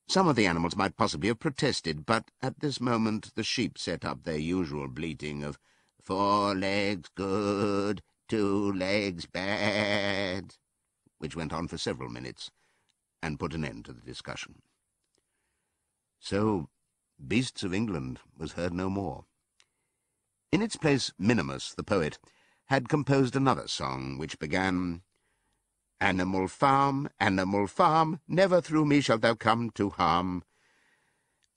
S2: some of the animals might possibly have protested, but at this moment the sheep set up their usual bleating of 4 legs good, 2 legs bad, which went on for several minutes, and put an end to the discussion. So Beasts of England was heard no more. In its place, Minimus, the poet, had composed another song, which began, Animal farm, never through me shalt thou come to harm.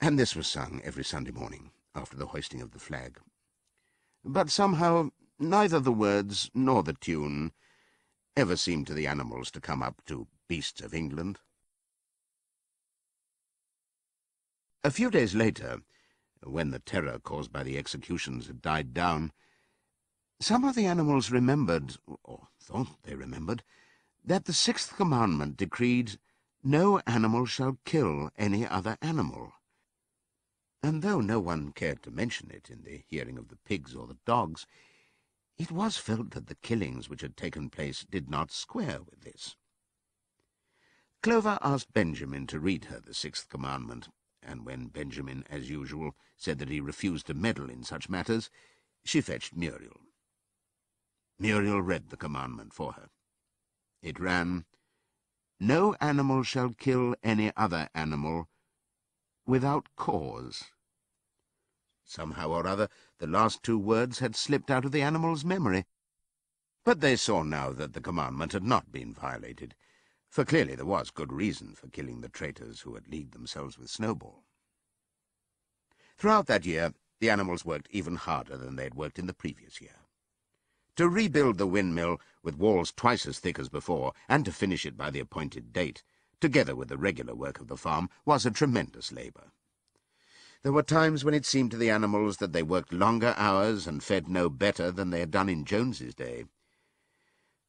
S2: And this was sung every Sunday morning, after the hoisting of the flag. But somehow neither the words nor the tune ever seemed to the animals to come up to Beasts of England. A few days later, when the terror caused by the executions had died down, some of the animals remembered, or thought they remembered, that the 6th commandment decreed, "No animal shall kill any other animal." And though no one cared to mention it in the hearing of the pigs or the dogs, it was felt that the killings which had taken place did not square with this. Clover asked Benjamin to read her the 6th commandment, and when Benjamin, as usual, said that he refused to meddle in such matters, she fetched Muriel. Muriel read the commandment for her. It ran, "No animal shall kill any other animal without cause." Somehow or other, the last two words had slipped out of the animals' memory. But they saw now that the commandment had not been violated, for clearly there was good reason for killing the traitors who had leagued themselves with Snowball. Throughout that year, the animals worked even harder than they had worked in the previous year. To rebuild the windmill with walls twice as thick as before, and to finish it by the appointed date, together with the regular work of the farm, was a tremendous labour. There were times when it seemed to the animals that they worked longer hours and fed no better than they had done in Jones's day.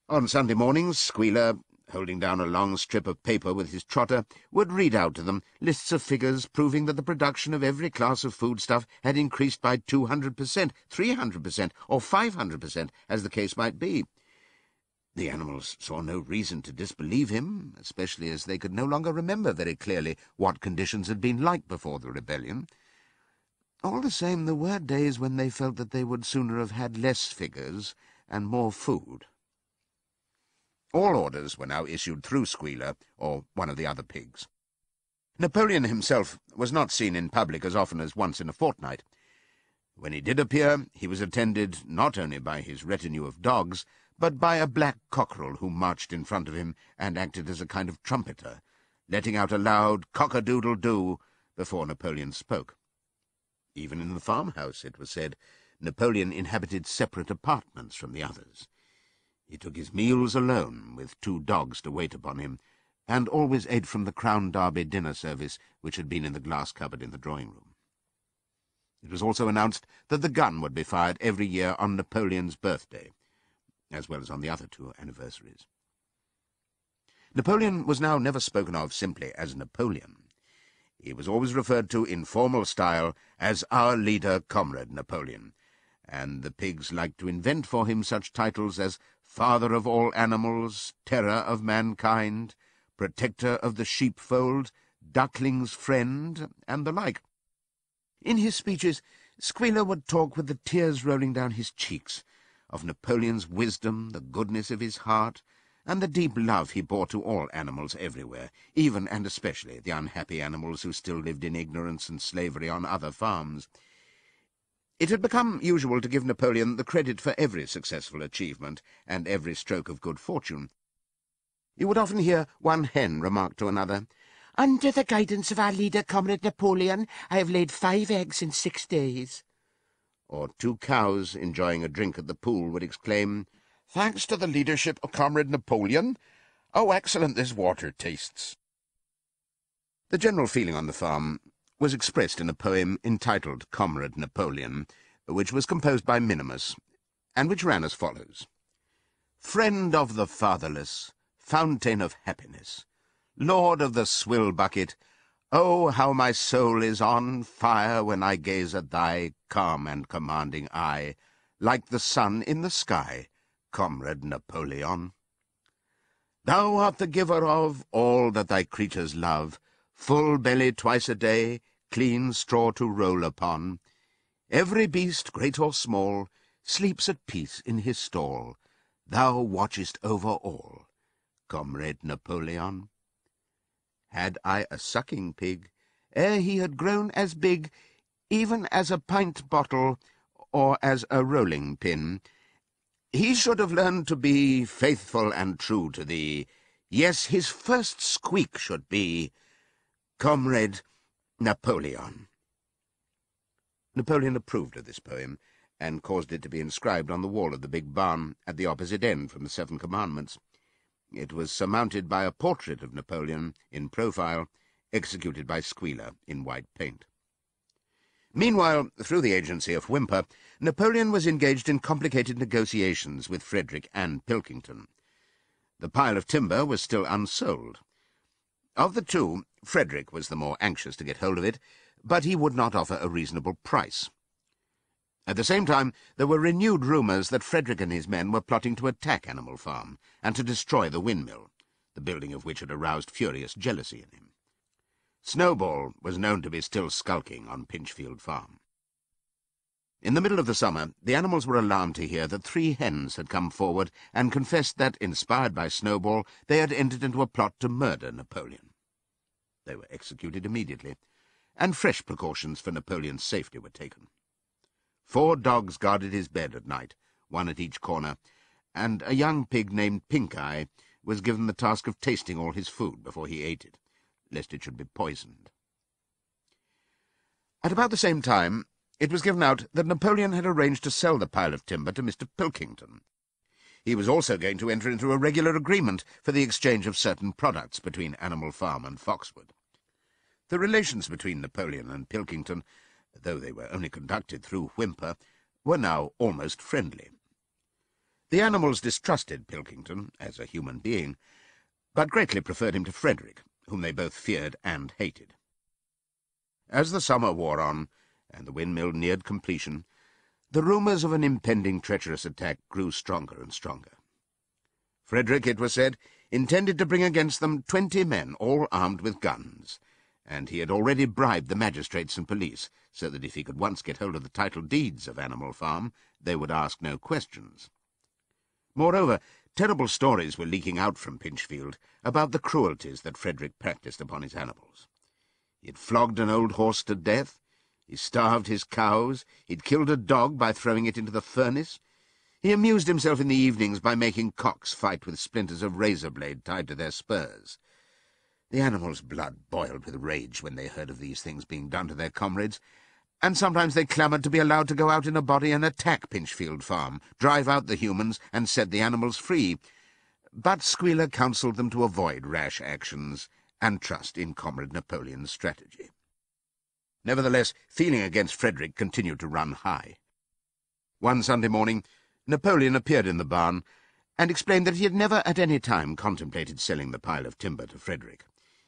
S2: On Sunday mornings, Squealer, holding down a long strip of paper with his trotter, would read out to them lists of figures proving that the production of every class of foodstuff had increased by 200%, 300%, or 500%, as the case might be. The animals saw no reason to disbelieve him, especially as they could no longer remember very clearly what conditions had been like before the rebellion. All the same, there were days when they felt that they would sooner have had less figures and more food. All orders were now issued through Squealer, or one of the other pigs. Napoleon himself was not seen in public as often as once in a fortnight. When he did appear, he was attended not only by his retinue of dogs, but by a black cockerel who marched in front of him and acted as a kind of trumpeter, letting out a loud cock-a-doodle-doo before Napoleon spoke. Even in the farmhouse, it was said, Napoleon inhabited separate apartments from the others. He took his meals alone, with 2 dogs to wait upon him, and always ate from the Crown Derby dinner service which had been in the glass cupboard in the drawing-room. It was also announced that the gun would be fired every year on Napoleon's birthday, as well as on the other 2 anniversaries. Napoleon was now never spoken of simply as Napoleon. He was always referred to in formal style as our leader, Comrade Napoleon, and the pigs liked to invent for him such titles as Father of all animals, Terror of mankind, Protector of the sheepfold, Duckling's friend, and the like. In his speeches, Squealer would talk with the tears rolling down his cheeks, of Napoleon's wisdom, the goodness of his heart, and the deep love he bore to all animals everywhere, even and especially the unhappy animals who still lived in ignorance and slavery on other farms. It had become usual to give Napoleon the credit for every successful achievement and every stroke of good fortune. You would often hear one hen remark to another, "Under the guidance of our leader, Comrade Napoleon, I have laid 5 eggs in 6 days." Or 2 cows, enjoying a drink at the pool, would exclaim, "Thanks to the leadership of Comrade Napoleon, how excellent this water tastes." The general feeling on the farm was expressed in a poem entitled Comrade Napoleon, which was composed by Minimus, and which ran as follows. Friend of the fatherless, fountain of happiness, lord of the swill bucket, oh, how my soul is on fire when I gaze at thy calm and commanding eye, like the sun in the sky, Comrade Napoleon. Thou art the giver of all that thy creatures love, full belly twice a day, clean straw to roll upon. Every beast, great or small, sleeps at peace in his stall. Thou watchest over all, Comrade Napoleon. Had I a sucking pig, ere he had grown as big, even as a pint bottle or as a rolling pin, he should have learned to be faithful and true to thee. Yes, his first squeak should be, Comrade Napoleon. Napoleon approved of this poem, and caused it to be inscribed on the wall of the big barn at the opposite end from the 7 Commandments. It was surmounted by a portrait of Napoleon in profile, executed by Squealer in white paint. Meanwhile, through the agency of Whymper, Napoleon was engaged in complicated negotiations with Frederick and Pilkington. The pile of timber was still unsold. Of the 2, Frederick was the more anxious to get hold of it, but he would not offer a reasonable price. At the same time, there were renewed rumours that Frederick and his men were plotting to attack Animal Farm and to destroy the windmill, the building of which had aroused furious jealousy in him. Snowball was known to be still skulking on Pinchfield Farm. In the middle of the summer, the animals were alarmed to hear that 3 hens had come forward and confessed that, inspired by Snowball, they had entered into a plot to murder Napoleon. They were executed immediately, and fresh precautions for Napoleon's safety were taken. 4 dogs guarded his bed at night, 1 at each corner, and a young pig named Pink-Eye was given the task of tasting all his food before he ate it, lest it should be poisoned. At about the same time, it was given out that Napoleon had arranged to sell the pile of timber to Mr. Pilkington. He was also going to enter into a regular agreement for the exchange of certain products between Animal Farm and Foxwood. The relations between Napoleon and Pilkington, though they were only conducted through Whymper, were now almost friendly. The animals distrusted Pilkington as a human being, but greatly preferred him to Frederick, whom they both feared and hated. As the summer wore on, and the windmill neared completion, the rumours of an impending treacherous attack grew stronger and stronger. Frederick, it was said, intended to bring against them 20 men, all armed with guns, and he had already bribed the magistrates and police, so that if he could once get hold of the title deeds of Animal Farm, they would ask no questions. Moreover, terrible stories were leaking out from Pinchfield about the cruelties that Frederick practised upon his animals. He had flogged an old horse to death, he starved his cows, he'd killed a dog by throwing it into the furnace, he amused himself in the evenings by making cocks fight with splinters of razor-blade tied to their spurs. The animals' blood boiled with rage when they heard of these things being done to their comrades, and sometimes they clamoured to be allowed to go out in a body and attack Pinchfield Farm, drive out the humans, and set the animals free. But Squealer counselled them to avoid rash actions and trust in Comrade Napoleon's strategy. Nevertheless, feeling against Frederick continued to run high. One Sunday morning, Napoleon appeared in the barn and explained that he had never at any time contemplated selling the pile of timber to Frederick.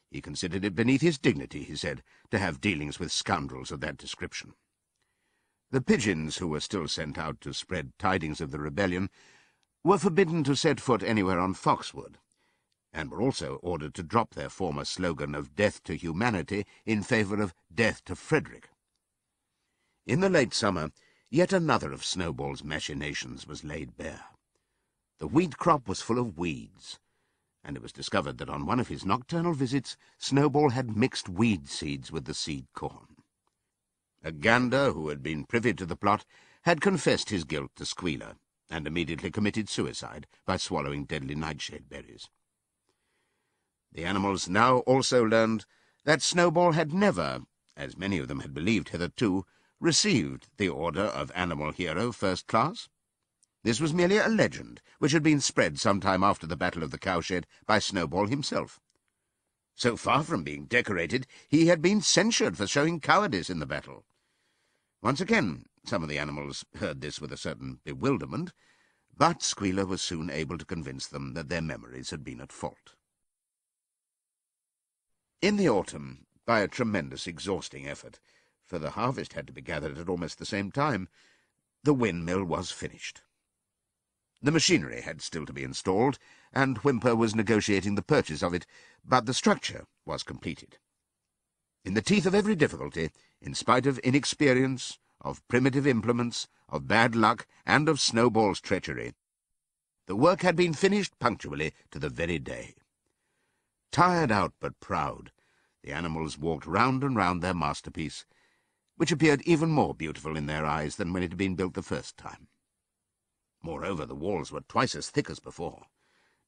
S2: He considered it beneath his dignity, he said, to have dealings with scoundrels of that description. The pigeons, who were still sent out to spread tidings of the rebellion, were forbidden to set foot anywhere on Foxwood, and were also ordered to drop their former slogan of death to humanity in favour of death to Frederick. In the late summer, yet another of Snowball's machinations was laid bare. The wheat crop was full of weeds, and it was discovered that on one of his nocturnal visits Snowball had mixed weed seeds with the seed corn. A gander, who had been privy to the plot, had confessed his guilt to Squealer, and immediately committed suicide by swallowing deadly nightshade berries. The animals now also learned that Snowball had never, as many of them had believed hitherto, received the Order of Animal Hero First Class. This was merely a legend, which had been spread some time after the Battle of the Cowshed by Snowball himself. So far from being decorated, he had been censured for showing cowardice in the battle. Once again, some of the animals heard this with a certain bewilderment, but Squealer was soon able to convince them that their memories had been at fault. In the autumn, by a tremendous exhausting effort, for the harvest had to be gathered at almost the same time, the windmill was finished. The machinery had still to be installed, and Whymper was negotiating the purchase of it, but the structure was completed. In the teeth of every difficulty, in spite of inexperience, of primitive implements, of bad luck, and of Snowball's treachery, the work had been finished punctually to the very day. Tired out but proud, the animals walked round and round their masterpiece, which appeared even more beautiful in their eyes than when it had been built the first time. Moreover, the walls were twice as thick as before.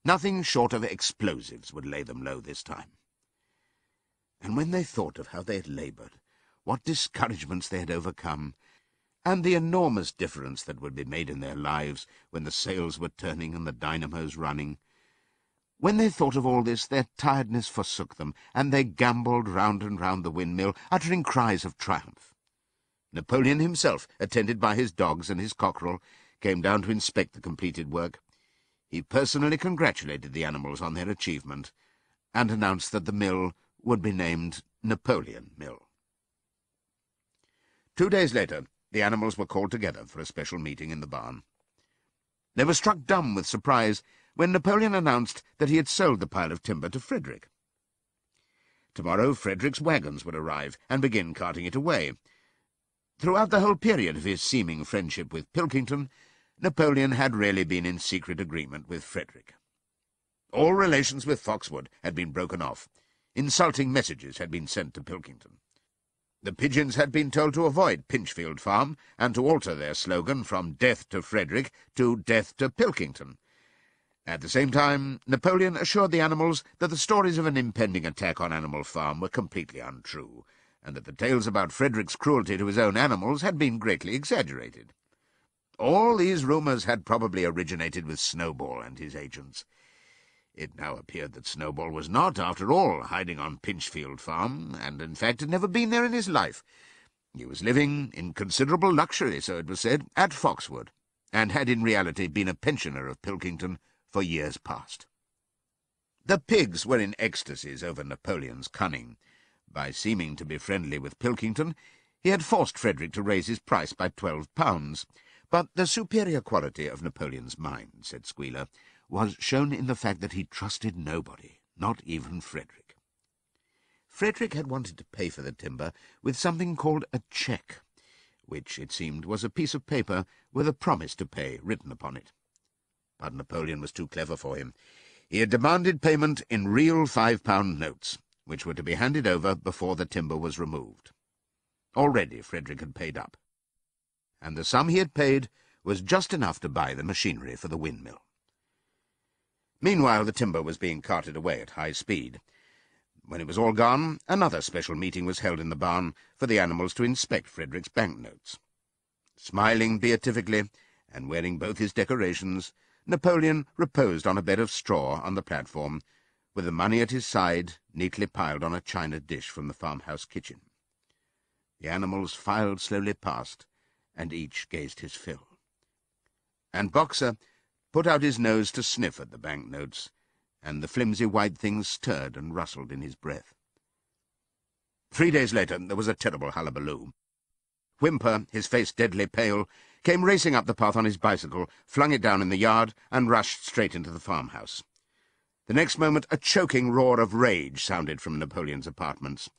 S2: Nothing short of explosives would lay them low this time. And when they thought of how they had laboured, what discouragements they had overcome, and the enormous difference that would be made in their lives when the sails were turning and the dynamos running, when they thought of all this, their tiredness forsook them, and they gambolled round and round the windmill, uttering cries of triumph. Napoleon himself, attended by his dogs and his cockerel, came down to inspect the completed work. He personally congratulated the animals on their achievement, and announced that the mill would be named Napoleon Mill. 2 days later, the animals were called together for a special meeting in the barn. They were struck dumb with surprise when Napoleon announced that he had sold the pile of timber to Frederick. Tomorrow Frederick's wagons would arrive and begin carting it away. Throughout the whole period of his seeming friendship with Pilkington, Napoleon had really been in secret agreement with Frederick. All relations with Foxwood had been broken off. Insulting messages had been sent to Pilkington. The pigeons had been told to avoid Pinchfield Farm and to alter their slogan from Death to Frederick to Death to Pilkington. At the same time, Napoleon assured the animals that the stories of an impending attack on Animal Farm were completely untrue, and that the tales about Frederick's cruelty to his own animals had been greatly exaggerated. All these rumours had probably originated with Snowball and his agents. It now appeared that Snowball was not, after all, hiding on Pinchfield Farm, and in fact had never been there in his life. He was living in considerable luxury, so it was said, at Foxwood, and had in reality been a pensioner of Pilkington for years past. The pigs were in ecstasies over Napoleon's cunning. By seeming to be friendly with Pilkington, he had forced Frederick to raise his price by £12. But the superior quality of Napoleon's mind, said Squealer, was shown in the fact that he trusted nobody, not even Frederick. Frederick had wanted to pay for the timber with something called a cheque, which, it seemed, was a piece of paper with a promise to pay written upon it. But Napoleon was too clever for him. He had demanded payment in real £5 notes, which were to be handed over before the timber was removed. Already Frederick had paid up, and the sum he had paid was just enough to buy the machinery for the windmill. Meanwhile, the timber was being carted away at high speed. When it was all gone, another special meeting was held in the barn for the animals to inspect Frederick's banknotes. Smiling beatifically, and wearing both his decorations, Napoleon reposed on a bed of straw on the platform, with the money at his side, neatly piled on a china dish from the farmhouse kitchen. The animals filed slowly past, and each gazed his fill. And Boxer put out his nose to sniff at the banknotes, and the flimsy white things stirred and rustled in his breath. 3 days later there was a terrible hullabaloo. Whymper, his face deadly pale, came racing up the path on his bicycle, flung it down in the yard, and rushed straight into the farmhouse. The next moment a choking roar of rage sounded from Napoleon's apartments.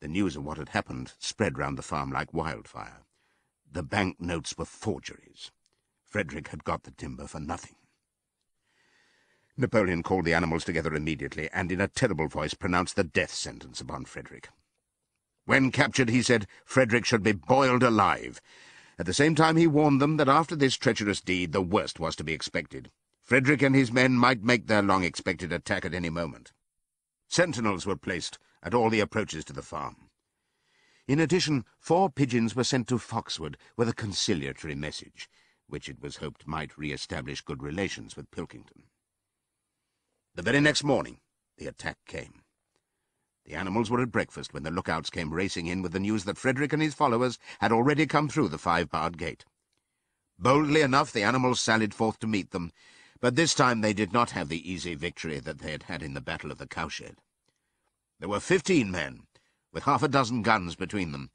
S2: The news of what had happened spread round the farm like wildfire. The bank notes were forgeries. Frederick had got the timber for nothing. Napoleon called the animals together immediately, and in a terrible voice pronounced the death sentence upon Frederick. When captured, he said, Frederick should be boiled alive. At the same time he warned them that after this treacherous deed the worst was to be expected. Frederick and his men might make their long-expected attack at any moment. Sentinels were placed at all the approaches to the farm. In addition, 4 pigeons were sent to Foxwood with a conciliatory message, which it was hoped might re-establish good relations with Pilkington. The very next morning the attack came. The animals were at breakfast when the lookouts came racing in with the news that Frederick and his followers had already come through the 5-barred gate. Boldly enough the animals sallied forth to meet them, but this time they did not have the easy victory that they had had in the Battle of the Cowshed. There were 15 men, with half a dozen guns between them,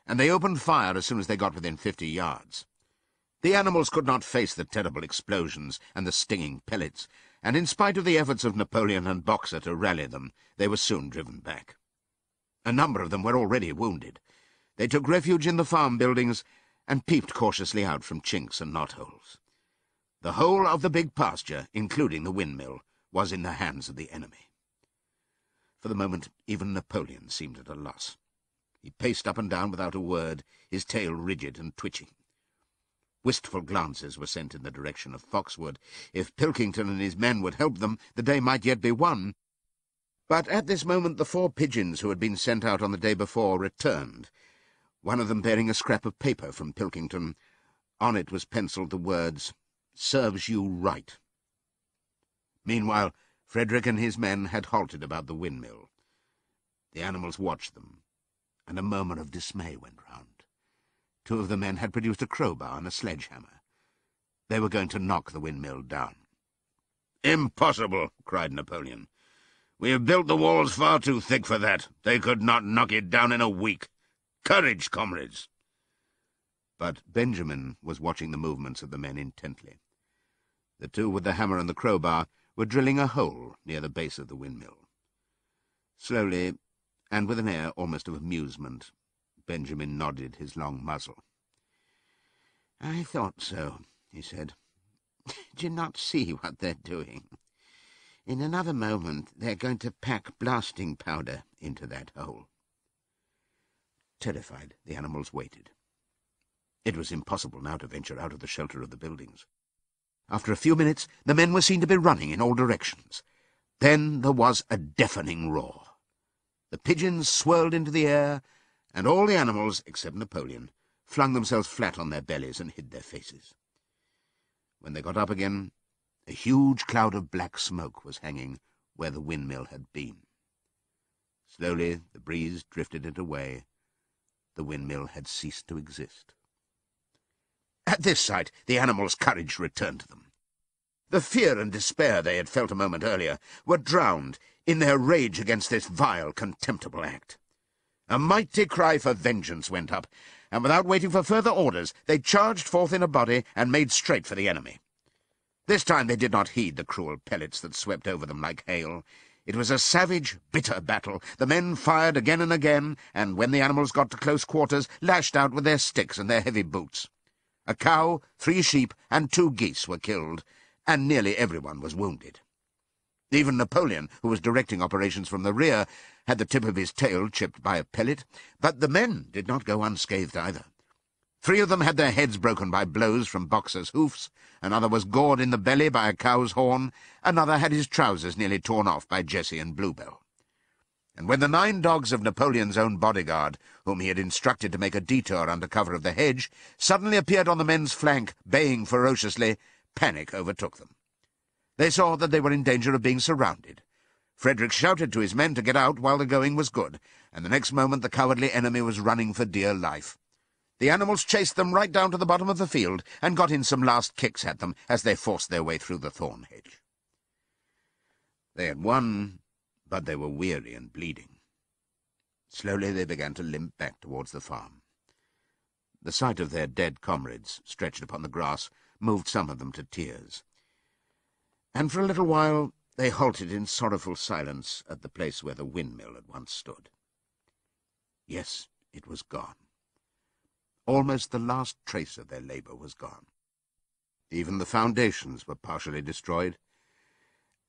S2: and they opened fire as soon as they got within 50 yards. The animals could not face the terrible explosions and the stinging pellets, and in spite of the efforts of Napoleon and Boxer to rally them, they were soon driven back. A number of them were already wounded. They took refuge in the farm buildings and peeped cautiously out from chinks and knotholes. The whole of the big pasture, including the windmill, was in the hands of the enemy. For the moment, even Napoleon seemed at a loss. He paced up and down without a word, his tail rigid and twitching. Wistful glances were sent in the direction of Foxwood. If Pilkington and his men would help them, the day might yet be won. But at this moment the 4 pigeons who had been sent out on the day before returned, one of them bearing a scrap of paper from Pilkington. On it was pencilled the words, "Serves you right." Meanwhile, Frederick and his men had halted about the windmill. The animals watched them, and a murmur of dismay went round. 2 of the men had produced a crowbar and a sledgehammer. They were going to knock the windmill down. "Impossible!" cried Napoleon. "We have built the walls far too thick for that. They could not knock it down in a week. Courage, comrades!" But Benjamin was watching the movements of the men intently. The 2 with the hammer and the crowbar were drilling a hole near the base of the windmill. Slowly, and with an air almost of amusement, Benjamin nodded his long muzzle. "I thought so," he said. "Do you not see what they're doing? In another moment they're going to pack blasting powder into that hole." Terrified, the animals waited. It was impossible now to venture out of the shelter of the buildings. After a few minutes, the men were seen to be running in all directions. Then there was a deafening roar. The pigeons swirled into the air, and all the animals, except Napoleon, flung themselves flat on their bellies and hid their faces. When they got up again, a huge cloud of black smoke was hanging where the windmill had been. Slowly the breeze drifted it away. The windmill had ceased to exist. At this sight, the animals' courage returned to them. The fear and despair they had felt a moment earlier were drowned in their rage against this vile, contemptible act. A mighty cry for vengeance went up, and without waiting for further orders, they charged forth in a body and made straight for the enemy. This time they did not heed the cruel pellets that swept over them like hail. It was a savage, bitter battle. The men fired again and again, and when the animals got to close quarters, lashed out with their sticks and their heavy boots. A cow, 3 sheep, and 2 geese were killed, and nearly everyone was wounded. Even Napoleon, who was directing operations from the rear, had the tip of his tail chipped by a pellet, but the men did not go unscathed either. 3 of them had their heads broken by blows from Boxer's hoofs, another was gored in the belly by a cow's horn, another had his trousers nearly torn off by Jessie and Bluebell. And when the 9 dogs of Napoleon's own bodyguard, whom he had instructed to make a detour under cover of the hedge, suddenly appeared on the men's flank, baying ferociously, panic overtook them. They saw that they were in danger of being surrounded. Frederick shouted to his men to get out while the going was good, and the next moment the cowardly enemy was running for dear life. The animals chased them right down to the bottom of the field and got in some last kicks at them as they forced their way through the thorn hedge. They had won, but they were weary and bleeding. Slowly they began to limp back towards the farm. The sight of their dead comrades stretched upon the grass moved some of them to tears. And for a little while they halted in sorrowful silence at the place where the windmill had once stood. Yes, it was gone. Almost the last trace of their labour was gone. Even the foundations were partially destroyed,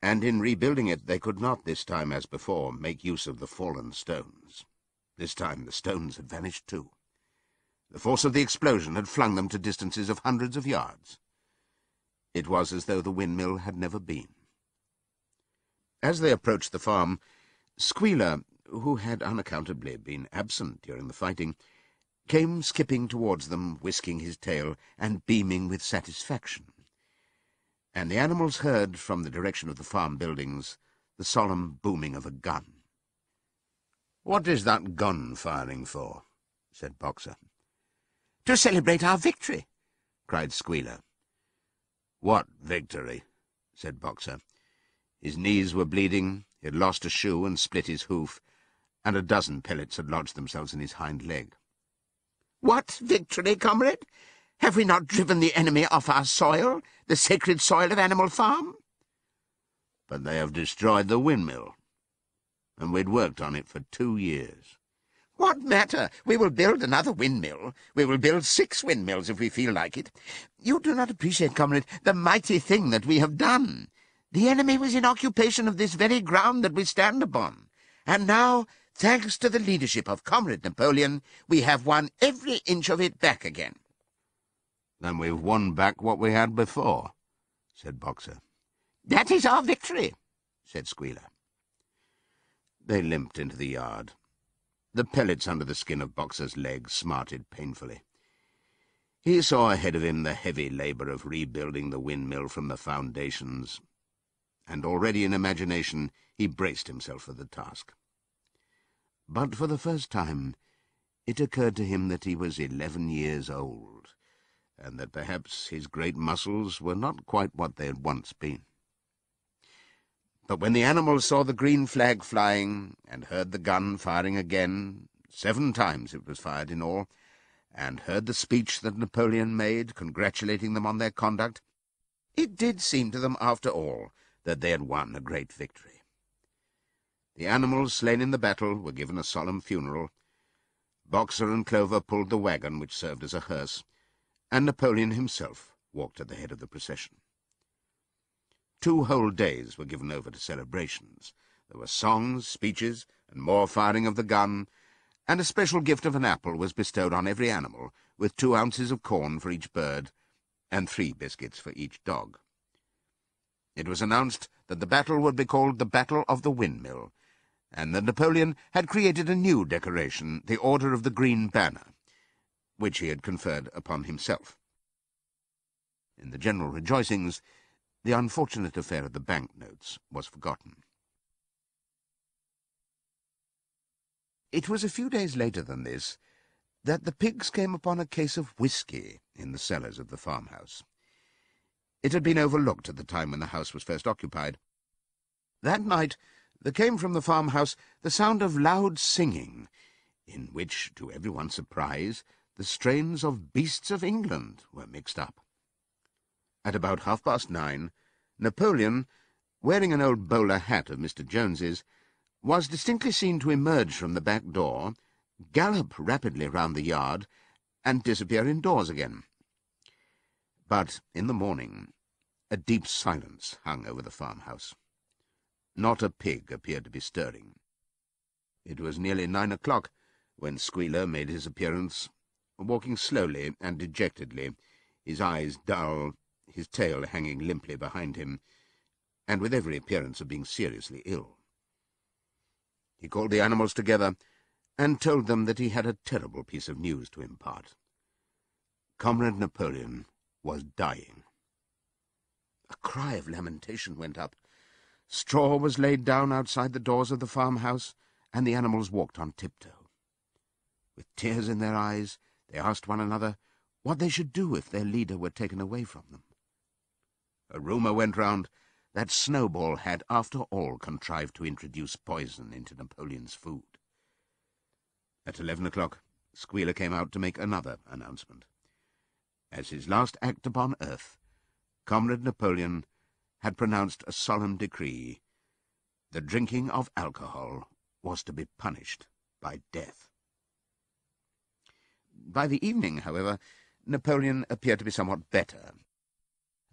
S2: and in rebuilding it they could not this time, as before, make use of the fallen stones. This time the stones had vanished too. The force of the explosion had flung them to distances of hundreds of yards. It was as though the windmill had never been. As they approached the farm, Squealer, who had unaccountably been absent during the fighting, came skipping towards them, whisking his tail and beaming with satisfaction. And the animals heard, from the direction of the farm buildings, the solemn booming of a gun. "What is that gun firing for?" said Boxer.
S3: "To celebrate our victory," cried Squealer.
S2: "What victory?" said Boxer. His knees were bleeding, he had lost a shoe and split his hoof, and a dozen pellets had lodged themselves in his hind leg.
S3: "What victory, comrade? Have we not driven the enemy off our soil, the sacred soil of Animal Farm?"
S2: "But they have destroyed the windmill, and we'd worked on it for 2 years.
S3: "What matter? We will build another windmill. We will build 6 windmills if we feel like it. You do not appreciate, comrade, the mighty thing that we have done. The enemy was in occupation of this very ground that we stand upon, and now, thanks to the leadership of Comrade Napoleon, we have won every inch of it back again."
S2: "Then we've won back what we had before," said Boxer.
S3: "That is our victory,"
S2: said Squealer. They limped into the yard. The pellets under the skin of Boxer's leg smarted painfully. He saw ahead of him the heavy labour of rebuilding the windmill from the foundations, and already in imagination he braced himself for the task. But for the first time it occurred to him that he was 11 years old, and that perhaps his great muscles were not quite what they had once been. But when the animals saw the green flag flying, and heard the gun firing again, 7 times it was fired in all, and heard the speech that Napoleon made, congratulating them on their conduct, it did seem to them, after all, that they had won a great victory. The animals slain in the battle were given a solemn funeral. Boxer and Clover pulled the wagon which served as a hearse, and Napoleon himself walked at the head of the procession. 2 whole days were given over to celebrations. There were songs, speeches, and more firing of the gun, and a special gift of an apple was bestowed on every animal, with 2 ounces of corn for each bird, and 3 biscuits for each dog. It was announced that the battle would be called the Battle of the Windmill, and that Napoleon had created a new decoration, the Order of the Green Banner, which he had conferred upon himself. In the general rejoicings, the unfortunate affair of the banknotes was forgotten. It was a few days later than this that the pigs came upon a case of whisky in the cellars of the farmhouse. It had been overlooked at the time when the house was first occupied. That night there came from the farmhouse the sound of loud singing, in which, to everyone's surprise, the strains of Beasts of England were mixed up. At about 9:30, Napoleon, wearing an old bowler hat of Mr. Jones's, was distinctly seen to emerge from the back door, gallop rapidly round the yard, and disappear indoors again. But in the morning a deep silence hung over the farmhouse. Not a pig appeared to be stirring. It was nearly 9 o'clock when Squealer made his appearance, walking slowly and dejectedly, his eyes dull, his tail hanging limply behind him, and with every appearance of being seriously ill. He called the animals together and told them that he had a terrible piece of news to impart. Comrade Napoleon was dying. A cry of lamentation went up. Straw was laid down outside the doors of the farmhouse, and the animals walked on tiptoe. With tears in their eyes, they asked one another what they should do if their leader were taken away from them. A rumour went round that Snowball had, after all, contrived to introduce poison into Napoleon's food. At 11 o'clock, Squealer came out to make another announcement. As his last act upon earth, Comrade Napoleon had pronounced a solemn decree. The drinking of alcohol was to be punished by death. By the evening, however, Napoleon appeared to be somewhat better,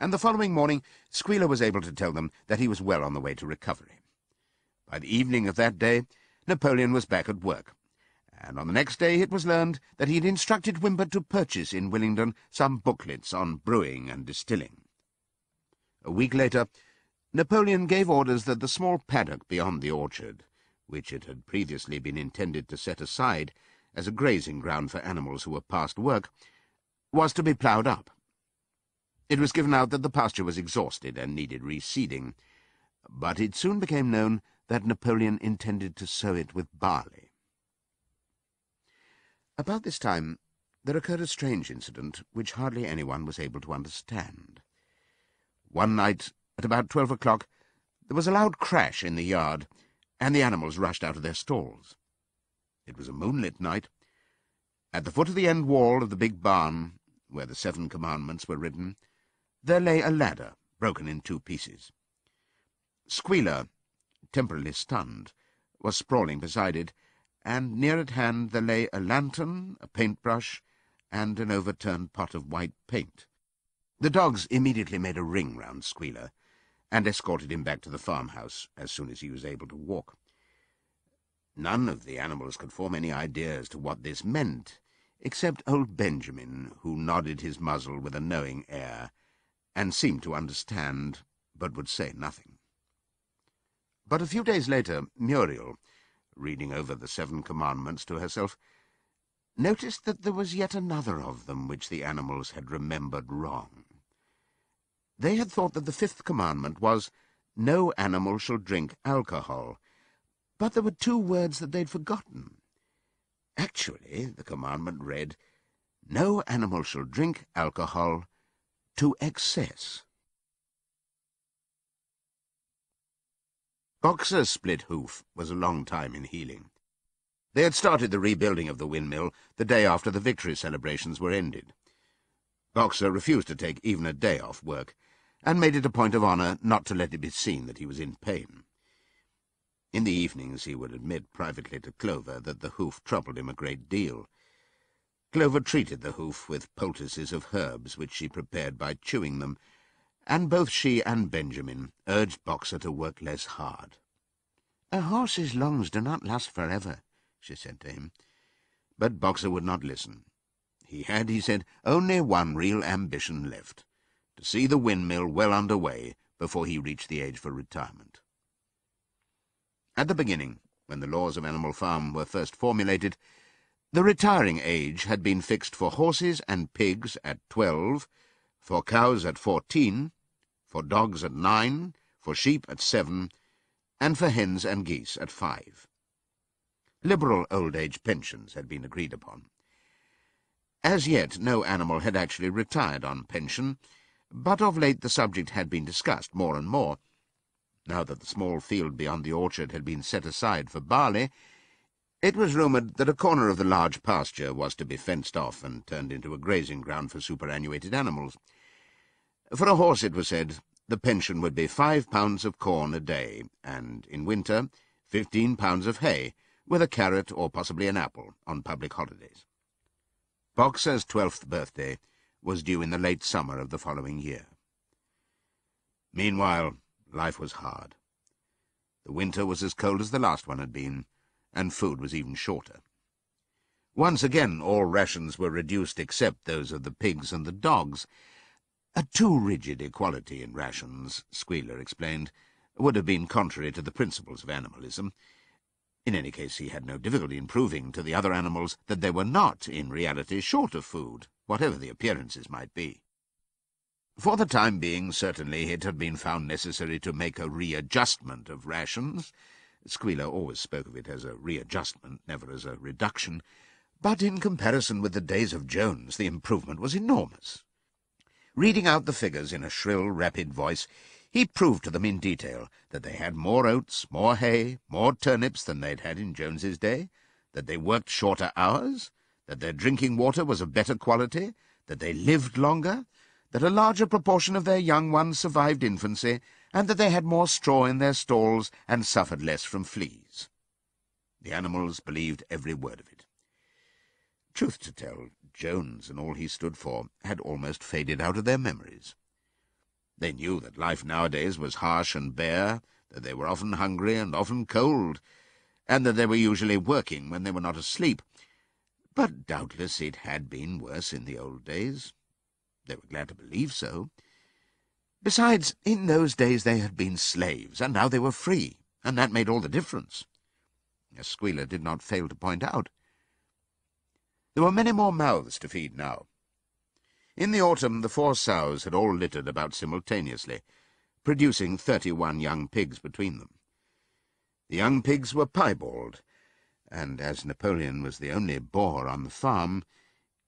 S2: and the following morning Squealer was able to tell them that he was well on the way to recovery. By the evening of that day, Napoleon was back at work, and on the next day it was learned that he had instructed Wimber to purchase in Willingdon some booklets on brewing and distilling. A week later, Napoleon gave orders that the small paddock beyond the orchard, which it had previously been intended to set aside as a grazing ground for animals who were past work, was to be ploughed up. It was given out that the pasture was exhausted and needed reseeding, but it soon became known that Napoleon intended to sow it with barley. About this time there occurred a strange incident which hardly anyone was able to understand. One night, at about 12 o'clock, there was a loud crash in the yard, and the animals rushed out of their stalls. It was a moonlit night. At the foot of the end wall of the big barn, where the 7 commandments were written, there lay a ladder, broken in 2 pieces. Squealer, temporarily stunned, was sprawling beside it, and near at hand there lay a lantern, a paintbrush, and an overturned pot of white paint. The dogs immediately made a ring round Squealer, and escorted him back to the farmhouse as soon as he was able to walk. None of the animals could form any idea as to what this meant, except old Benjamin, who nodded his muzzle with a knowing air, and seemed to understand, but would say nothing. But a few days later, Muriel, reading over the 7 commandments to herself, noticed that there was yet another of them which the animals had remembered wrong. They had thought that the 5th commandment was, "No animal shall drink alcohol," but there were 2 words that they'd forgotten. Actually, the commandment read, "No animal shall drink alcohol to excess." Boxer's split hoof was a long time in healing. They had started the rebuilding of the windmill the day after the victory celebrations were ended. Boxer refused to take even a day off work, and made it a point of honour not to let it be seen that he was in pain. In the evenings he would admit privately to Clover that the hoof troubled him a great deal. Clover treated the hoof with poultices of herbs which she prepared by chewing them, and both she and Benjamin urged Boxer to work less hard. "A horse's lungs do not last forever," she said to him. But Boxer would not listen. He had, he said, only one real ambition left, to see the windmill well under way before he reached the age for retirement. At the beginning, when the laws of Animal Farm were first formulated, the retiring age had been fixed for horses and pigs at 12, for cows at 14, for dogs at 9, for sheep at 7, and for hens and geese at 5. Liberal old-age pensions had been agreed upon. As yet, no animal had actually retired on pension, but of late the subject had been discussed more and more. Now that the small field beyond the orchard had been set aside for barley, it was rumoured that a corner of the large pasture was to be fenced off and turned into a grazing ground for superannuated animals. For a horse, it was said, the pension would be 5 pounds of corn a day, and, in winter, 15 pounds of hay, with a carrot or possibly an apple on public holidays. Boxer's 12th birthday was due in the late summer of the following year. Meanwhile, life was hard. The winter was as cold as the last one had been, and food was even shorter. Once again all rations were reduced except those of the pigs and the dogs. A too rigid equality in rations, Squealer explained, would have been contrary to the principles of animalism. In any case, he had no difficulty in proving to the other animals that they were not, in reality, short of food, whatever the appearances might be. For the time being, certainly, it had been found necessary to make a readjustment of rations. Squealer always spoke of it as a readjustment, never as a reduction, but in comparison with the days of Jones, the improvement was enormous. Reading out the figures in a shrill, rapid voice, he proved to them in detail that they had more oats, more hay, more turnips than they'd had in Jones's day, that they worked shorter hours, that their drinking water was of better quality, that they lived longer, that a larger proportion of their young ones survived infancy, and that they had more straw in their stalls and suffered less from fleas. The animals believed every word of it. Truth to tell, Jones and all he stood for had almost faded out of their memories. They knew that life nowadays was harsh and bare, that they were often hungry and often cold, and that they were usually working when they were not asleep. But doubtless it had been worse in the old days. They were glad to believe so. Besides, in those days they had been slaves, and now they were free, and that made all the difference, as Squealer did not fail to point out. There were many more mouths to feed now. In the autumn, the 4 sows had all littered about simultaneously, producing 31 young pigs between them. The young pigs were piebald, and as Napoleon was the only boar on the farm,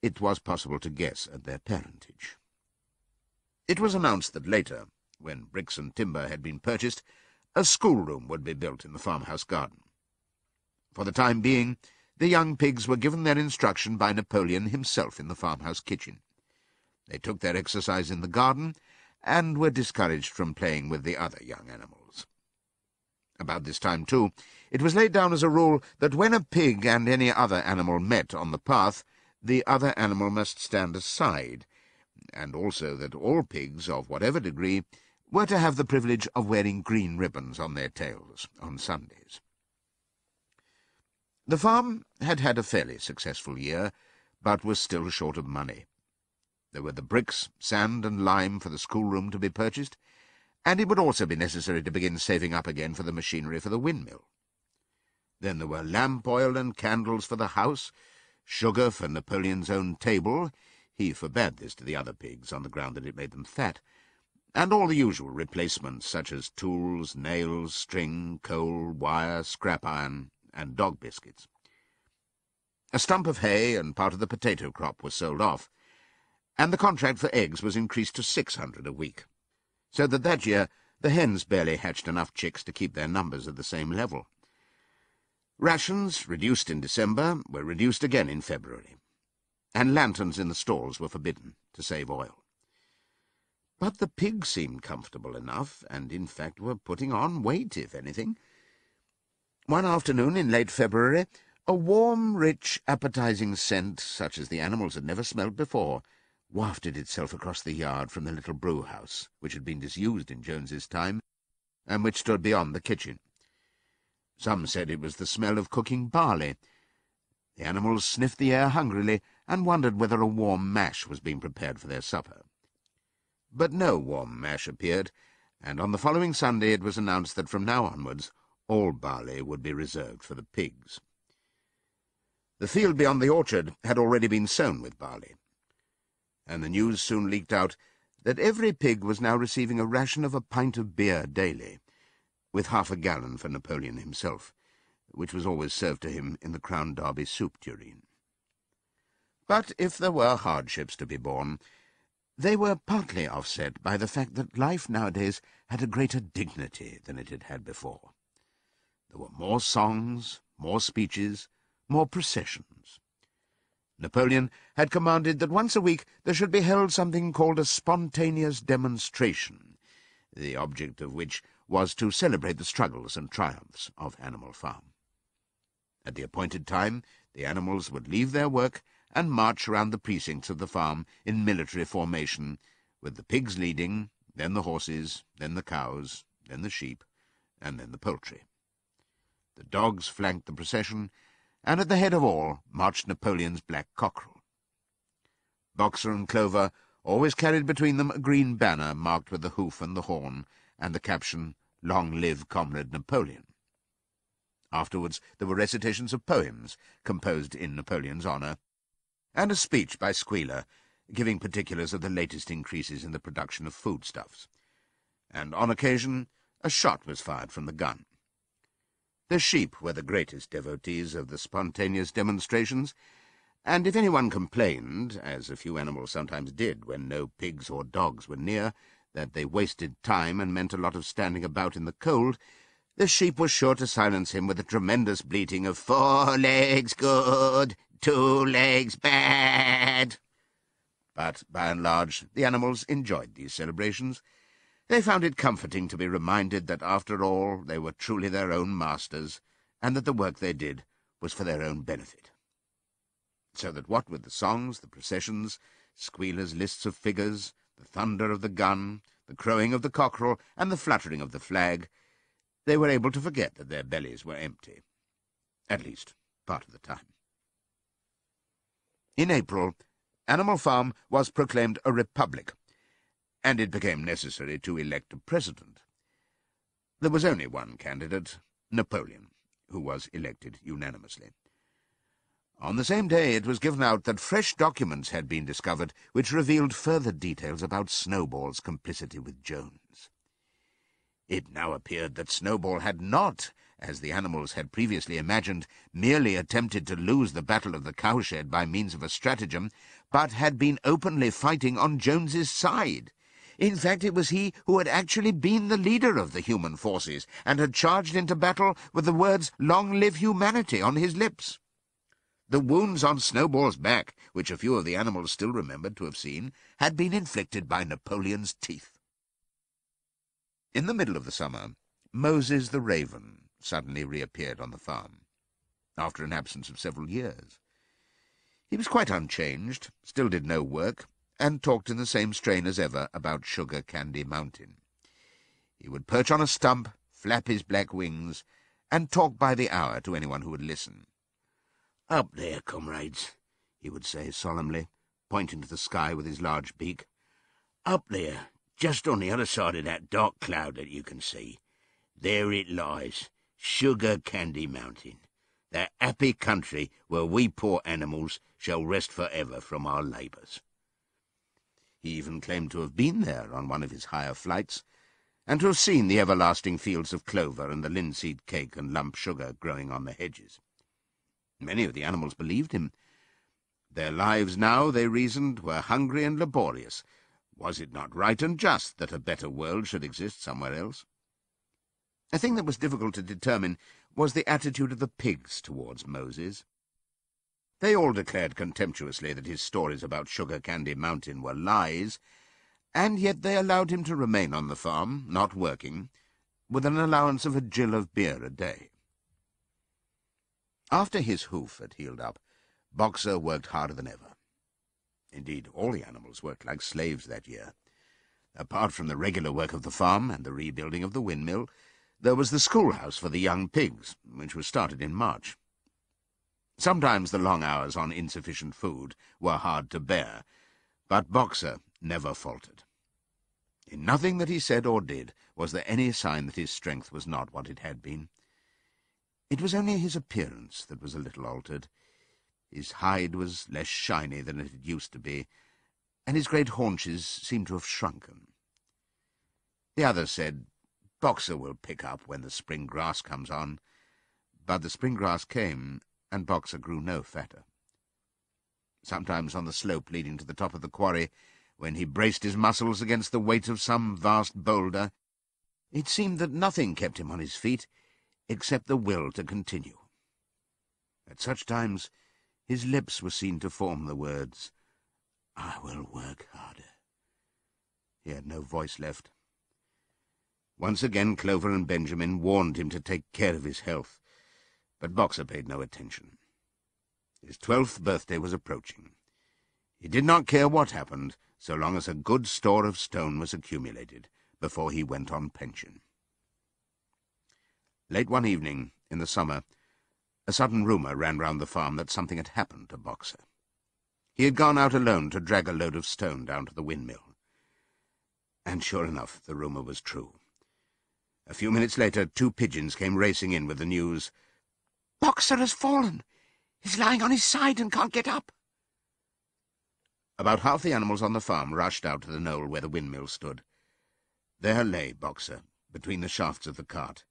S2: it was possible to guess at their parentage. It was announced that later, when bricks and timber had been purchased, a schoolroom would be built in the farmhouse garden. For the time being, the young pigs were given their instruction by Napoleon himself in the farmhouse kitchen. They took their exercise in the garden, and were discouraged from playing with the other young animals. About this time, too, it was laid down as a rule that when a pig and any other animal met on the path, the other animal must stand aside, and also that all pigs, of whatever degree, were to have the privilege of wearing green ribbons on their tails on Sundays. The farm had had a fairly successful year, but was still short of money. There were the bricks, sand and lime for the schoolroom to be purchased, and it would also be necessary to begin saving up again for the machinery for the windmill. Then there were lamp oil and candles for the house, sugar for Napoleon's own table — he forbade this to the other pigs on the ground that it made them fat — and all the usual replacements such as tools, nails, string, coal, wire, scrap iron, and dog biscuits. A stump of hay and part of the potato crop was sold off, and the contract for eggs was increased to 600 a week, so that year the hens barely hatched enough chicks to keep their numbers at the same level. Rations, reduced in December, were reduced again in February, and lanterns in the stalls were forbidden to save oil. But the pigs seemed comfortable enough, and in fact were putting on weight, if anything. One afternoon in late February, a warm, rich, appetizing scent, such as the animals had never smelt before, wafted itself across the yard from the little brew-house, which had been disused in Jones's time, and which stood beyond the kitchen. Some said it was the smell of cooking barley. The animals sniffed the air hungrily and wondered whether a warm mash was being prepared for their supper. But no warm mash appeared, and on the following Sunday it was announced that from now onwards all barley would be reserved for the pigs. The field beyond the orchard had already been sown with barley, and the news soon leaked out that every pig was now receiving a ration of a pint of beer daily, with half a gallon for Napoleon himself, which was always served to him in the Crown Derby soup tureen. But if there were hardships to be borne, they were partly offset by the fact that life nowadays had a greater dignity than it had had before. There were more songs, more speeches, more processions. Napoleon had commanded that once a week there should be held something called a spontaneous demonstration, the object of which was to celebrate the struggles and triumphs of Animal Farm. At the appointed time, the animals would leave their work and march round the precincts of the farm in military formation, with the pigs leading, then the horses, then the cows, then the sheep, and then the poultry. The dogs flanked the procession, and at the head of all marched Napoleon's black cockerel. Boxer and Clover always carried between them a green banner marked with the hoof and the horn, and the caption, "Long live Comrade Napoleon." Afterwards there were recitations of poems composed in Napoleon's honour, and a speech by Squealer, giving particulars of the latest increases in the production of foodstuffs. And on occasion a shot was fired from the gun. The sheep were the greatest devotees of the spontaneous demonstrations, and if anyone complained, as a few animals sometimes did when no pigs or dogs were near, that they wasted time and meant a lot of standing about in the cold, the sheep was sure to silence him with a tremendous bleating of 4 legs good, 2 legs bad. But by and large the animals enjoyed these celebrations. They found it comforting to be reminded that after all they were truly their own masters, and that the work they did was for their own benefit. So that what with the songs, the processions, Squealer's lists of figures, the thunder of the gun, the crowing of the cockerel, and the fluttering of the flag, they were able to forget that their bellies were empty, at least part of the time. In April, Animal Farm was proclaimed a republic, and it became necessary to elect a president. There was only one candidate, Napoleon, who was elected unanimously. On the same day it was given out that fresh documents had been discovered which revealed further details about Snowball's complicity with Jones. It now appeared that Snowball had not, as the animals had previously imagined, merely attempted to lose the battle of the cowshed by means of a stratagem, but had been openly fighting on Jones's side. In fact, it was he who had actually been the leader of the human forces, and had charged into battle with the words "Long live humanity" on his lips. The wounds on Snowball's back, which a few of the animals still remembered to have seen, had been inflicted by Napoleon's teeth. In the middle of the summer, Moses the raven suddenly reappeared on the farm, after an absence of several years. He was quite unchanged, still did no work, and talked in the same strain as ever about Sugar Candy Mountain. He would perch on a stump, flap his black wings, and talk by the hour to anyone who would listen. "Up there, comrades," he would say solemnly, pointing to the sky with his large beak. "Up there, just on the other side of that dark cloud that you can see. There it lies, Sugar Candy Mountain, that happy country where we poor animals shall rest forever from our labours." He even claimed to have been there on one of his higher flights, and to have seen the everlasting fields of clover and the linseed cake and lump sugar growing on the hedges. Many of the animals believed him. Their lives now, they reasoned, were hungry and laborious. Was it not right and just that a better world should exist somewhere else? A thing that was difficult to determine was the attitude of the pigs towards Moses. They all declared contemptuously that his stories about Sugar Candy Mountain were lies, and yet they allowed him to remain on the farm, not working, with an allowance of a gill of beer a day. After his hoof had healed up, Boxer worked harder than ever. Indeed, all the animals worked like slaves that year. Apart from the regular work of the farm and the rebuilding of the windmill, there was the schoolhouse for the young pigs, which was started in March. Sometimes the long hours on insufficient food were hard to bear, but Boxer never faltered. In nothing that he said or did was there any sign that his strength was not what it had been. It was only his appearance that was a little altered. His hide was less shiny than it had used to be, and his great haunches seemed to have shrunken. The others said, "Boxer will pick up when the spring grass comes on," but the spring grass came, and Boxer grew no fatter. Sometimes on the slope leading to the top of the quarry, when he braced his muscles against the weight of some vast boulder, it seemed that nothing kept him on his feet except the will to continue. At such times his lips were seen to form the words, "I will work harder." He had no voice left. Once again Clover and Benjamin warned him to take care of his health, but Boxer paid no attention. His 12th birthday was approaching. He did not care what happened, so long as a good store of stone was accumulated before he went on pension. Late one evening, in the summer, a sudden rumour ran round the farm that something had happened to Boxer. He had gone out alone to drag a load of stone down to the windmill. And sure enough, the rumour was true. A few minutes later, 2 pigeons came racing in with the news, "Boxer has fallen. He's lying on his side and can't get up." About half the animals on the farm rushed out to the knoll where the windmill stood. There lay Boxer, between the shafts of the cart,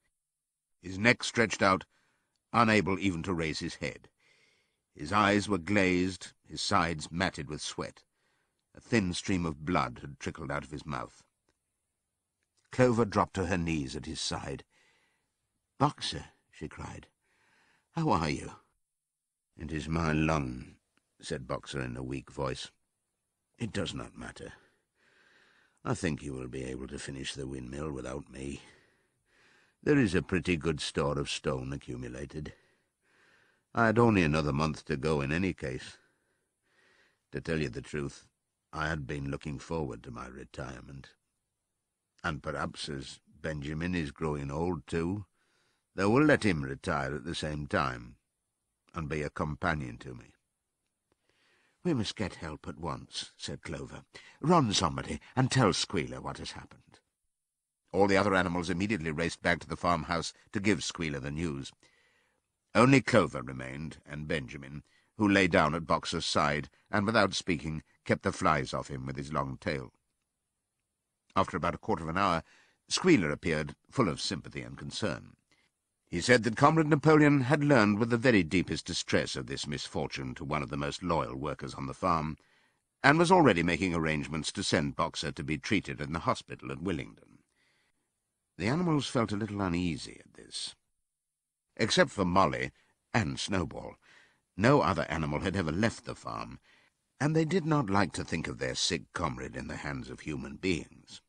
S2: his neck stretched out, unable even to raise his head. His eyes were glazed, his sides matted with sweat. A thin stream of blood had trickled out of his mouth. Clover dropped to her knees at his side. "Boxer," she cried, "how are you?" "It is my lung," said Boxer in a weak voice. "It does not matter. I think you will be able to finish the windmill without me. There is a pretty good store of stone accumulated. I had only another month to go in any case. To tell you the truth, I had been looking forward to my retirement. And perhaps, as Benjamin is growing old too, they will let him retire at the same time, and be a companion to me." "We must get help at once," said Clover. "Run, somebody, and tell Squealer what has happened." All the other animals immediately raced back to the farmhouse to give Squealer the news. Only Clover remained, and Benjamin, who lay down at Boxer's side, and without speaking kept the flies off him with his long tail. After about a quarter of an hour, Squealer appeared, full of sympathy and concern. He said that Comrade Napoleon had learned with the very deepest distress of this misfortune to one of the most loyal workers on the farm, and was already making arrangements to send Boxer to be treated in the hospital at Willingdon. The animals felt a little uneasy at this. Except for Molly and Snowball, no other animal had ever left the farm, and they did not like to think of their sick comrade in the hands of human beings.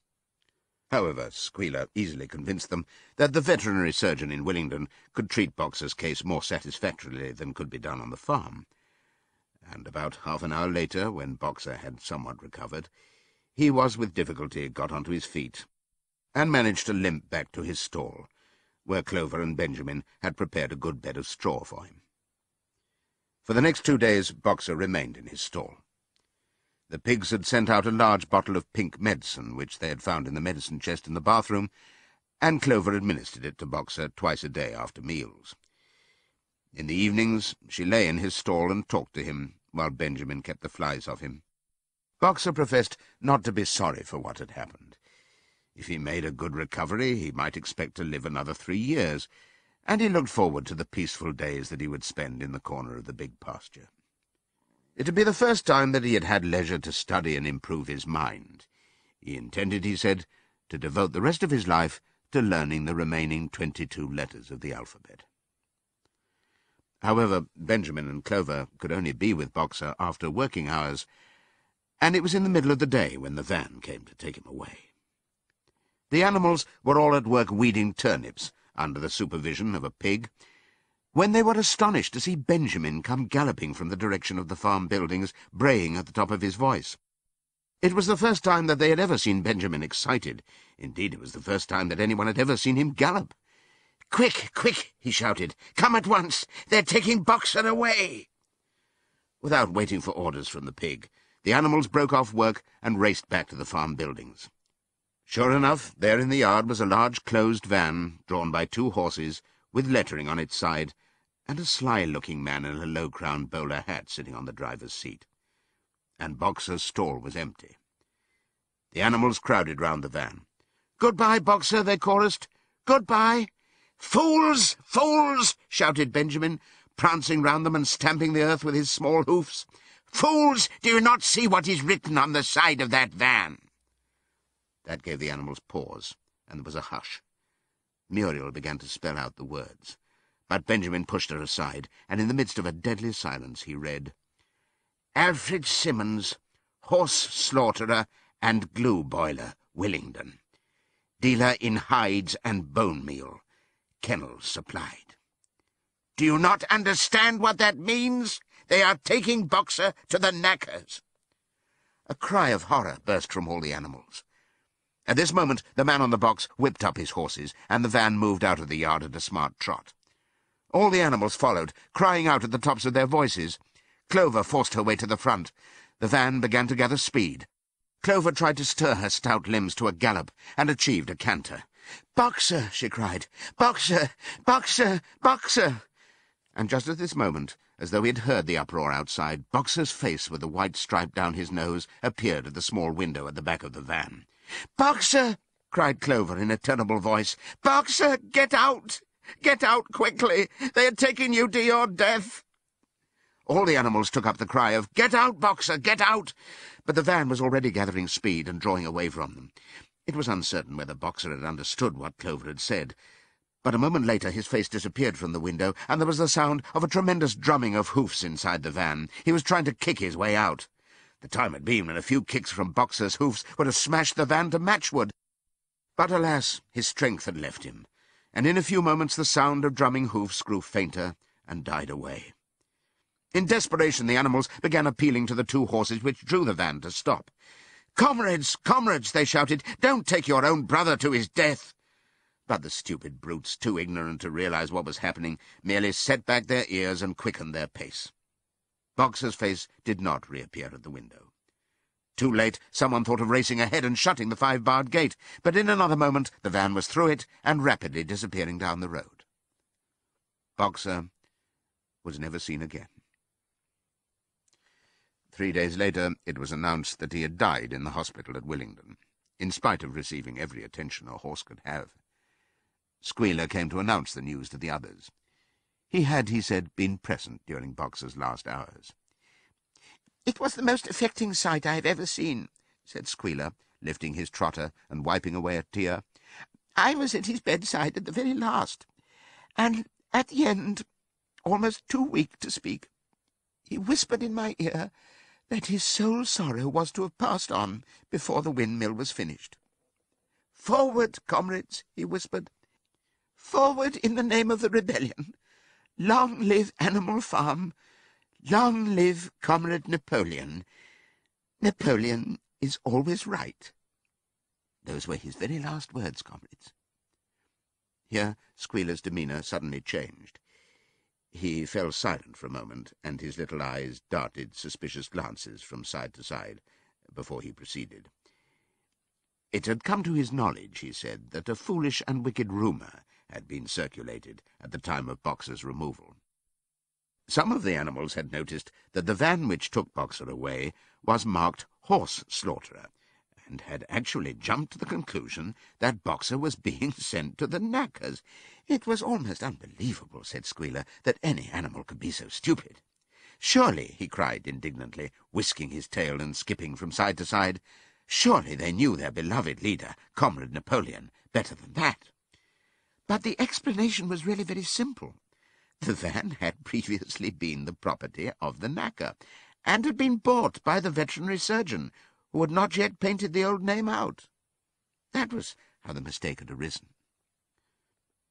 S2: However, Squealer easily convinced them that the veterinary surgeon in Willingdon could treat Boxer's case more satisfactorily than could be done on the farm. And about half an hour later, when Boxer had somewhat recovered, he was with difficulty got onto his feet, and managed to limp back to his stall, where Clover and Benjamin had prepared a good bed of straw for him. For the next 2 days Boxer remained in his stall. The pigs had sent out a large bottle of pink medicine, which they had found in the medicine chest in the bathroom, and Clover administered it to Boxer twice a day after meals. In the evenings she lay in his stall and talked to him, while Benjamin kept the flies off him. Boxer professed not to be sorry for what had happened. If he made a good recovery, he might expect to live another 3 years, and he looked forward to the peaceful days that he would spend in the corner of the big pasture. It would be the first time that he had had leisure to study and improve his mind. He intended, he said, to devote the rest of his life to learning the remaining 22 letters of the alphabet. However, Benjamin and Clover could only be with Boxer after working hours, and it was in the middle of the day when the van came to take him away. The animals were all at work weeding turnips, under the supervision of a pig, when they were astonished to see Benjamin come galloping from the direction of the farm buildings, braying at the top of his voice. It was the first time that they had ever seen Benjamin excited. Indeed, it was the first time that anyone had ever seen him gallop.
S3: "Quick, quick," he shouted. "Come at once. They're taking Boxer away."
S2: Without waiting for orders from the pig, the animals broke off work and raced back to the farm buildings. Sure enough, there in the yard was a large closed van, drawn by 2 horses, with lettering on its side, and a sly-looking man in a low-crowned bowler hat sitting on the driver's seat. And Boxer's stall was empty. The animals crowded round the van. "Goodbye, Boxer," they chorused. "Goodbye." "Fools! Fools!" shouted Benjamin, prancing round them and stamping the earth with his small hoofs. "Fools! Do you not see what is written on the side of that van?" That gave the animals pause, and there was a hush. Muriel began to spell out the words, but Benjamin pushed her aside, and in the midst of a deadly silence he read, "Alfred Simmons, horse slaughterer and glue boiler, Willingdon. Dealer in hides and bone meal. Kennels supplied." "Do you not understand what that means? They are taking Boxer to the knackers." A cry of horror burst from all the animals. At this moment the man on the box whipped up his horses, and the van moved out of the yard at a smart trot. All the animals followed, crying out at the tops of their voices. Clover forced her way to the front. The van began to gather speed. Clover tried to stir her stout limbs to a gallop, and achieved a canter. "Boxer!" she cried. "Boxer! Boxer! Boxer!" And just at this moment, as though he had heard the uproar outside, Boxer's face with the white stripe down his nose appeared at the small window at the back of the van. "Boxer!" cried Clover in a terrible voice. "Boxer, get out! Get out quickly! They are taking you to your death!" All the animals took up the cry of, "Get out, Boxer, get out!" But the van was already gathering speed and drawing away from them. It was uncertain whether Boxer had understood what Clover had said, but a moment later his face disappeared from the window, and there was the sound of a tremendous drumming of hoofs inside the van. He was trying to kick his way out. The time had been when a few kicks from Boxer's hoofs would have smashed the van to matchwood. But alas, his strength had left him, and in a few moments the sound of drumming hoofs grew fainter and died away. In desperation the animals began appealing to the 2 horses which drew the van to stop. "Comrades, comrades," they shouted, "don't take your own brother to his death." But the stupid brutes, too ignorant to realize what was happening, merely set back their ears and quickened their pace. Boxer's face did not reappear at the window. Too late, someone thought of racing ahead and shutting the 5-barred gate, but in another moment the van was through it and rapidly disappearing down the road. Boxer was never seen again. 3 days later it was announced that he had died in the hospital at Willingdon, in spite of receiving every attention a horse could have. Squealer came to announce the news to the others. He had, he said, been present during Boxer's last hours. "It was the most affecting sight I have ever seen," said Squealer, lifting his trotter and wiping away a tear. "I was at his bedside at the very last, and at the end, almost too weak to speak, he whispered in my ear that his sole sorrow was to have passed on before the windmill was finished. 'Forward, comrades,' he whispered. 'Forward in the name of the rebellion. Long live Animal Farm. Long live Comrade Napoleon. Napoleon is always right.' Those were his very last words, comrades." Here Squealer's demeanour suddenly changed. He fell silent for a moment, and his little eyes darted suspicious glances from side to side before he proceeded. It had come to his knowledge, he said, that a foolish and wicked rumour had been circulated at the time of Boxer's removal. Some of the animals had noticed that the van which took Boxer away was marked Horse Slaughterer, and had actually jumped to the conclusion that Boxer was being sent to the knackers. It was almost unbelievable, said Squealer, that any animal could be so stupid. "Surely," he cried indignantly, whisking his tail and skipping from side to side, "surely they knew their beloved leader, Comrade Napoleon, better than that." But the explanation was really very simple. The van had previously been the property of the knacker, and had been bought by the veterinary surgeon, who had not yet painted the old name out. That was how the mistake had arisen.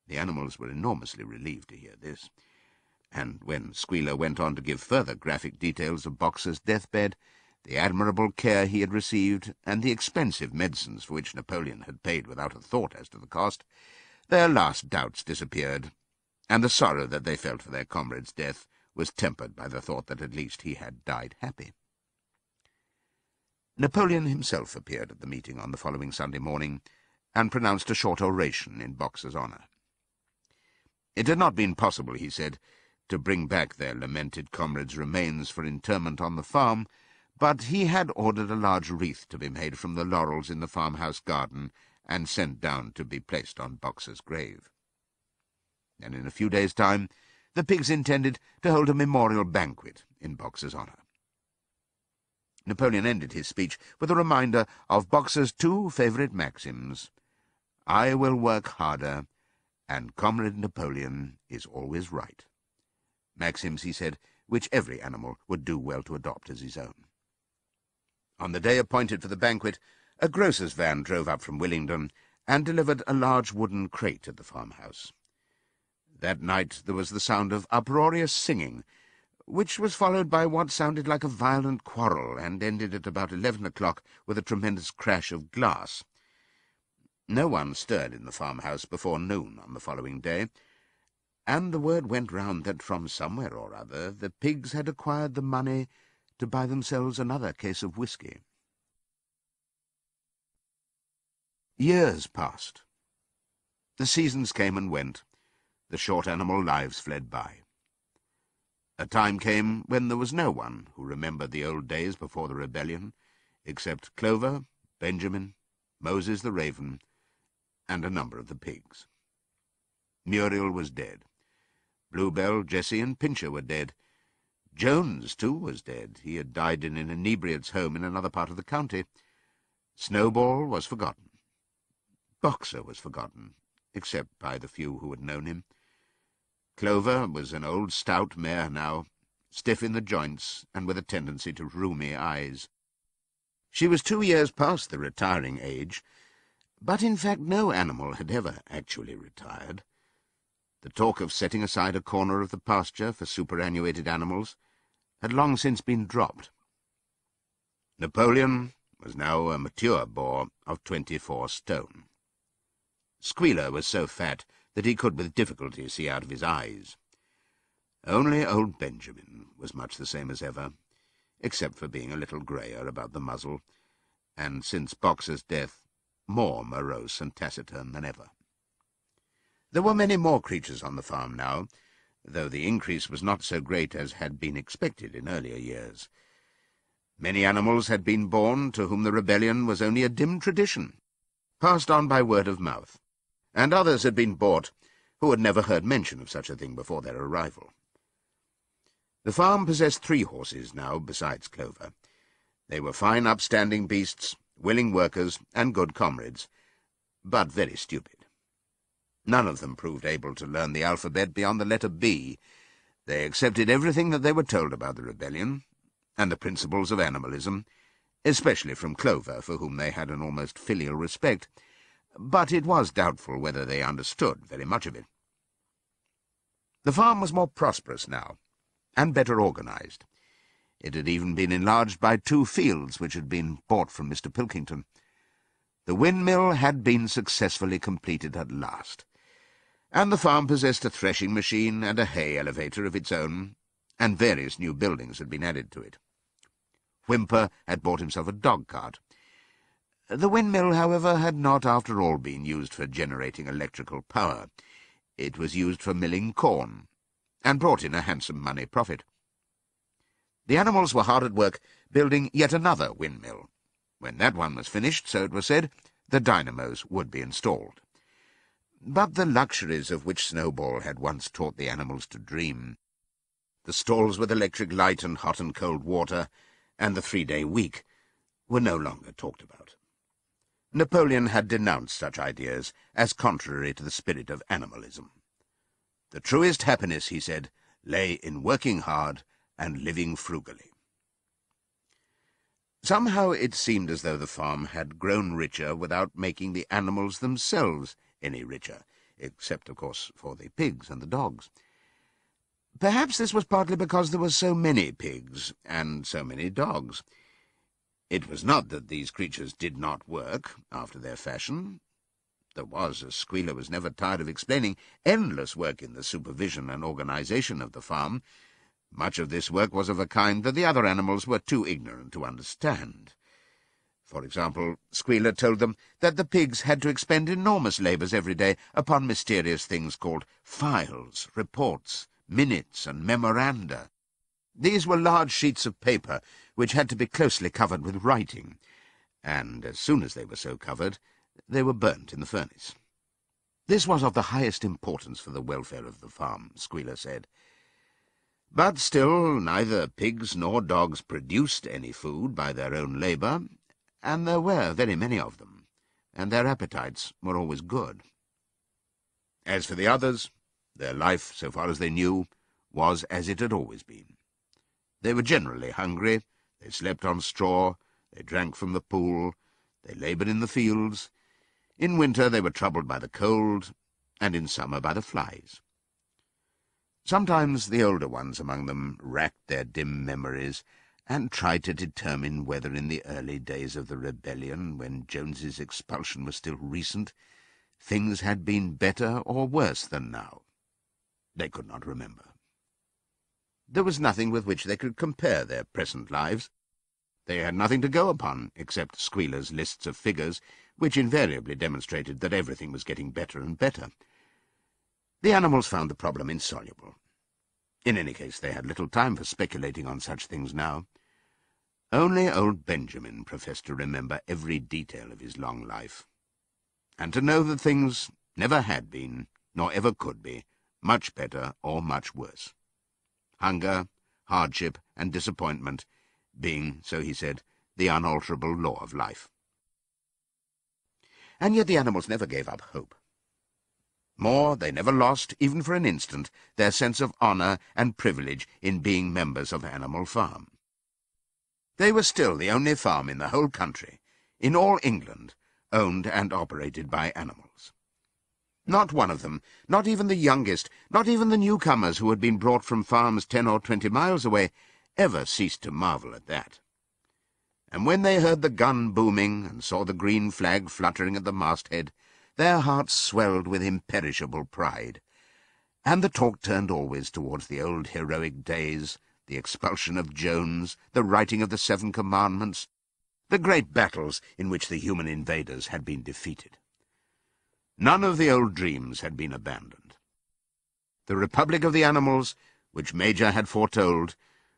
S2: The animals were enormously relieved to hear this, and when Squealer went on to give further graphic details of Boxer's deathbed, the admirable care he had received, and the expensive medicines for which Napoleon had paid without a thought as to the cost, their last doubts disappeared, and the sorrow that they felt for their comrade's death was tempered by the thought that at least he had died happy. Napoleon himself appeared at the meeting on the following Sunday morning, and pronounced a short oration in Boxer's honour. It had not been possible, he said, to bring back their lamented comrade's remains for interment on the farm, but he had ordered a large wreath to be made from the laurels in the farmhouse garden and sent down to be placed on Boxer's grave. And in a few days' time the pigs intended to hold a memorial banquet in Boxer's honour. Napoleon ended his speech with a reminder of Boxer's two favourite maxims: "I will work harder," and "Comrade Napoleon is always right." Maxims, he said, which every animal would do well to adopt as his own. On the day appointed for the banquet, a grocer's van drove up from Willingdon and delivered a large wooden crate at the farmhouse. That night there was the sound of uproarious singing, which was followed by what sounded like a violent quarrel, and ended at about 11 o'clock with a tremendous crash of glass. No one stirred in the farmhouse before noon on the following day, and the word went round that from somewhere or other the pigs had acquired the money to buy themselves another case of whisky. Years passed. The seasons came and went. The short animal lives fled by. A time came when there was no one who remembered the old days before the rebellion, except Clover, Benjamin, Moses the raven, and a number of the pigs. Muriel was dead. Bluebell, Jessie, and Pincher were dead. Jones, too, was dead. He had died in an inebriate's home in another part of the county. Snowball was forgotten. Boxer was forgotten, except by the few who had known him. Clover was an old stout mare now, stiff in the joints and with a tendency to rheumy eyes. She was 2 years past the retiring age, but in fact no animal had ever actually retired. The talk of setting aside a corner of the pasture for superannuated animals had long since been dropped. Napoleon was now a mature boar of 24 stone. Squealer was so fat that he could with difficulty see out of his eyes. Only old Benjamin was much the same as ever, except for being a little greyer about the muzzle, and since Boxer's death, more morose and taciturn than ever. There were many more creatures on the farm now, though the increase was not so great as had been expected in earlier years. Many animals had been born to whom the rebellion was only a dim tradition, passed on by word of mouth, and others had been bought who had never heard mention of such a thing before their arrival. The farm possessed 3 horses now, besides Clover. They were fine upstanding beasts, willing workers, and good comrades, but very stupid. None of them proved able to learn the alphabet beyond the letter B. They accepted everything that they were told about the rebellion, and the principles of animalism, especially from Clover, for whom they had an almost filial respect, but it was doubtful whether they understood very much of it. The farm was more prosperous now, and better organised. It had even been enlarged by 2 fields which had been bought from Mr. Pilkington. The windmill had been successfully completed at last, and the farm possessed a threshing machine and a hay elevator of its own, and various new buildings had been added to it. Whymper had bought himself a dog-cart. The windmill, however, had not after all been used for generating electrical power. It was used for milling corn, and brought in a handsome money profit. The animals were hard at work building yet another windmill. When that one was finished, so it was said, the dynamos would be installed. But the luxuries of which Snowball had once taught the animals to dream, the stalls with electric light and hot and cold water, and the 3-day week, were no longer talked about. Napoleon had denounced such ideas as contrary to the spirit of animalism. The truest happiness, he said, lay in working hard and living frugally. Somehow it seemed as though the farm had grown richer without making the animals themselves any richer, except, of course, for the pigs and the dogs. Perhaps this was partly because there were so many pigs and so many dogs. It was not that these creatures did not work after their fashion. There was, as Squealer was never tired of explaining, endless work in the supervision and organisation of the farm. Much of this work was of a kind that the other animals were too ignorant to understand. For example, Squealer told them that the pigs had to expend enormous labours every day upon mysterious things called files, reports, minutes, and memoranda. These were large sheets of paper which had to be closely covered with writing, and as soon as they were so covered, they were burnt in the furnace. This was of the highest importance for the welfare of the farm, Squealer said. But still neither pigs nor dogs produced any food by their own labour, and there were very many of them, and their appetites were always good. As for the others, their life, so far as they knew, was as it had always been. They were generally hungry, they slept on straw, they drank from the pool, they laboured in the fields. In winter they were troubled by the cold, and in summer by the flies. Sometimes the older ones among them racked their dim memories and tried to determine whether in the early days of the rebellion, when Jones's expulsion was still recent, things had been better or worse than now. They could not remember. There was nothing with which they could compare their present lives. They had nothing to go upon except Squealer's lists of figures, which invariably demonstrated that everything was getting better and better. The animals found the problem insoluble. In any case, they had little time for speculating on such things now. Only old Benjamin professed to remember every detail of his long life, and to know that things never had been, nor ever could be, much better or much worse. Hunger, hardship, and disappointment being, so he said, the unalterable law of life. And yet the animals never gave up hope. More, they never lost, even for an instant, their sense of honour and privilege in being members of Animal Farm. They were still the only farm in the whole country, in all England, owned and operated by animals. Not one of them, not even the youngest, not even the newcomers who had been brought from farms 10 or 20 miles away, ever ceased to marvel at that. And when they heard the gun booming and saw the green flag fluttering at the masthead, their hearts swelled with imperishable pride, and the talk turned always towards the old heroic days, the expulsion of Jones, the writing of the 7 Commandments, the great battles in which the human invaders had been defeated. None of the old dreams had been abandoned. The Republic of the Animals, which Major had foretold,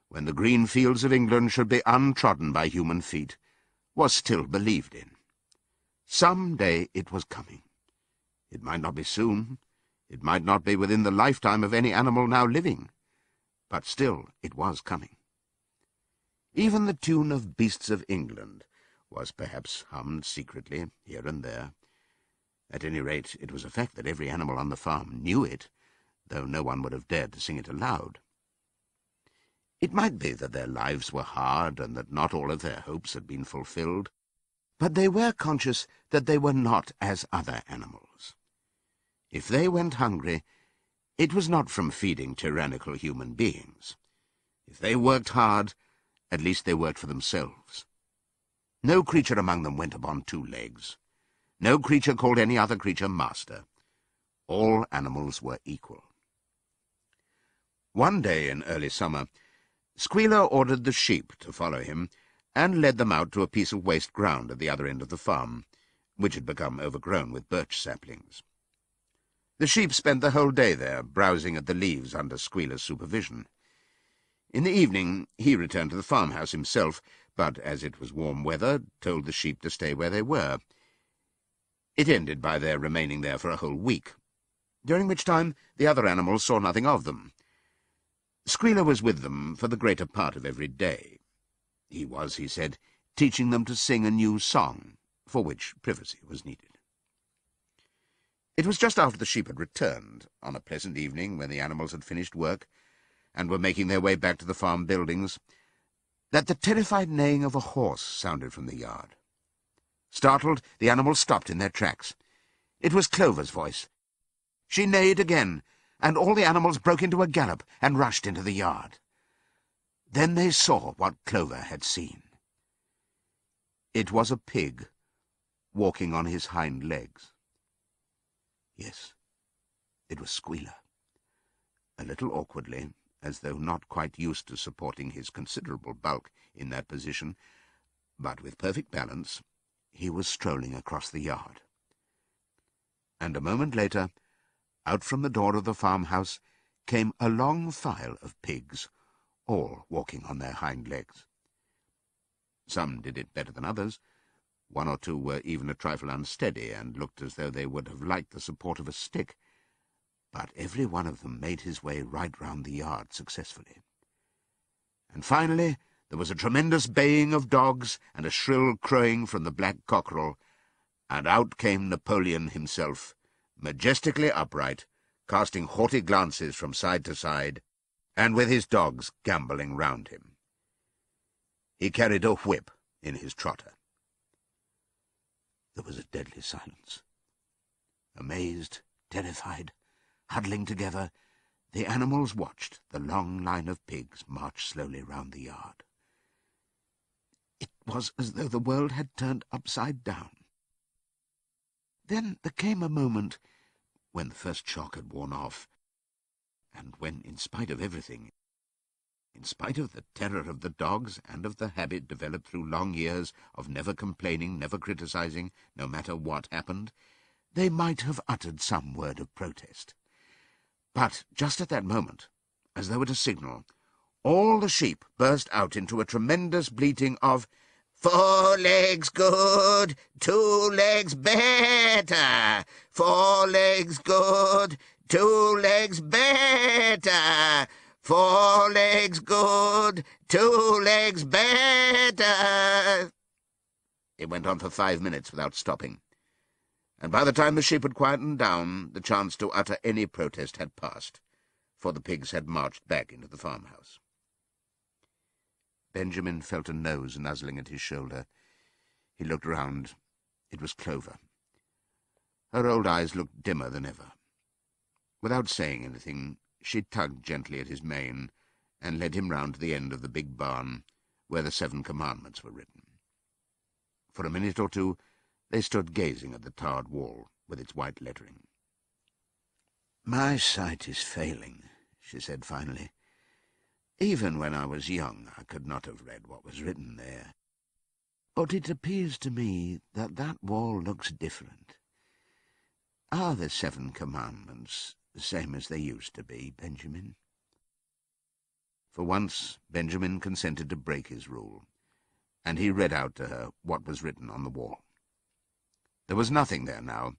S2: when the green fields of England should be untrodden by human feet, was still believed in. Some day it was coming. It might not be soon, it might not be within the lifetime of any animal now living, but still it was coming. Even the tune of Beasts of England was perhaps hummed secretly here and there. At any rate, it was a fact that every animal on the farm knew it, though no one would have dared to sing it aloud. It might be that their lives were hard and that not all of their hopes had been fulfilled, but they were conscious that they were not as other animals. If they went hungry, it was not from feeding tyrannical human beings. If they worked hard, at least they worked for themselves. No creature among them went upon 2 legs. No creature called any other creature master. All animals were equal. One day in early summer, Squealer ordered the sheep to follow him, and led them out to a piece of waste ground at the other end of the farm, which had become overgrown with birch saplings. The sheep spent the whole day there, browsing at the leaves under Squealer's supervision. In the evening he returned to the farmhouse himself, but, as it was warm weather, told the sheep to stay where they were. It ended by their remaining there for a whole week, during which time the other animals saw nothing of them. Squealer was with them for the greater part of every day. He was, he said, teaching them to sing a new song, for which privacy was needed. It was just after the sheep had returned, on a pleasant evening when the animals had finished work and were making their way back to the farm buildings, that the terrified neighing of a horse sounded from the yard. Startled, the animals stopped in their tracks. It was Clover's voice. She neighed again, and all the animals broke into a gallop and rushed into the yard. Then they saw what Clover had seen. It was a pig walking on his hind legs. Yes, it was Squealer. A little awkwardly, as though not quite used to supporting his considerable bulk in that position, but with perfect balance, he was strolling across the yard. And a moment later, out from the door of the farmhouse came a long file of pigs, all walking on their hind legs. Some did it better than others. One or two were even a trifle unsteady, and looked as though they would have liked the support of a stick, but every one of them made his way right round the yard successfully. And finally there was a tremendous baying of dogs and a shrill crowing from the black cockerel, and out came Napoleon himself, majestically upright, casting haughty glances from side to side, and with his dogs gambolling round him. He carried a whip in his trotter. There was a deadly silence. Amazed, terrified, huddling together, the animals watched the long line of pigs march slowly round the yard. It was as though the world had turned upside down. Then there came a moment when the first shock had worn off, and when, in spite of everything, in spite of the terror of the dogs and of the habit developed through long years of never complaining, never criticizing, no matter what happened, they might have uttered some word of protest. But just at that moment, as though at a signal, all the sheep burst out into a tremendous bleating of, "4 legs good, 2 legs better, 4 legs good, 2 legs better, 4 legs good, 2 legs better." It went on for 5 minutes without stopping, and by the time the sheep had quietened down, the chance to utter any protest had passed, for the pigs had marched back into the farmhouse. Benjamin felt a nose nuzzling at his shoulder. He looked round. It was Clover. Her old eyes looked dimmer than ever. Without saying anything, she tugged gently at his mane and led him round to the end of the big barn where the 7 Commandments were written. For a minute or two they stood gazing at the tarred wall with its white lettering. "My sight is failing," she said finally. "Even when I was young I could not have read what was written there. But it appears to me that that wall looks different. Are the 7 Commandments the same as they used to be, Benjamin?" For once Benjamin consented to break his rule, and he read out to her what was written on the wall. There was nothing there now,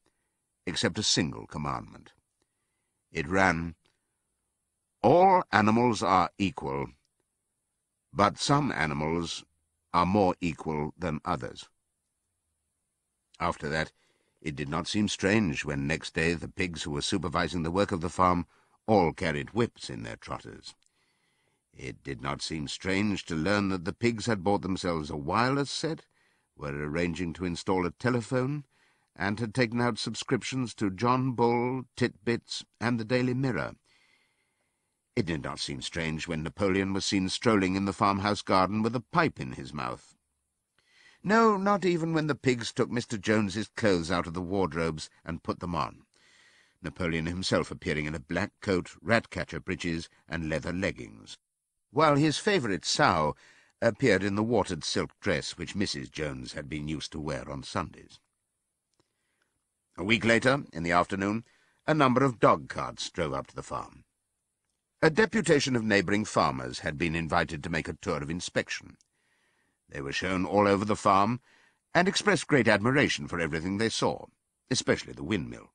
S2: except a single commandment. It ran, "All animals are equal, but some animals are more equal than others." After that, it did not seem strange when next day the pigs who were supervising the work of the farm all carried whips in their trotters. It did not seem strange to learn that the pigs had bought themselves a wireless set, were arranging to install a telephone, and had taken out subscriptions to John Bull, Titbits, and the Daily Mirror. It did not seem strange when Napoleon was seen strolling in the farmhouse garden with a pipe in his mouth. No, not even when the pigs took Mr. Jones's clothes out of the wardrobes and put them on, Napoleon himself appearing in a black coat, rat-catcher breeches, and leather leggings, while his favourite sow appeared in the watered silk dress which Mrs. Jones had been used to wear on Sundays. A week later, in the afternoon, a number of dog-carts drove up to the farm. A deputation of neighbouring farmers had been invited to make a tour of inspection. They were shown all over the farm, and expressed great admiration for everything they saw, especially the windmill.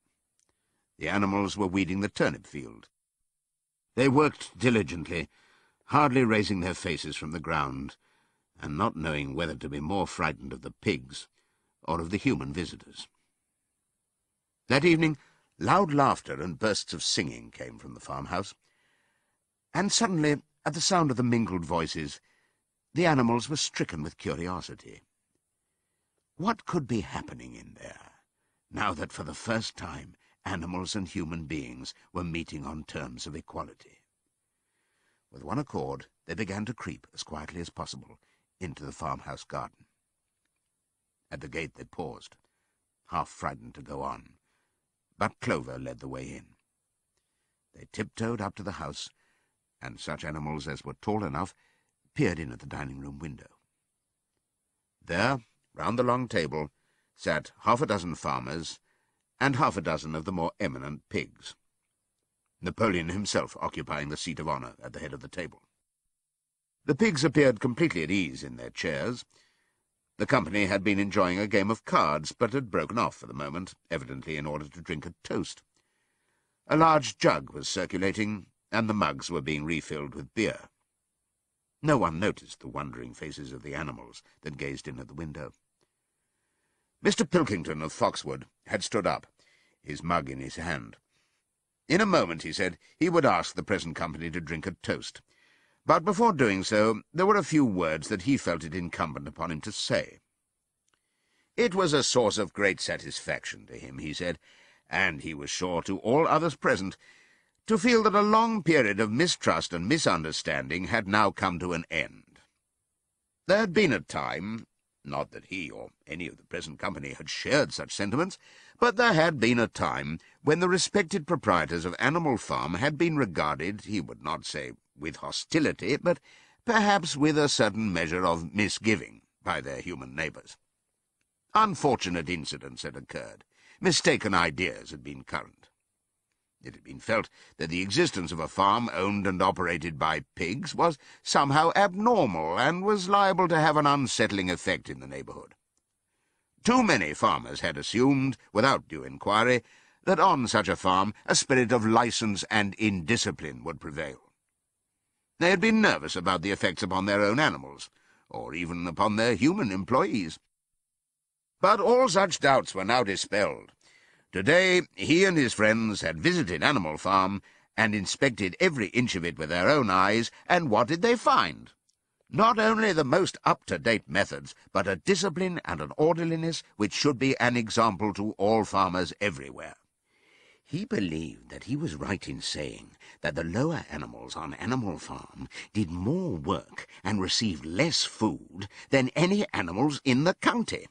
S2: The animals were weeding the turnip field. They worked diligently, hardly raising their faces from the ground, and not knowing whether to be more frightened of the pigs or of the human visitors. That evening, loud laughter and bursts of singing came from the farmhouse, and suddenly, at the sound of the mingled voices, the animals were stricken with curiosity. What could be happening in there, now that for the first time animals and human beings were meeting on terms of equality? With one accord, they began to creep, as quietly as possible, into the farmhouse garden. At the gate they paused, half frightened to go on, but Clover led the way in. They tiptoed up to the house, and such animals as were tall enough peered in at the dining-room window. There, round the long table, sat half a dozen farmers and half a dozen of the more eminent pigs, Napoleon himself occupying the seat of honour at the head of the table. The pigs appeared completely at ease in their chairs. The company had been enjoying a game of cards, but had broken off for the moment, evidently in order to drink a toast. A large jug was circulating, and the mugs were being refilled with beer. No one noticed the wondering faces of the animals that gazed in at the window. Mr. Pilkington of Foxwood had stood up, his mug in his hand. In a moment, he said, he would ask the present company to drink a toast. But before doing so, there were a few words that he felt it incumbent upon him to say. It was a source of great satisfaction to him, he said, and he was sure to all others present, to feel that a long period of mistrust and misunderstanding had now come to an end. There had been a time, not that he or any of the present company had shared such sentiments, but there had been a time when the respected proprietors of Animal Farm had been regarded, he would not say with hostility, but perhaps with a certain measure of misgiving by their human neighbours. Unfortunate incidents had occurred. Mistaken ideas had been current. It had been felt that the existence of a farm owned and operated by pigs was somehow abnormal and was liable to have an unsettling effect in the neighbourhood. Too many farmers had assumed, without due inquiry, that on such a farm a spirit of licence and indiscipline would prevail. They had been nervous about the effects upon their own animals, or even upon their human employees. But all such doubts were now dispelled. Today he and his friends had visited Animal Farm and inspected every inch of it with their own eyes, and what did they find? Not only the most up-to-date methods, but a discipline and an orderliness which should be an example to all farmers everywhere. He believed that he was right in saying that the lower animals on Animal Farm did more work and received less food than any animals in the county.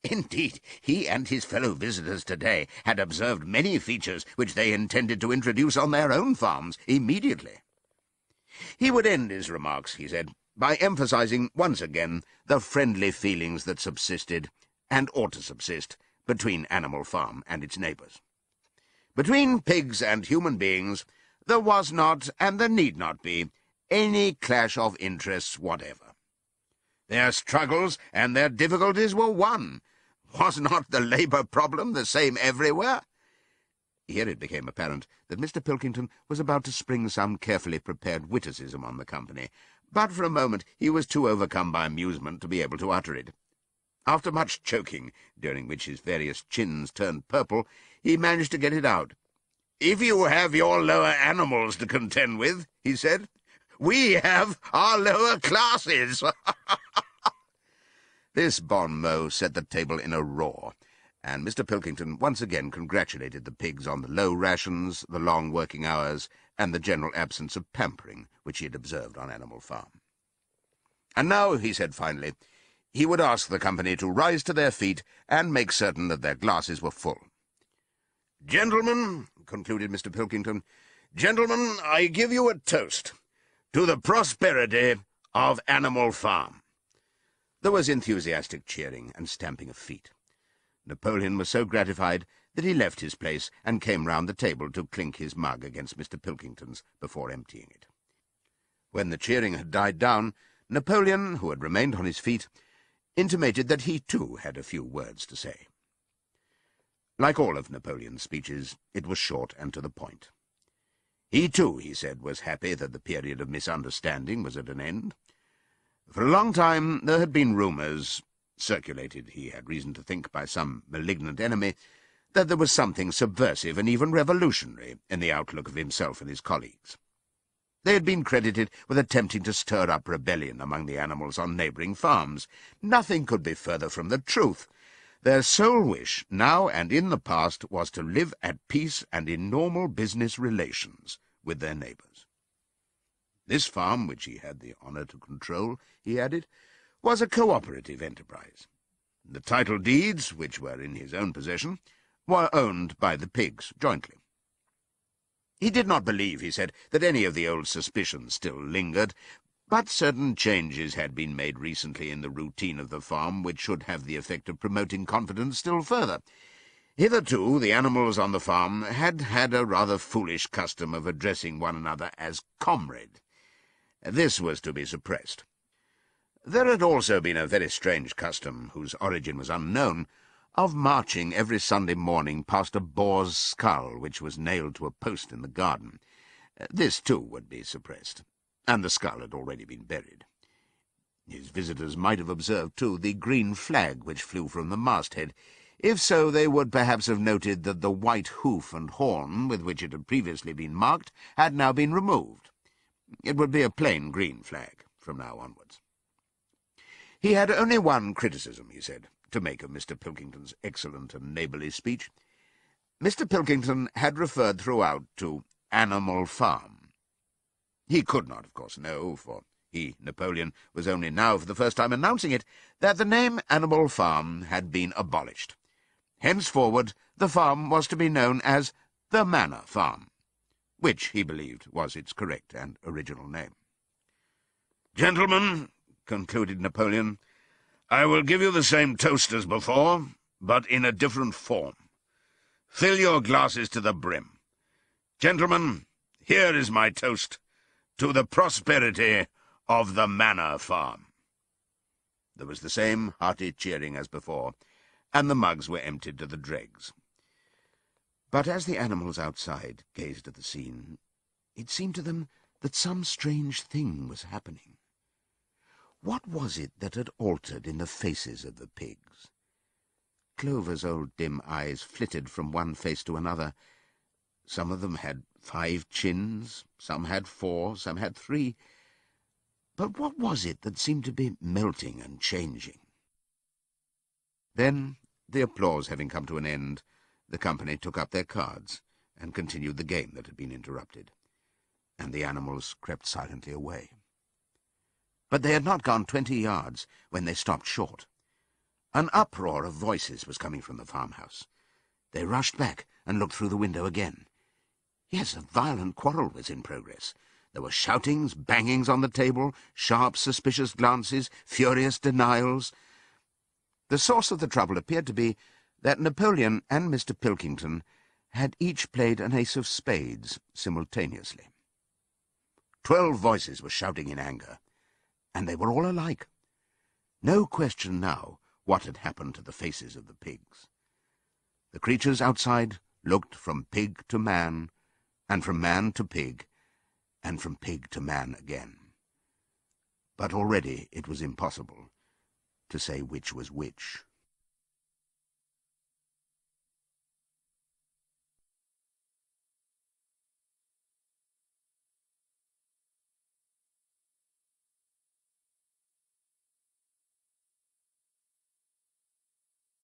S2: Indeed, he and his fellow visitors today had observed many features which they intended to introduce on their own farms immediately. He would end his remarks, he said, by emphasizing once again the friendly feelings that subsisted, and ought to subsist, between Animal Farm and its neighbours. Between pigs and human beings there was not, and there need not be, any clash of interests whatever. Their struggles and their difficulties were one. Was not the labour problem the same everywhere? Here it became apparent that Mr. Pilkington was about to spring some carefully prepared witticism on the company, but for a moment he was too overcome by amusement to be able to utter it. After much choking, during which his various chins turned purple, he managed to get it out. "If you have your lower animals to contend with," he said, "we have our lower classes." This bon mot set the table in a roar, and Mr. Pilkington once again congratulated the pigs on the low rations, the long working hours, and the general absence of pampering which he had observed on Animal Farm. And now, he said finally, he would ask the company to rise to their feet and make certain that their glasses were full. "Gentlemen," concluded Mr. Pilkington, "gentlemen, I give you a toast to the prosperity of Animal Farm." There was enthusiastic cheering and stamping of feet. Napoleon was so gratified that he left his place and came round the table to clink his mug against Mr. Pilkington's before emptying it. When the cheering had died down, Napoleon, who had remained on his feet, intimated that he too had a few words to say. Like all of Napoleon's speeches, it was short and to the point. He too, he said, was happy that the period of misunderstanding was at an end. For a long time there had been rumours, circulated, he had reason to think, by some malignant enemy, that there was something subversive and even revolutionary in the outlook of himself and his colleagues. They had been credited with attempting to stir up rebellion among the animals on neighbouring farms. Nothing could be further from the truth. Their sole wish, now and in the past, was to live at peace and in normal business relations with their neighbours. This farm, which he had the honour to control, he added, was a cooperative enterprise. The title deeds, which were in his own possession, were owned by the pigs jointly. He did not believe, he said, that any of the old suspicions still lingered, but certain changes had been made recently in the routine of the farm which should have the effect of promoting confidence still further. Hitherto, the animals on the farm had had a rather foolish custom of addressing one another as comrade. This was to be suppressed. There had also been a very strange custom, whose origin was unknown, of marching every Sunday morning past a boar's skull which was nailed to a post in the garden. This, too, would be suppressed, and the skull had already been buried. His visitors might have observed, too, the green flag which flew from the masthead. If so, they would perhaps have noted that the white hoof and horn with which it had previously been marked had now been removed. It would be a plain green flag from now onwards. He had only one criticism, he said, to make of Mr. Pilkington's excellent and neighbourly speech. Mr. Pilkington had referred throughout to Animal Farm. He could not, of course, know, for he, Napoleon, was only now for the first time announcing it, that the name Animal Farm had been abolished. Henceforward the farm was to be known as the Manor Farm, which, he believed, was its correct and original name. "Gentlemen," concluded Napoleon, "I will give you the same toast as before, but in a different form. Fill your glasses to the brim. Gentlemen, here is my toast to the prosperity of the Manor Farm." There was the same hearty cheering as before, and the mugs were emptied to the dregs. But as the animals outside gazed at the scene, it seemed to them that some strange thing was happening. What was it that had altered in the faces of the pigs? Clover's old dim eyes flitted from one face to another. Some of them had 5 chins, some had 4, some had 3. But what was it that seemed to be melting and changing? Then, the applause having come to an end, the company took up their cards and continued the game that had been interrupted, and the animals crept silently away. But they had not gone 20 yards when they stopped short. An uproar of voices was coming from the farmhouse. They rushed back and looked through the window again. Yes, a violent quarrel was in progress. There were shoutings, bangings on the table, sharp, suspicious glances, furious denials. The source of the trouble appeared to be that Napoleon and Mr. Pilkington had each played an ace of spades simultaneously. 12 voices were shouting in anger, and they were all alike. No question now what had happened to the faces of the pigs. The creatures outside looked from pig to man, and from man to pig, and from pig to man again. But already it was impossible to say which was which.